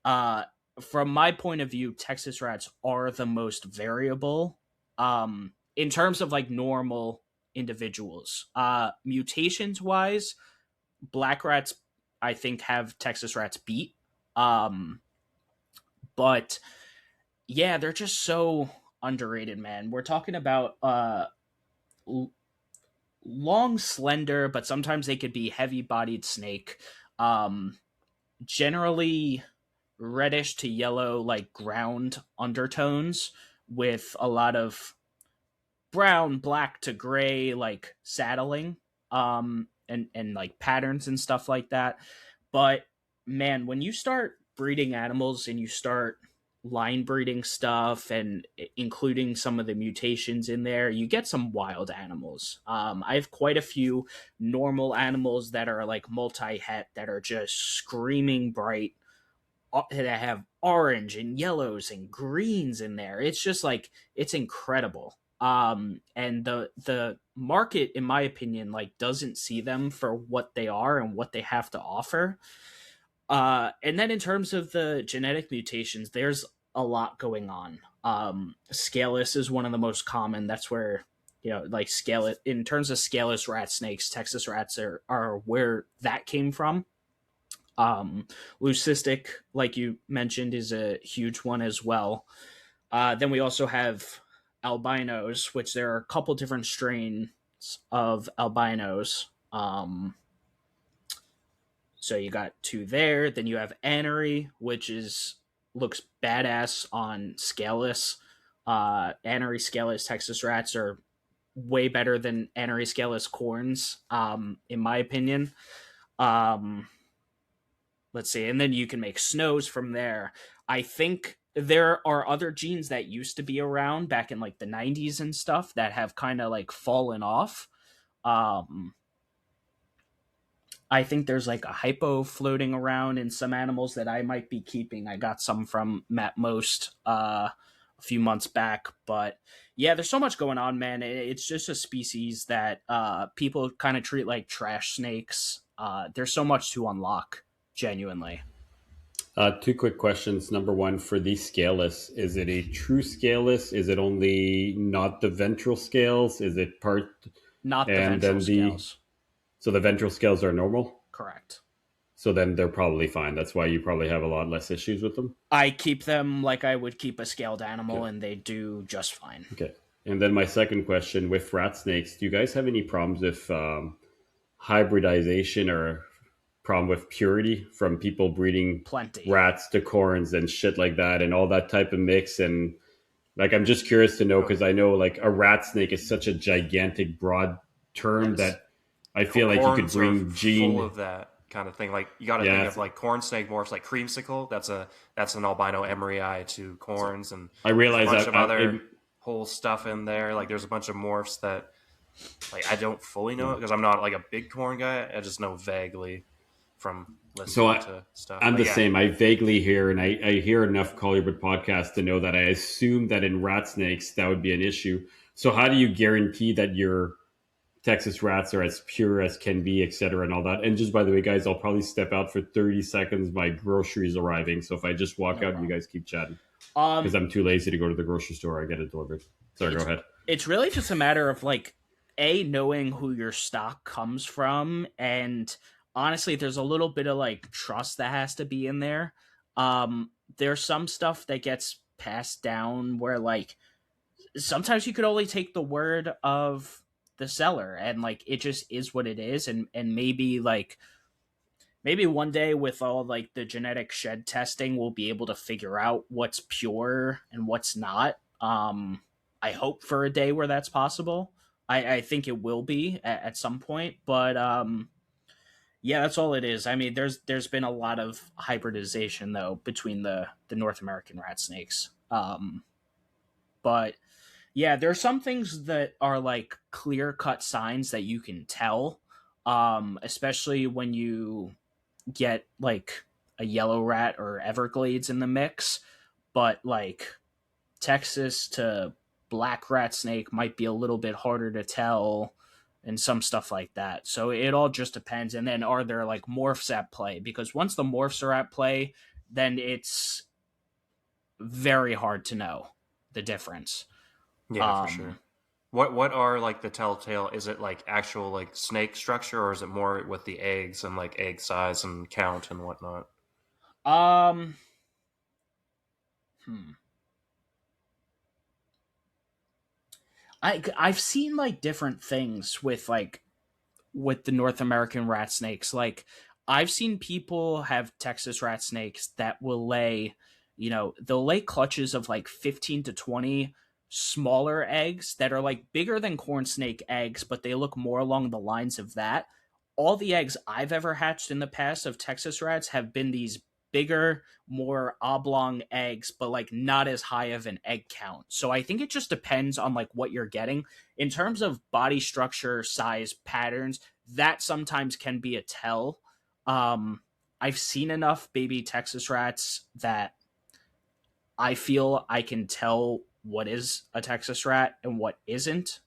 From my point of view, Texas rats are the most variable in terms of like normal individuals. Mutations wise, black rats, I think, have Texas rats beat. But Yeah, they're just so underrated, man. We're talking about l- long, slender, but sometimes they could be heavy-bodied snake. Um, Generally reddish to yellow, like ground undertones, with a lot of brown, black to gray, like saddling, and like patterns and stuff like that. But man, when you start breeding animals and you start line breeding stuff and including some of the mutations in there, you get some wild animals. I have quite a few normal animals that are like multi-het that are just screaming bright, that have orange and yellows and greens in there. It's just like it's incredible. And the market, in my opinion, like doesn't see them for what they are and what they have to offer. And then in terms of the genetic mutations, there's a lot going on. Scalus is one of the most common. That's where, like scalus, in terms of scalus rat snakes, Texas rats are where that came from. Um, Leucistic, like you mentioned, is a huge one as well. Then we also have albinos, which there are a couple different strains of albinos. So you got two there. Then you have anery, which looks badass on scaleless. Anery scaleless Texas rats are way better than anery scaleless corns, in my opinion. Um, let's see, and then you can make snows from there. I think there are other genes that used to be around back in like the 90s and stuff that have kind of like fallen off. um I think there's like a hypo floating around in some animals that I might be keeping. I got some from Matt Most a few months back, but yeah, there's so much going on, man. It's just a species that people kind of treat like trash snakes. There's so much to unlock, genuinely. Two quick questions. Number one, for the scaleless, is it a true scaleless? Is it only not the ventral scales? Is it part? Not the And ventral then scales. so the ventral scales are normal? Correct. So then they're probably fine. That's why you probably have a lot less issues with them. I keep them like I would keep a scaled animal, Okay. and they do just fine. Okay. And then my second question with rat snakes, do you guys have any problems with hybridization or problem with purity from people breeding Plenty. rats to corns and shit like that and all that type of mix? And like, I'm just curious to know, because I know like a rat snake is such a gigantic, broad term Yes. that I feel like you could Corns are bring gene. full of that kind of thing. Like you got to think of like corn snake morphs, like creamsicle. That's an albino emery eye to corns, and I there's a realize bunch that of other whole stuff in there. Like there's a bunch of morphs that like I don't fully know it because I'm not like a big corn guy. I just know vaguely from so listening to stuff. I'm But the yeah, same. I vaguely hear, and I hear enough Colubrid podcasts to know that I assume that in rat snakes that would be an issue. So how do you guarantee that your Texas rats are as pure as can be, et cetera, and all that? And just by the way, guys, I'll probably step out for 30 seconds. My groceries arriving, so if I just walk out, you guys keep chatting because I'm too lazy to go to the grocery store. I get it delivered. Sorry, go ahead. It's really just a matter of like knowing who your stock comes from, and honestly there's a little bit of like trust that has to be in there. There's some stuff that gets passed down where like sometimes you could only take the word of the seller, and like it just is what it is. And maybe one day with all like the genetic shed testing we'll be able to figure out what's pure and what's not. I hope for a day where that's possible. I think it will be at some point, but yeah, that's all it is. I mean, there's been a lot of hybridization though between the North American rat snakes. But yeah, there are some things that are like clear cut signs that you can tell, especially when you get like a yellow rat or Everglades in the mix. But like Texas to black rat snake might be a little bit harder to tell, and some stuff like that. So it all just depends. And then are there like morphs at play? Because once the morphs are at play, then it's very hard to know the difference. yeah, for sure. What are like the telltale? Is it like actual like snake structure, or is it more with the eggs and like egg size and count and whatnot? Um, hmm. I've seen like different things with the North American rat snakes. Like I've seen people have Texas rat snakes that will lay, they'll lay clutches of like 15 to 20 smaller eggs that are like bigger than corn snake eggs, but they look more along the lines of that. All the eggs I've ever hatched in the past of Texas rats have been these bigger, more oblong eggs, but like not as high of an egg count. So I think it just depends on like what you're getting in terms of body structure, size, patterns. That sometimes can be a tell. I've seen enough baby Texas rats that I feel I can tell what is a Texas rat and what isn't.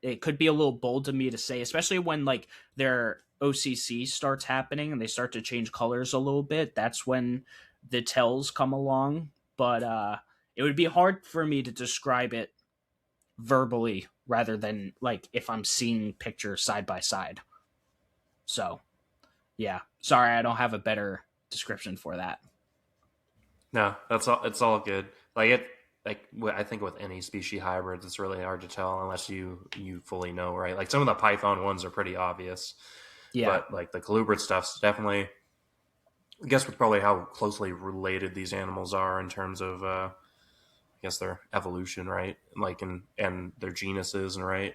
It could be a little bold to me to say, especially when like their OCC starts happening and they start to change colors a little bit. That's when the tells come along. But it would be hard for me to describe it verbally rather than like if I'm seeing pictures side by side. So, yeah. Sorry, I don't have a better description for that. No, that's all. It's all good. I think with any species hybrids, it's really hard to tell unless you fully know, right? Like some of the Python ones are pretty obvious, Yeah. but like the colubrid stuff's definitely. I guess with probably how closely related these animals are in terms of, I guess their evolution, right? Like and their genuses, and right,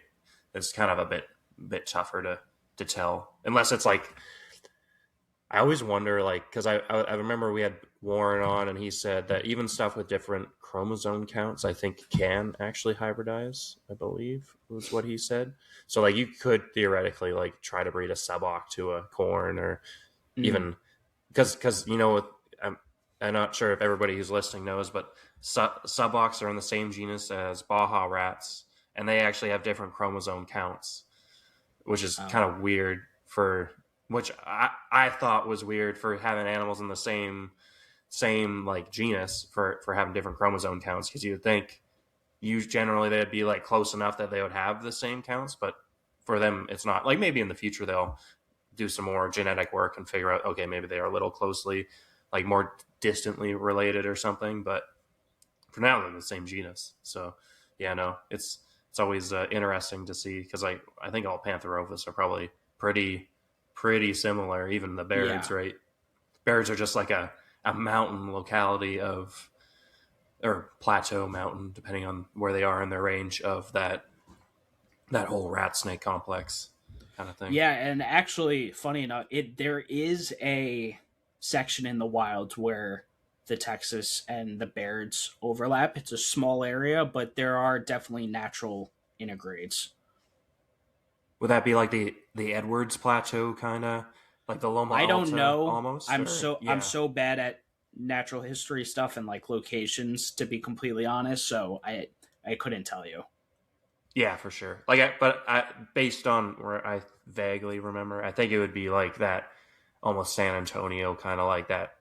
it's kind of a bit tougher to tell unless it's like. I always wonder, like, because I remember we had Warren on, and he said that even stuff with different chromosome counts, I think, can actually hybridize. I believe was what he said. So, like, you could theoretically like try to breed a suboc to a corn, or even because I'm not sure if everybody who's listening knows, but subocs are in the same genus as Baja rats, and they actually have different chromosome counts, which is kind of weird which I thought was weird for having animals in the same like genus for having different chromosome counts, because you would think generally they'd be like close enough that they would have the same counts, but for them it's not. Like maybe in the future they'll do some more genetic work and figure out, okay, maybe they are a little closely, like more distantly related or something, but for now they're the same genus. So yeah, no, it's always interesting to see, because I think all Pantherophis are probably pretty similar, even the Bairds, right? Bairds are just like a mountain locality or plateau mountain, depending on where they are in their range of that whole rat snake complex kind of thing. Yeah, and actually, funny enough, there is a section in the wild where the Texas and the Bairds overlap. It's a small area, but there are definitely natural intergrades. Would that be like the Edwards Plateau, kind of like the Loma I don't Alta know. almost? I'm so bad at natural history stuff and like locations, to be completely honest. So I couldn't tell you. Yeah, for sure. Based on where I vaguely remember, I think it would be like that, almost San Antonio, kind of like that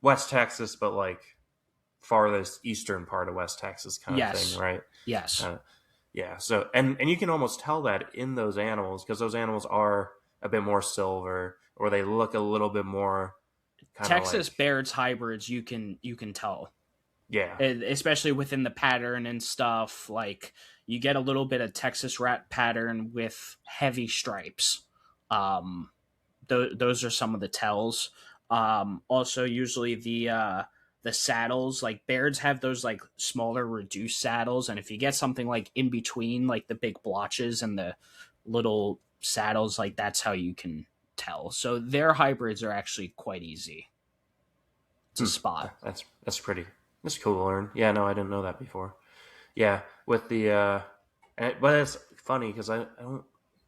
West Texas, but like farthest eastern part of West Texas kind of thing, right? Yes. Yeah. So and you can almost tell that in those animals, because those animals are a bit more silver, or they look a little bit more Texas Bairds hybrids. You can tell. Yeah. Especially within the pattern and stuff. Like you get a little bit of Texas rat pattern with heavy stripes. Those are some of the tells. Also, usually the saddles, like Bairds have those like smaller reduced saddles, and if you get something like in between like the big blotches and the little saddles, like that's how you can tell. So their hybrids are actually quite easy to spot. That's cool to learn. Yeah, no, I didn't know that before. Yeah, with the but it's funny because I don't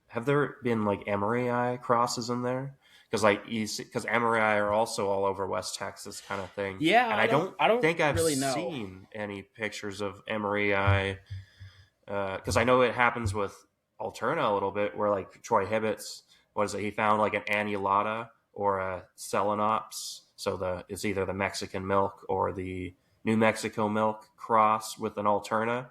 have there been like Emery crosses in there, because Emery are also all over West Texas kind of thing. Yeah, and I don't think I've really seen any pictures of Emery because I know it happens with Alterna a little bit, where like Troy Hibbett's, what is it? He found like an annulata or a Selenops. So it's either the Mexican milk or the New Mexico milk cross with an Alterna,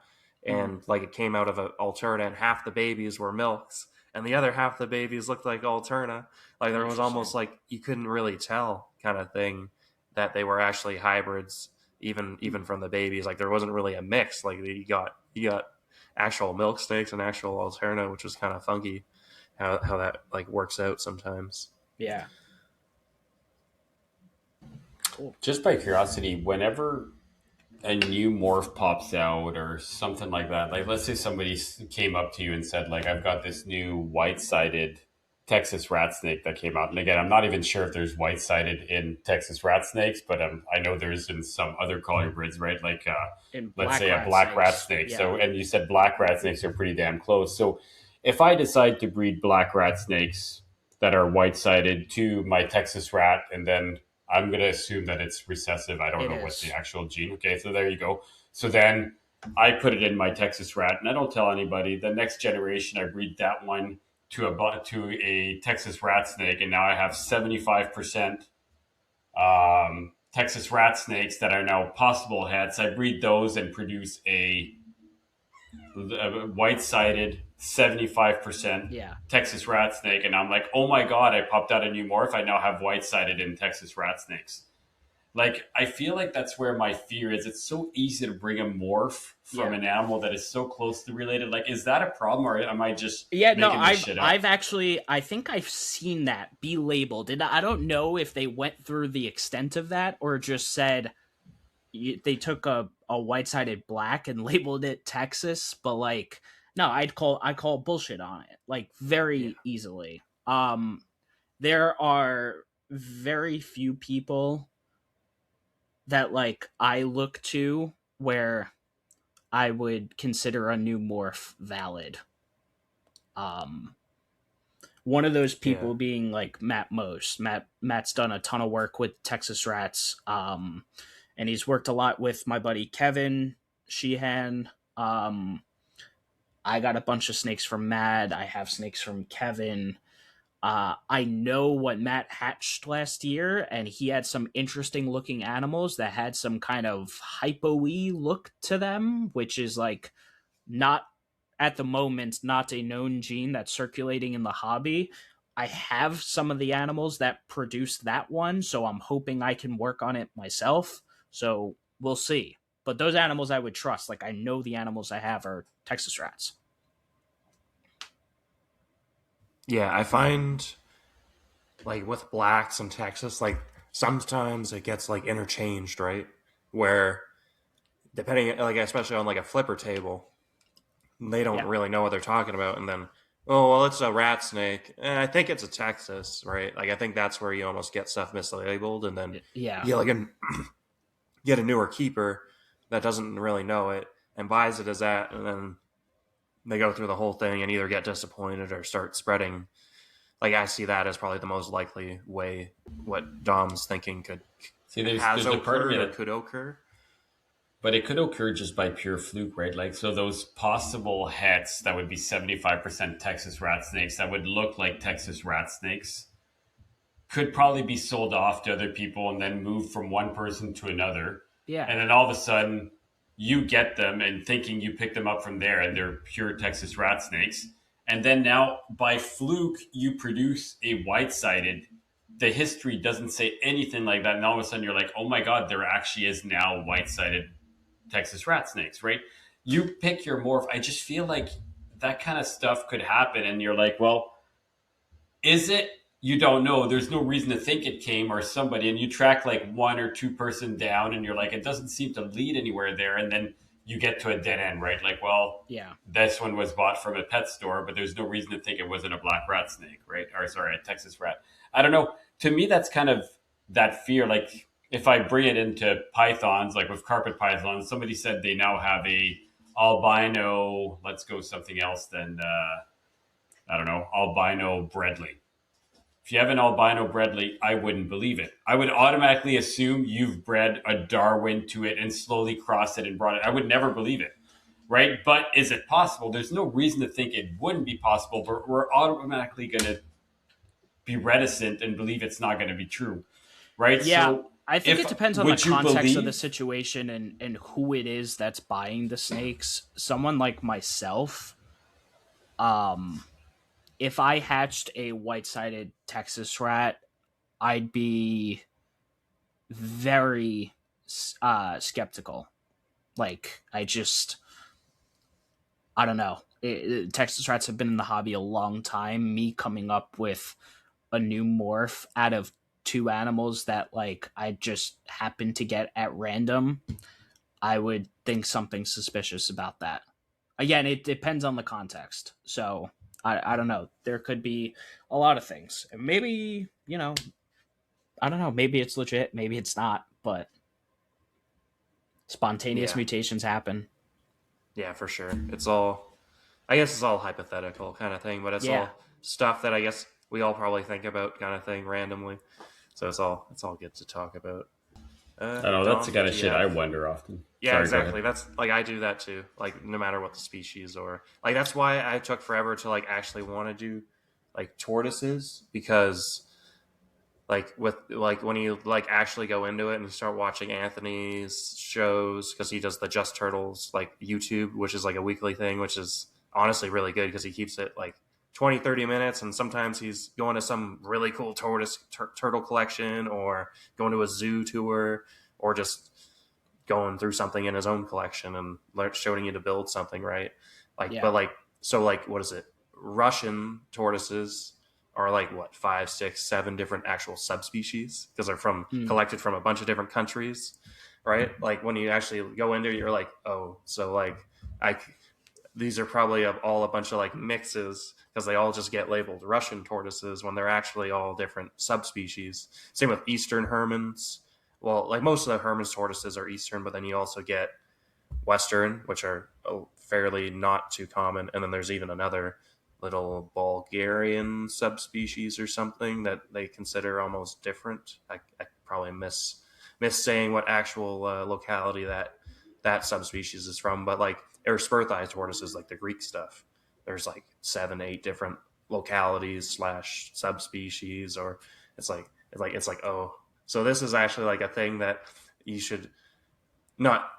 and like it came out of an Alterna, and half the babies were milks, and the other half the babies looked like Alterna. Like there was almost like you couldn't really tell kind of thing that they were actually hybrids, even from the babies. Like there wasn't really a mix. Like you got actual milk snakes and actual alterna, which was kind of funky how that like works out sometimes. Yeah. Cool. Just by curiosity, whenever a new morph pops out or something like that, like let's say somebody came up to you and said, like, I've got this new white-sided Texas rat snake that came out. And again, I'm not even sure if there's white-sided in Texas rat snakes, but I know there's in some other colubrids, right? Like, let's say a black rat snake. Yeah. So, and you said black rat snakes are pretty damn close. So if I decide to breed black rat snakes that are white-sided to my Texas rat, and then I'm going to assume that it's recessive. I don't know what's the actual gene. Okay, so there you go. So then I put it in my Texas rat, and I don't tell anybody. The next generation, I breed that one to a Texas rat snake, and now I have 75% Texas rat snakes that are now possible hets. I breed those and produce a white-sided 75% Texas rat snake, and I'm like, oh my god, I popped out a new morph. I now have white-sided in Texas rat snakes. Like, I feel like that's where my fear is. It's so easy to bring a morph from an animal that is so closely related. Like, is that a problem, or am I just making this shit up? I've actually, I think I've seen that be labeled, and I don't know if they went through the extent of that or just said they took a white-sided black and labeled it Texas, but like, no, I'd call bullshit on it, like, very easily. There are very few people that like I look to where I would consider a new morph valid. One of those people being like Matt Most. Matt's done a ton of work with Texas rats. And he's worked a lot with my buddy Kevin Sheehan. I got a bunch of snakes from Matt. I have snakes from Kevin. I know what Matt hatched last year, and he had some interesting looking animals that had some kind of hypo-y look to them, which is like not at the moment, not a known gene that's circulating in the hobby. I have some of the animals that produced that one, so I'm hoping I can work on it myself. So we'll see. But those animals I would trust. Like, I know the animals I have are Texas rats. Yeah, I find like with blacks in Texas, like sometimes it gets like interchanged, right? Where depending, like especially on like a flipper table, they don't really know what they're talking about, and then oh well, it's a rat snake. I think it's a Texas, right? Like I think that's where you almost get stuff mislabeled, and then you like get a newer keeper that doesn't really know it and buys it as that, and then they go through the whole thing and either get disappointed or start spreading. Like I see that as probably the most likely way what Dom's thinking could there's a part of me that could occur. But it could occur just by pure fluke, right? Like, so those possible hets that would be 75% Texas rat snakes that would look like Texas rat snakes could probably be sold off to other people and then move from one person to another. Yeah. And then all of a sudden you get them and thinking you pick them up from there and they're pure Texas rat snakes. And then now by fluke, you produce a white-sided. The history doesn't say anything like that. And all of a sudden you're like, oh my God, there actually is now white-sided Texas rat snakes, right? You pick your morph. I just feel like that kind of stuff could happen. And you're like, well, is it? You don't know. There's no reason to think it came or somebody. And you track like one or two person down and you're like, it doesn't seem to lead anywhere there. And then you get to a dead end, right? Like, well, this one was bought from a pet store, but there's no reason to think it wasn't a black rat snake, right? Or sorry, a Texas rat. I don't know. To me, that's kind of that fear. Like, if I bring it into pythons, like with carpet pythons, somebody said they now have a albino, let's go something else than, I don't know, albino Bredli. If you have an albino Bredli, I wouldn't believe it. I would automatically assume you've bred a Darwin to it and slowly crossed it and brought it. I would never believe it, right? But is it possible? There's no reason to think it wouldn't be possible, but we're automatically going to be reticent and believe it's not going to be true, right? Yeah. So I think it depends on the context of the situation and who it is that's buying the snakes. Someone like myself, if I hatched a white-sided Texas rat, I'd be very skeptical. Like, I don't know. Texas rats have been in the hobby a long time. Me coming up with a new morph out of two animals that like I just happened to get at random, I would think something suspicious about that. Again, it depends on the context. So I don't know. There could be a lot of things. Maybe, I don't know. Maybe it's legit. Maybe it's not. But spontaneous Yeah, mutations happen. yeah, for sure. It's all, I guess, it's all hypothetical kind of thing, but it's Yeah. all stuff that I guess we all probably think about kind of thing randomly. So it's all good to talk about. I don't know. That's Dom, the kind what of do you shit I have? wonder often. Yeah, Sorry, go ahead. exactly. That's like I do that too. Like no matter what the species or like that's why I took forever to like actually want to do like tortoises because like with like when you like actually go into it and you start watching Anthony's shows because he does the Just Turtles like YouTube, which is like a weekly thing, which is honestly really good because he keeps it like 20-30 minutes, and sometimes he's going to some really cool turtle collection or going to a zoo tour or just going through something in his own collection and showing you to build something, right? Like, Yeah. but like, so like, what is it? Russian tortoises are like what 5, 6, 7 different actual subspecies because they're from Mm. collected from a bunch of different countries, right? Like when you actually go into it, you're like, oh, so like I these are probably all a bunch of like mixes because they all just get labeled Russian tortoises when they're actually all different subspecies. Same with Eastern Hermans. Well, like most of the Hermann's tortoises are Eastern, but then you also get Western, which are fairly not too common. And then there's even another little Bulgarian subspecies or something that they consider almost different. I probably miss saying what actual locality that subspecies is from, but like Erisperthi tortoises, like the Greek stuff, there's like 7, 8 different localities slash subspecies, or it's like oh, so this is actually like a thing that you should not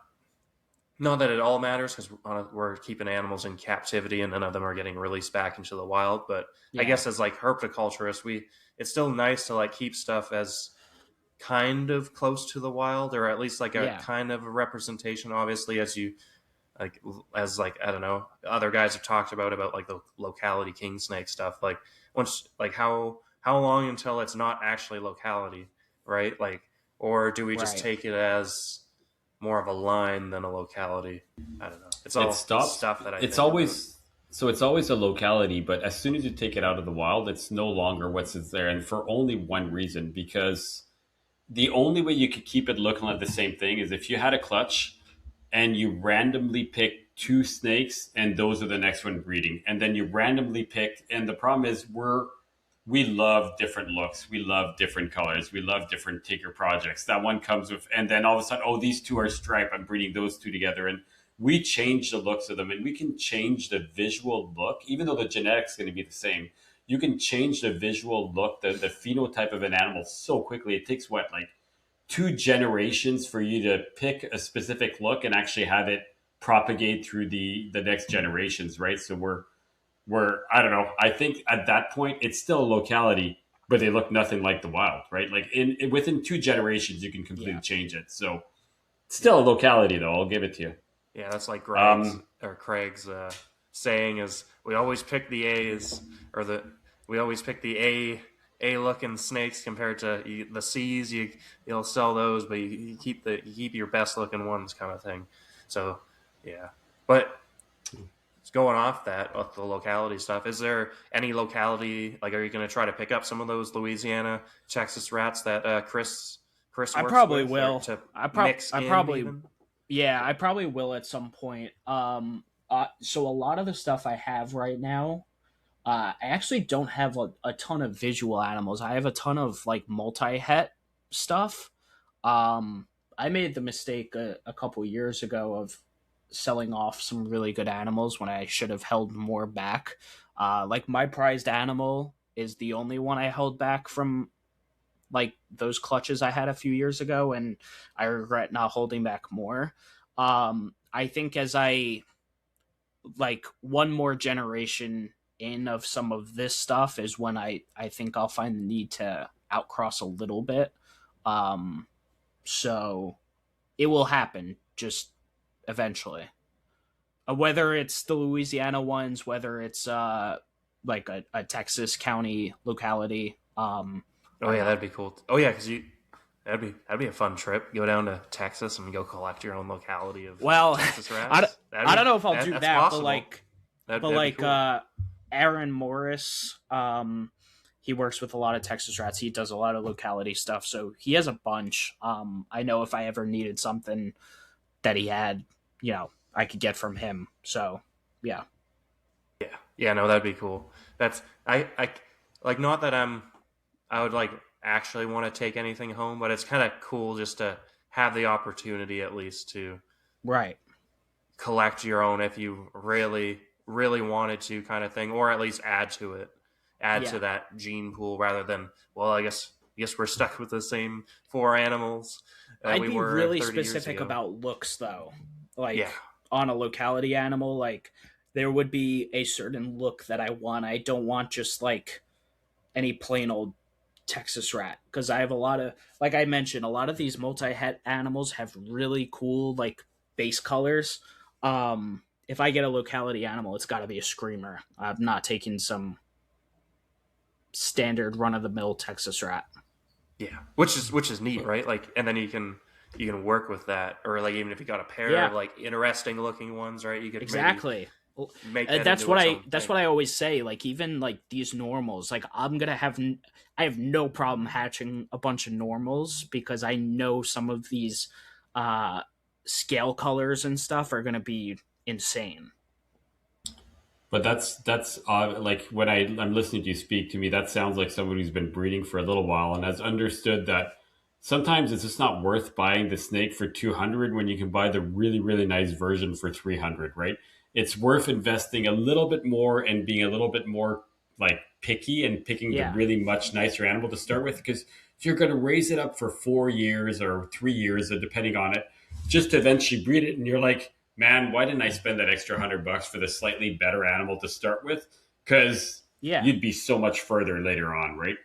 not that it all matters because we're keeping animals in captivity and none of them are getting released back into the wild. But I Yeah. guess as like herpetoculturists, it's still nice to like keep stuff as kind of close to the wild or at least like a Yeah. kind of a representation. Obviously, as you like as like I don't know, other guys have talked about like the locality king snake stuff. Like once like how long until it's not actually locality, right? Like or do we just Right. take it as more of a line than a locality? I don't know. It's It all stops. stuff that I It's think about. always so. It's always a locality, but as soon as you take it out of the wild, it's no longer what's there, and for only one reason. Because the only way you could keep it looking like the same thing is if you had a clutch and you randomly pick two snakes, and those are the next one breeding, and then you randomly picked. And the problem is we love different looks. We love different colors. We love different taker projects. That one comes with, and then all of a sudden, oh, these two are striped. I'm breeding those two together. And we change the looks of them and we can change the visual look, even though the genetics is going to be the same. You can change the visual look, the phenotype of an animal so quickly. It takes what, like 2 generations for you to pick a specific look and actually have it propagate through the next generations, right? So we're I don't know. I think at that point it's still a locality, but they look nothing like the wild, right? Like within 2 generations, you can completely Yeah. change it. So it's still a locality, though. I'll give it to you. Yeah, that's like Um, Craig's saying is we always pick the A's or we always pick the A looking snakes compared to the C's. You'll sell those, but you keep your best looking ones kind of thing. So yeah, but going off that with the locality stuff, is there any locality like are you going to try to pick up some of those Louisiana, Texas rats that Chris I works probably with or will. to I mix in probably even? Yeah, I probably will at some point. So a lot of the stuff I have right now, I actually don't have a ton of visual animals. I have a ton of like multi-het stuff. Um, I made the mistake a couple years ago of selling off some really good animals when I should have held more back. Like my prized animal is the only one I held back from like those clutches I had a few years ago, and I regret not holding back more. I think as I like one more generation in of some of this stuff is when I think I'll find the need to outcross a little bit. Um, so it will happen just eventually. Whether it's the Louisiana ones, whether it's like a Texas county locality. Oh yeah, that'd be cool. Oh yeah, because you that'd be a fun trip. Go down to Texas and go collect your own locality of Well, Texas I, rats. I don't know if I'll do That's that, possible. but That'd be like cool. Aaron Morris, he works with a lot of Texas rats. He does a lot of locality stuff, so he has a bunch. I know if I ever needed something that he had, I could get from him. So yeah. Yeah, no, that'd be cool. That's I like not that I would like actually want to take anything home, but it's kind of cool just to have the opportunity at least to Right. collect your own if you really wanted to kind of thing, or at least add Yeah. to that gene pool rather than well, I guess we're stuck with the same four animals that I'd we be were really 30 years specific ago. about looks though. Yeah, Like on a locality animal, like there would be a certain look that I want. I don't want just like any plain old Texas rat because I have a lot of, like I mentioned, a lot of these multi-het animals have really cool like base colors. If I get a locality animal, it's got to be a screamer. I'm not taking some standard run-of-the-mill Texas rat. yeah, which is neat, right? Like, and then you can work with that, or like even if you got a pair Yeah. of like interesting looking ones, right? You could Exactly. Well, maybe make that that's into what its I own that's thing. what I always say. Like even like these normals, like I have no problem hatching a bunch of normals because I know some of these uh scale colors and stuff are gonna be insane. But that's odd. Like when I'm listening to you speak to me, that sounds like someone who's been breeding for a little while and has understood that sometimes it's just not worth buying the snake for 200 when you can buy the really nice version for 300, right? It's worth investing a little bit more and being a little bit more like picky and picking the Yeah. really much nicer animal to start with because if you're going to raise it up for 4 years or 3 years, depending on it, just to eventually breed it, and you're like, man, why didn't I spend that extra $100 for the slightly better animal to start with? Because Yeah. you'd be so much further later on, right?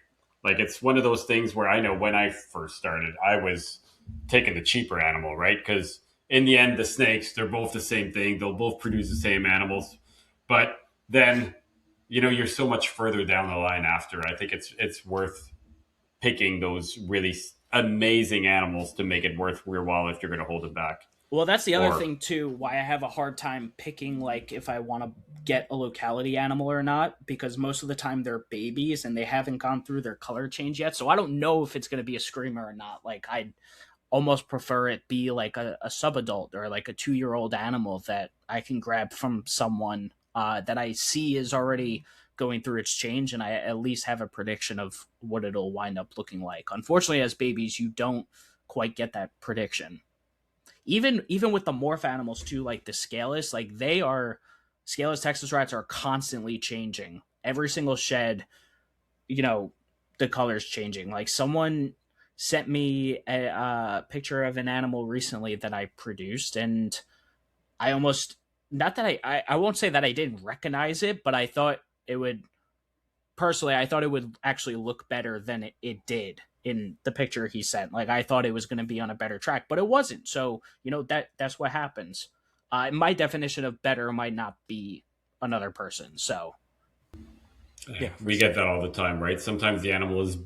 Like it's one of those things where I know when I first started, I was taking the cheaper animal, right? Because in the end, the snakes, they're both the same thing. They'll both produce the same animals. But then, you're so much further down the line after. I think it's worth picking those really amazing animals to make it worth your while if you're going to hold it back. Well, that's the other Or thing too. Why I have a hard time picking like if I want to get a locality animal or not, because most of the time they're babies and they haven't gone through their color change yet. So I don't know if it's going to be a screamer or not. Like I'd almost prefer it be like a subadult or like a 2 year old animal that I can grab from someone that I see is already going through its change, and I at least have a prediction of what it'll wind up looking like. Unfortunately, as babies, you don't quite get that prediction. Even with the morph animals too, like the scaleless, like they are scaleless Texas rats are constantly changing. Every single shed, you know, the color's changing. Like someone sent me a picture of an animal recently that I produced, and I almost not that I won't say that I didn't recognize it, but I thought it would personally, I thought it would actually look better than it did in the picture he sent. Like I thought it was going to be on a better track, but it wasn't. So that's what happens. My definition of better might not be another person. So Yeah, we get that all the time, right? Sometimes the animal is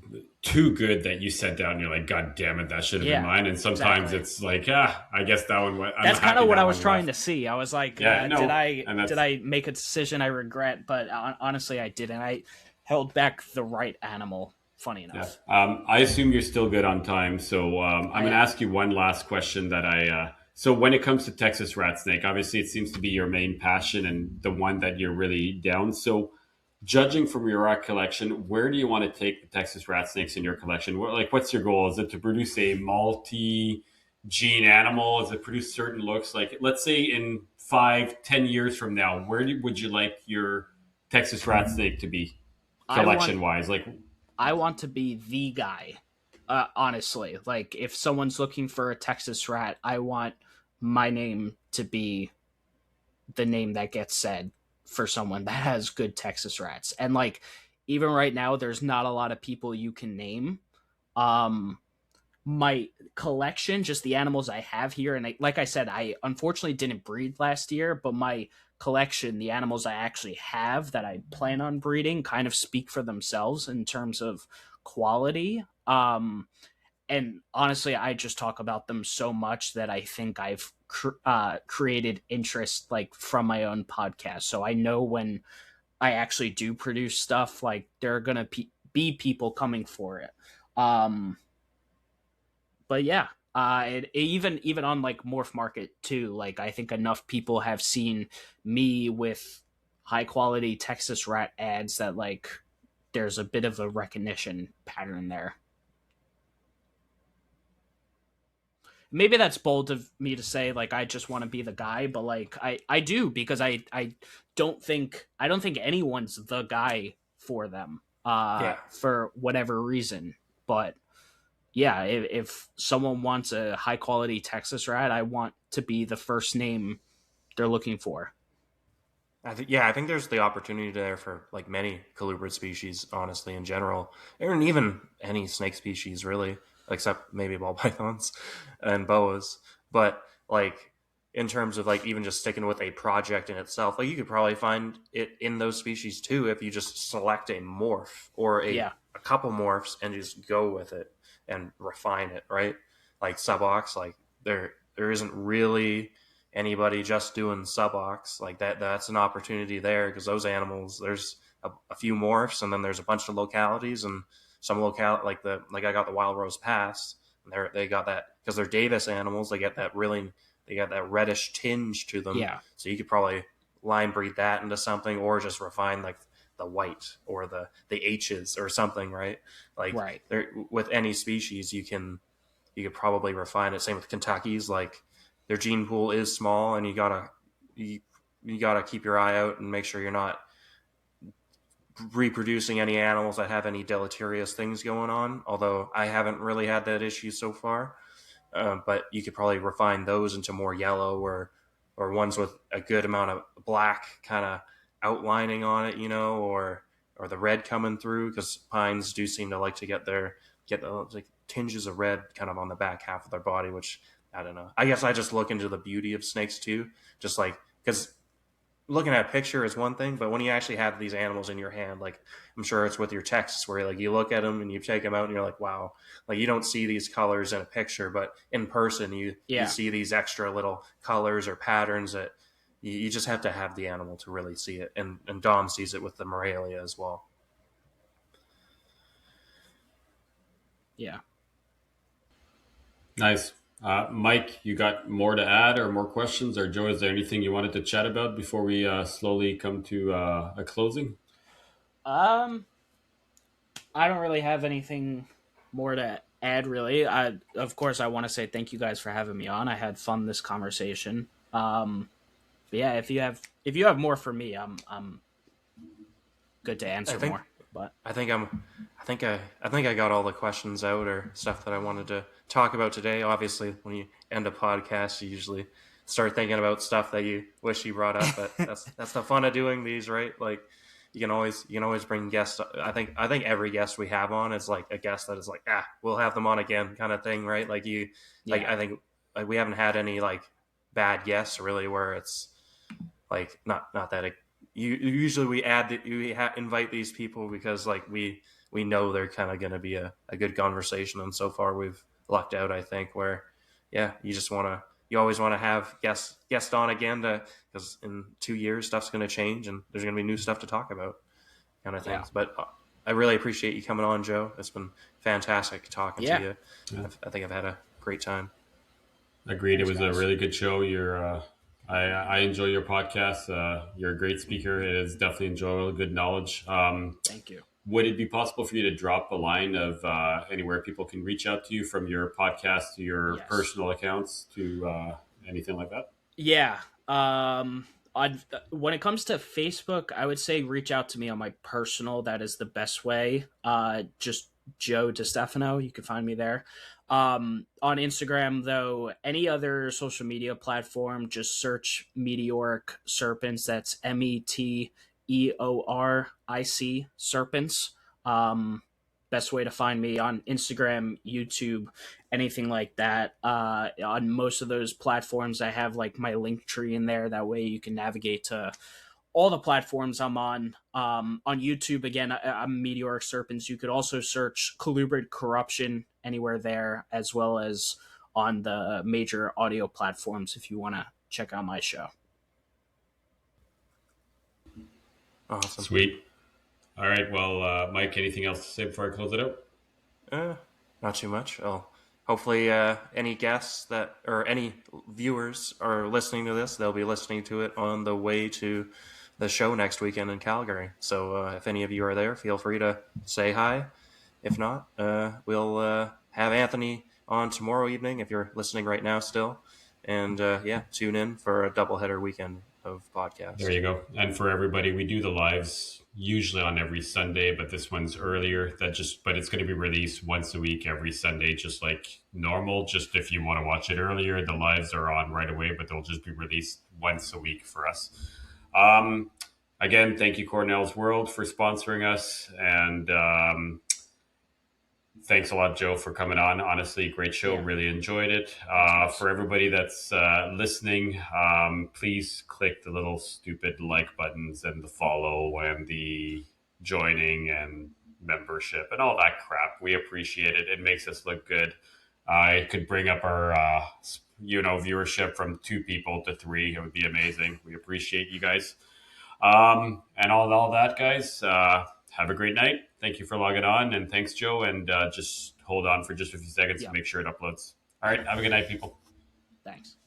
too good that you set down and you're like, God damn it, that should have been yeah, mine. And sometimes exactly. it's like, I guess that one went. I'm That's kind happy of what that I was one trying to left. see. I was like, Yeah, no, and did that's I make a decision I regret? But honestly, I didn't. I held back the right animal. Funny yeah. enough. I assume you're still good on time, so I'm I going to am. ask you one last question that I. So when it comes to Texas rat snake, obviously it seems to be your main passion and the one that you're really down. So judging from your rat collection, where do you want to take the Texas rat snakes in your collection? What's your goal? Is it to produce a multi-gene animal? Is it produce certain looks? Like, let's say in 5, 10 years from now, would you like your Texas rat snake to be I want collection-wise? Like, I want to be the guy. Honestly, like if someone's looking for a Texas rat, I want my name to be the name that gets said for someone that has good Texas rats. And like even right now, there's not a lot of people you can name. Um, my collection, just the animals I have here, and like I said, I unfortunately didn't breed last year, but my collection, the animals I actually have that I plan on breeding, kind of speak for themselves in terms of quality. And honestly, I just talk about them so much that I think I've created interest like from my own podcast. So I know when I actually do produce stuff, like there are gonna be people coming for it. Um, but yeah, even on like Morph Market too. Like I think enough people have seen me with high quality Texas rat ads that like there's a bit of a recognition pattern there. Maybe that's bold of me to say like I just want to be the guy, but like I do, because I don't think anyone's the guy for them Yeah. for whatever reason. But yeah, if someone wants a high quality Texas rat, I want to be the first name they're looking for. I think there's the opportunity there for like many colubrid species, honestly, in general, and even any snake species, really, except maybe ball pythons and boas. But like in terms of like even just sticking with a project in itself, like you could probably find it in those species too if you just select a morph or Yeah, a couple morphs and just go with it and refine it, right? Like subox, like there isn't really anybody just doing subox like that. That's an opportunity there because those animals, there's a few morphs, and then there's a bunch of localities, and some like I got the Wild Rose Pass, and they got that because they're Davis animals. They got that reddish tinge to them. yeah, So you could probably line breed that into something, or just refine like the white or the H's or something, right? Like right. there with any species, you could probably refine it. Same with Kentucky's, like their gene pool is small, and you, you gotta keep your eye out and make sure you're not reproducing any animals that have any deleterious things going on. Although I haven't really had that issue so far, but you could probably refine those into more yellow or ones with a good amount of black kind of outlining on it, or the red coming through, because pines do seem to like to get those like tinges of red kind of on the back half of their body, which I don't know. I guess I just look into the beauty of snakes too, just like because looking at a picture is one thing, but when you actually have these animals in your hand, like I'm sure it's with your texts where like you look at them and you take them out and you're like, wow, like you don't see these colors in a picture, but in person you Yeah, see these extra little colors or patterns that you just have to have the animal to really see it. And Dom sees it with the Morelia as well. yeah. Nice. Mike, you got more to add or more questions? Or Joe, is there anything you wanted to chat about before we slowly come to a closing? Um, I don't really have anything more to add. Really, of course I want to say thank you guys for having me on. I had fun this conversation. But yeah, if you have more for me, I'm good to I answer think more. But I think I think I got all the questions out or stuff that I wanted to talk about today. Obviously, when you end a podcast, you usually start thinking about stuff that you wish you brought up. But that's the fun of doing these, right? Like you can always bring guests. I think every guest we have on is like a guest that is like, we'll have them on again, kind of thing, right? Like yeah, I think like we haven't had any like bad guests really where it's like not that usually we add that invite these people because like we know they're kind of going to be a good conversation, and so far we've lucked out, I think, where you always want to have guest on again to because in 2 years stuff's going to change and there's going to be new stuff to talk about, kind of yeah, things. But I really appreciate you coming on, Joe. It's been fantastic talking to yeah. you. Yeah. I think I've had a great time. Agreed. It Thanks, was a guys. really good show. I enjoy your podcast. You're a great speaker. It is definitely enjoyable, good knowledge. Thank you. Would it be possible for you to drop a line of anywhere people can reach out to you, from your podcast to your Yes. personal accounts to anything like that? Yeah. When it comes to Facebook, I would say reach out to me on my personal. That is the best way. Just Joe DeStephano. You can find me there. On Instagram, though, any other social media platform, just search Meteoric Serpents. That's Meteoric Serpents. Um, best way to find me on Instagram, YouTube, anything like that. On most of those platforms, I have like my link tree in there. That way you can navigate to all the platforms I'm on YouTube, again, I'm Meteoric Serpents. You could also search Colubrid Corruption anywhere there, as well as on the major audio platforms if you want to check out my show. Awesome. Sweet. All right. Well, Mike, anything else to say before I close it out? Not too much. Hopefully, any guests or any viewers are listening to this, they'll be listening to it on the way to the show next weekend in Calgary. So if any of you are there, feel free to say hi. If not, we'll have Anthony on tomorrow evening if you're listening right now still. And tune in for a doubleheader weekend of podcasts. There you go. And for everybody, we do the lives usually on every Sunday, but this one's earlier. But it's going to be released once a week, every Sunday, just like normal. Just if you want to watch it earlier, the lives are on right away, but they'll just be released once a week for us. Again, thank you, Cornell's World, for sponsoring us, and thanks a lot, Joe, for coming on. Honestly, great show. Really enjoyed it. For everybody that's listening, please click the little stupid like buttons and the follow and the joining and membership and all that crap. We appreciate it. It makes us look good. I could bring up our viewership from 2 people to 3. It would be amazing. We appreciate you guys. And all that, guys. Have a great night. Thank you for logging on, and thanks, Joe. And just hold on for just a few seconds to make sure it uploads. All right. Have a good night, people. Thanks.